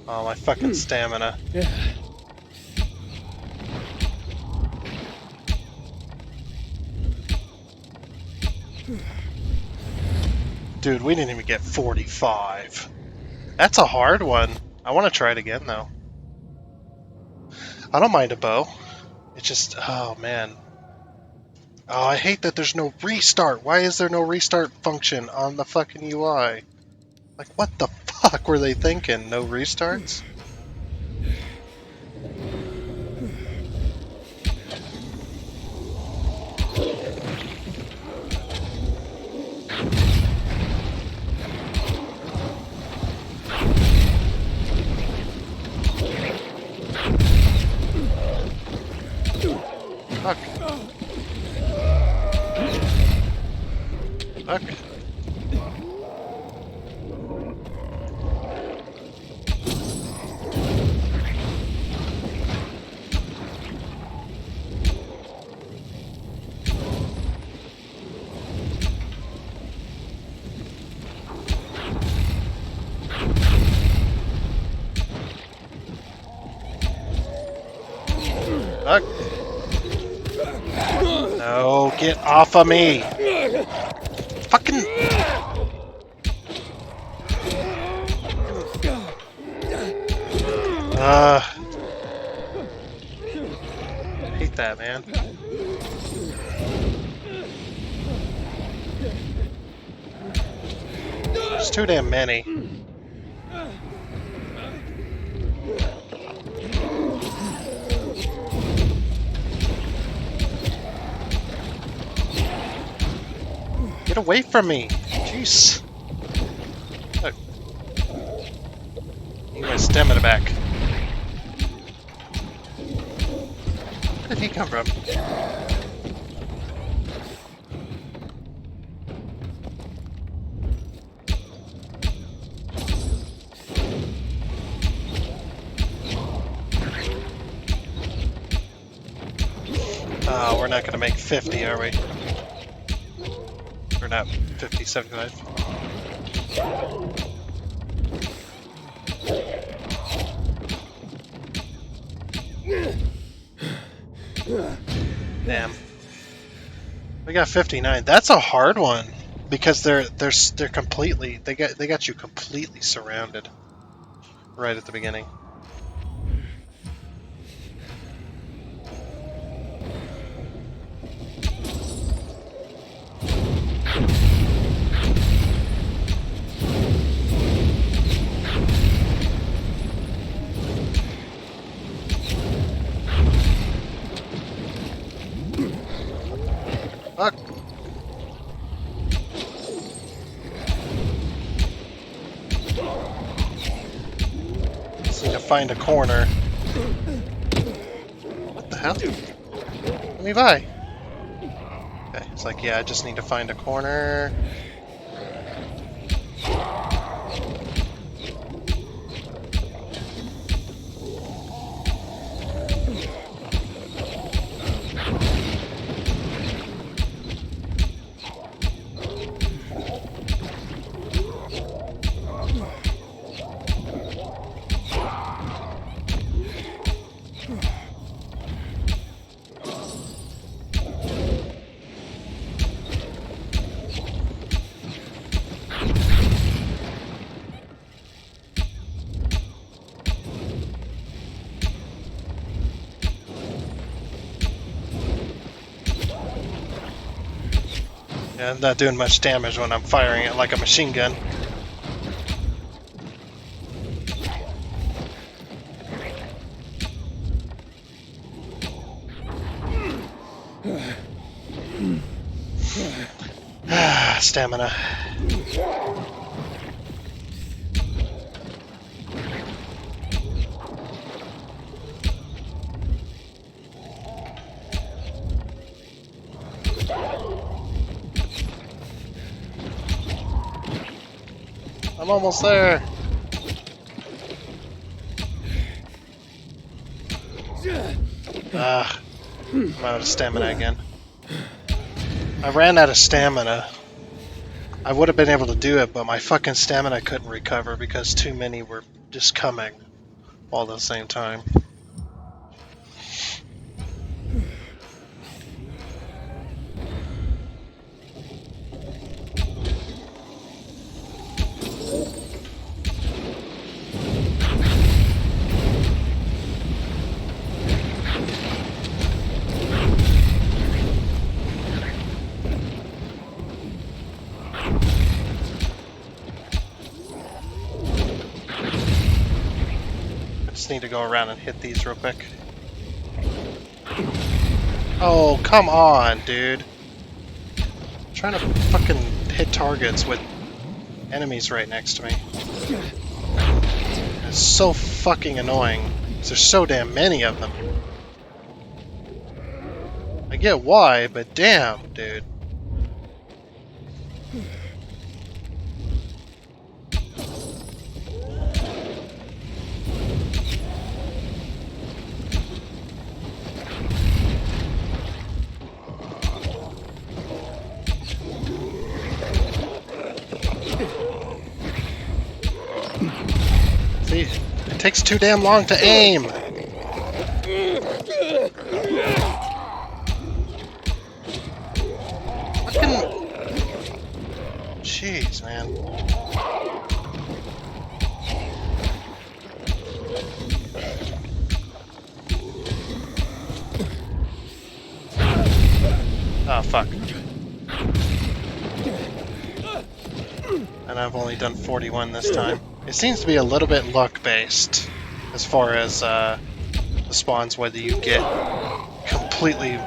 Oh, my fucking stamina. Dude, we didn't even get 45. That's a hard one. I want to try it again, though. I don't mind a bow. It's just, oh man. Oh, I hate that there's no restart. Why is there no restart function on the fucking UI? Like, what the fuck were they thinking? No restarts? Fuck. Fuck. Fuck. No, get off of me! Fucking... hate that, man. There's too damn many. Get away from me! Jeez. Look. Need my stamina back. Where did he come from? Oh, we're not gonna make 50, are we? Or not 50, 75. Damn. We got 59. That's a hard one because they're completely they got you completely surrounded right at the beginning. Fuck. Just need to find a corner. What the hell? Let me by. Okay, it's like, yeah, I just need to find a corner. Yeah, I'm not doing much damage when I'm firing it like a machine gun. Stamina. I'm almost there. I'm out of stamina again. I ran out of stamina. I would have been able to do it, but my fucking stamina couldn't recover because too many were just coming all at the same time. I just need to go around and hit these real quick. Oh, come on, dude. I'm trying to fucking hit targets with enemies right next to me. It's so fucking annoying. 'Cause there's so damn many of them. I get why, but damn, dude. See, it takes too damn long to aim. Fucking... Jeez, man. Oh, fuck. And I've only done 41 this time. It seems to be a little bit luck-based as far as the spawns, whether you get completely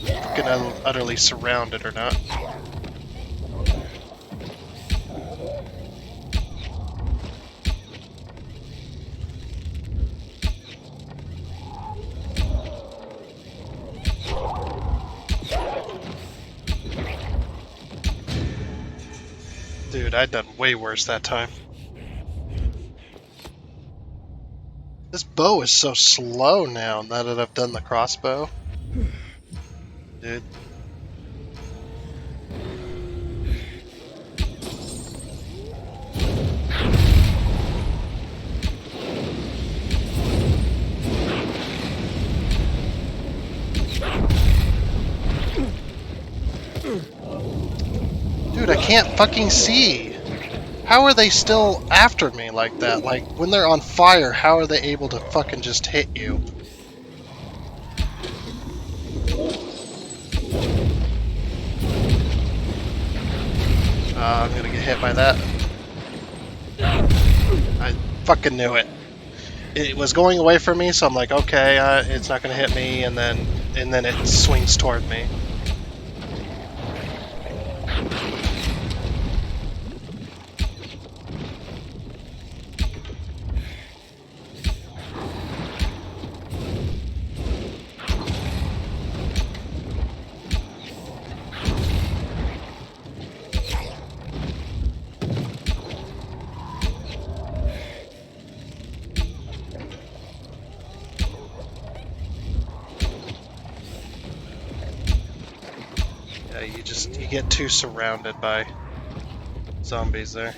fucking utterly surrounded or not. Dude, I'd done way worse that time. This bow is so slow now that I've done the crossbow. Dude. Dude, I can't fucking see. How are they still after me like that? Like, when they're on fire, how are they able to fucking just hit you? I'm gonna get hit by that. I fucking knew it. It was going away from me, so I'm like, okay, it's not gonna hit me, and then it swings toward me. Yeah, you get too surrounded by zombies there.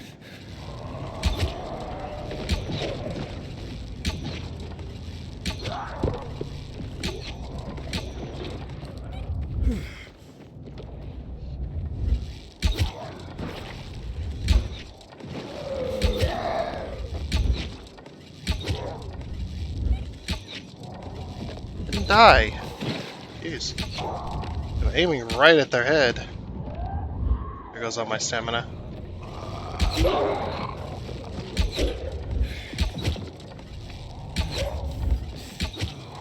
Didn't die. Jeez. I'm aiming right at their head. goes all my stamina.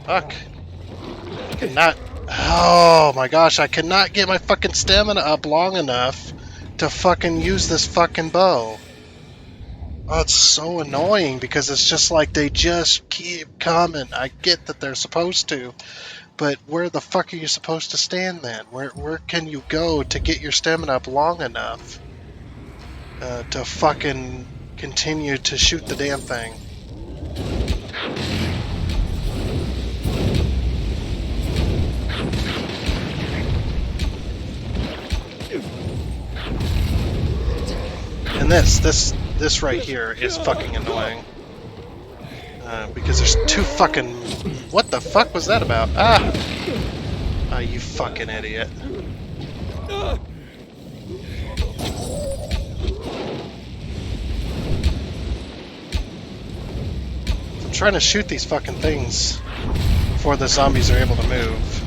Fuck. I cannot. Oh my gosh, I cannot get my fucking stamina up long enough to fucking use this fucking bow. Oh, it's so annoying because it's just like they just keep coming. I get that they're supposed to, but where the fuck are you supposed to stand then? Where can you go to get your stamina up long enough to fucking continue to shoot the damn thing? And this right here is fucking annoying. Because there's two fucking... What the fuck was that about? Ah! Ah, you fucking idiot. I'm trying to shoot these fucking things before the zombies are able to move.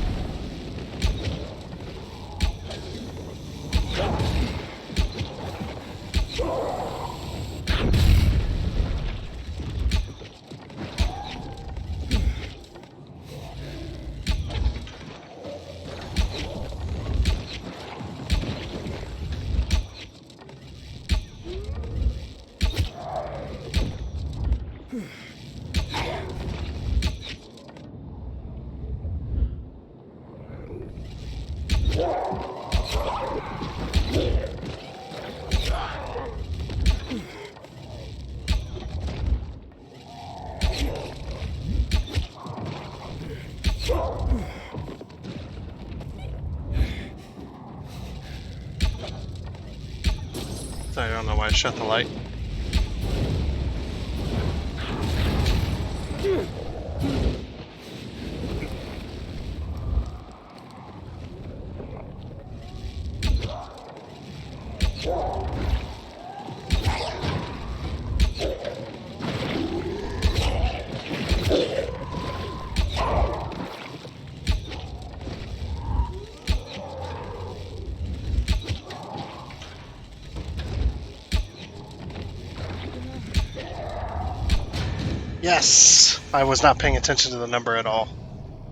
I don't know why I shut the light. Yes! I was not paying attention to the number at all.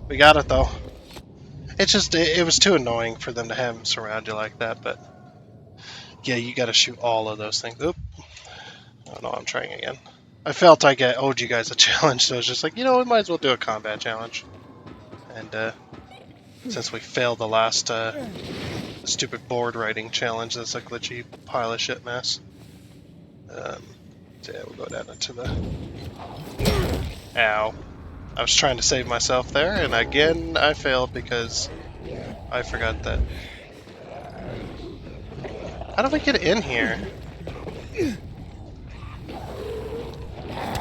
We got it though. It's just, it was too annoying for them to have him surround you like that, but... Yeah, you gotta shoot all of those things. Oop. Oh no, I'm trying again. I felt I owed you guys a challenge, so I was just like, you know, we might as well do a combat challenge. And, since we failed the last, stupid board writing challenge, that's a glitchy pile of shit mess. So yeah, we'll go down into the... Ow. I was trying to save myself there, and again I failed because I forgot that. How do I get in here?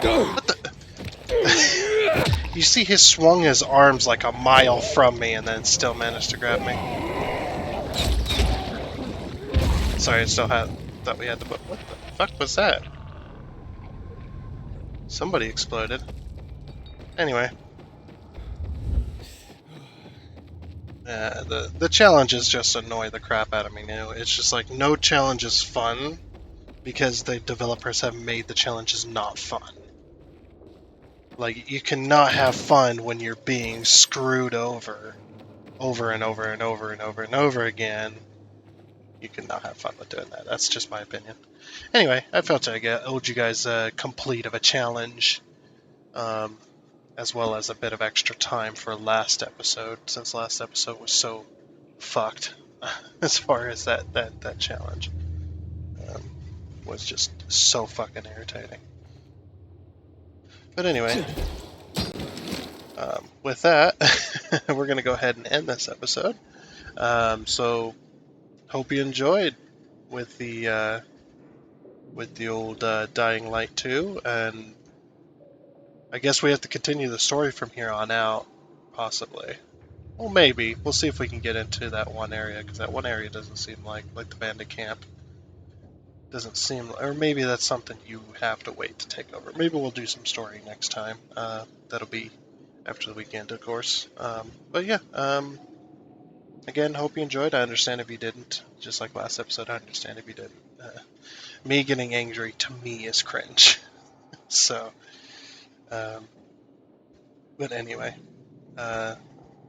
What the? You see, he swung his arms like a mile from me and then still managed to grab me. Sorry, I still thought we had the... What the fuck was that? Somebody exploded. Anyway. The challenges just annoy the crap out of me now. It's just like, no challenge is fun because the developers have made the challenges not fun. Like, you cannot have fun when you're being screwed over and over and over and over and over again. You cannot have fun with doing that. That's just my opinion. Anyway, I felt I owed you guys a complete of a challenge. As well as a bit of extra time for last episode, since last episode was so fucked as far as that challenge. Was just so fucking irritating. But anyway, with that, we're going to go ahead and end this episode. So, hope you enjoyed with the old Dying Light 2, and I guess we have to continue the story from here on out, possibly. Well, maybe. We'll see if we can get into that one area, because that one area doesn't seem like the bandit camp. Doesn't seem... Or maybe that's something you have to wait to take over. Maybe we'll do some story next time. That'll be after the weekend, of course. But yeah, Again, hope you enjoyed. I understand if you didn't. Just like last episode, I understand if you didn't. Me getting angry to me is cringe. So, but anyway, like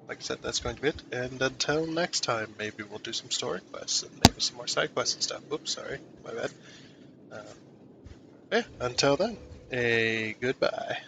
I said, that's going to be it. And until next time, maybe we'll do some story quests and maybe some more side quests and stuff. Oops, sorry, my bad. Yeah, until then, a goodbye.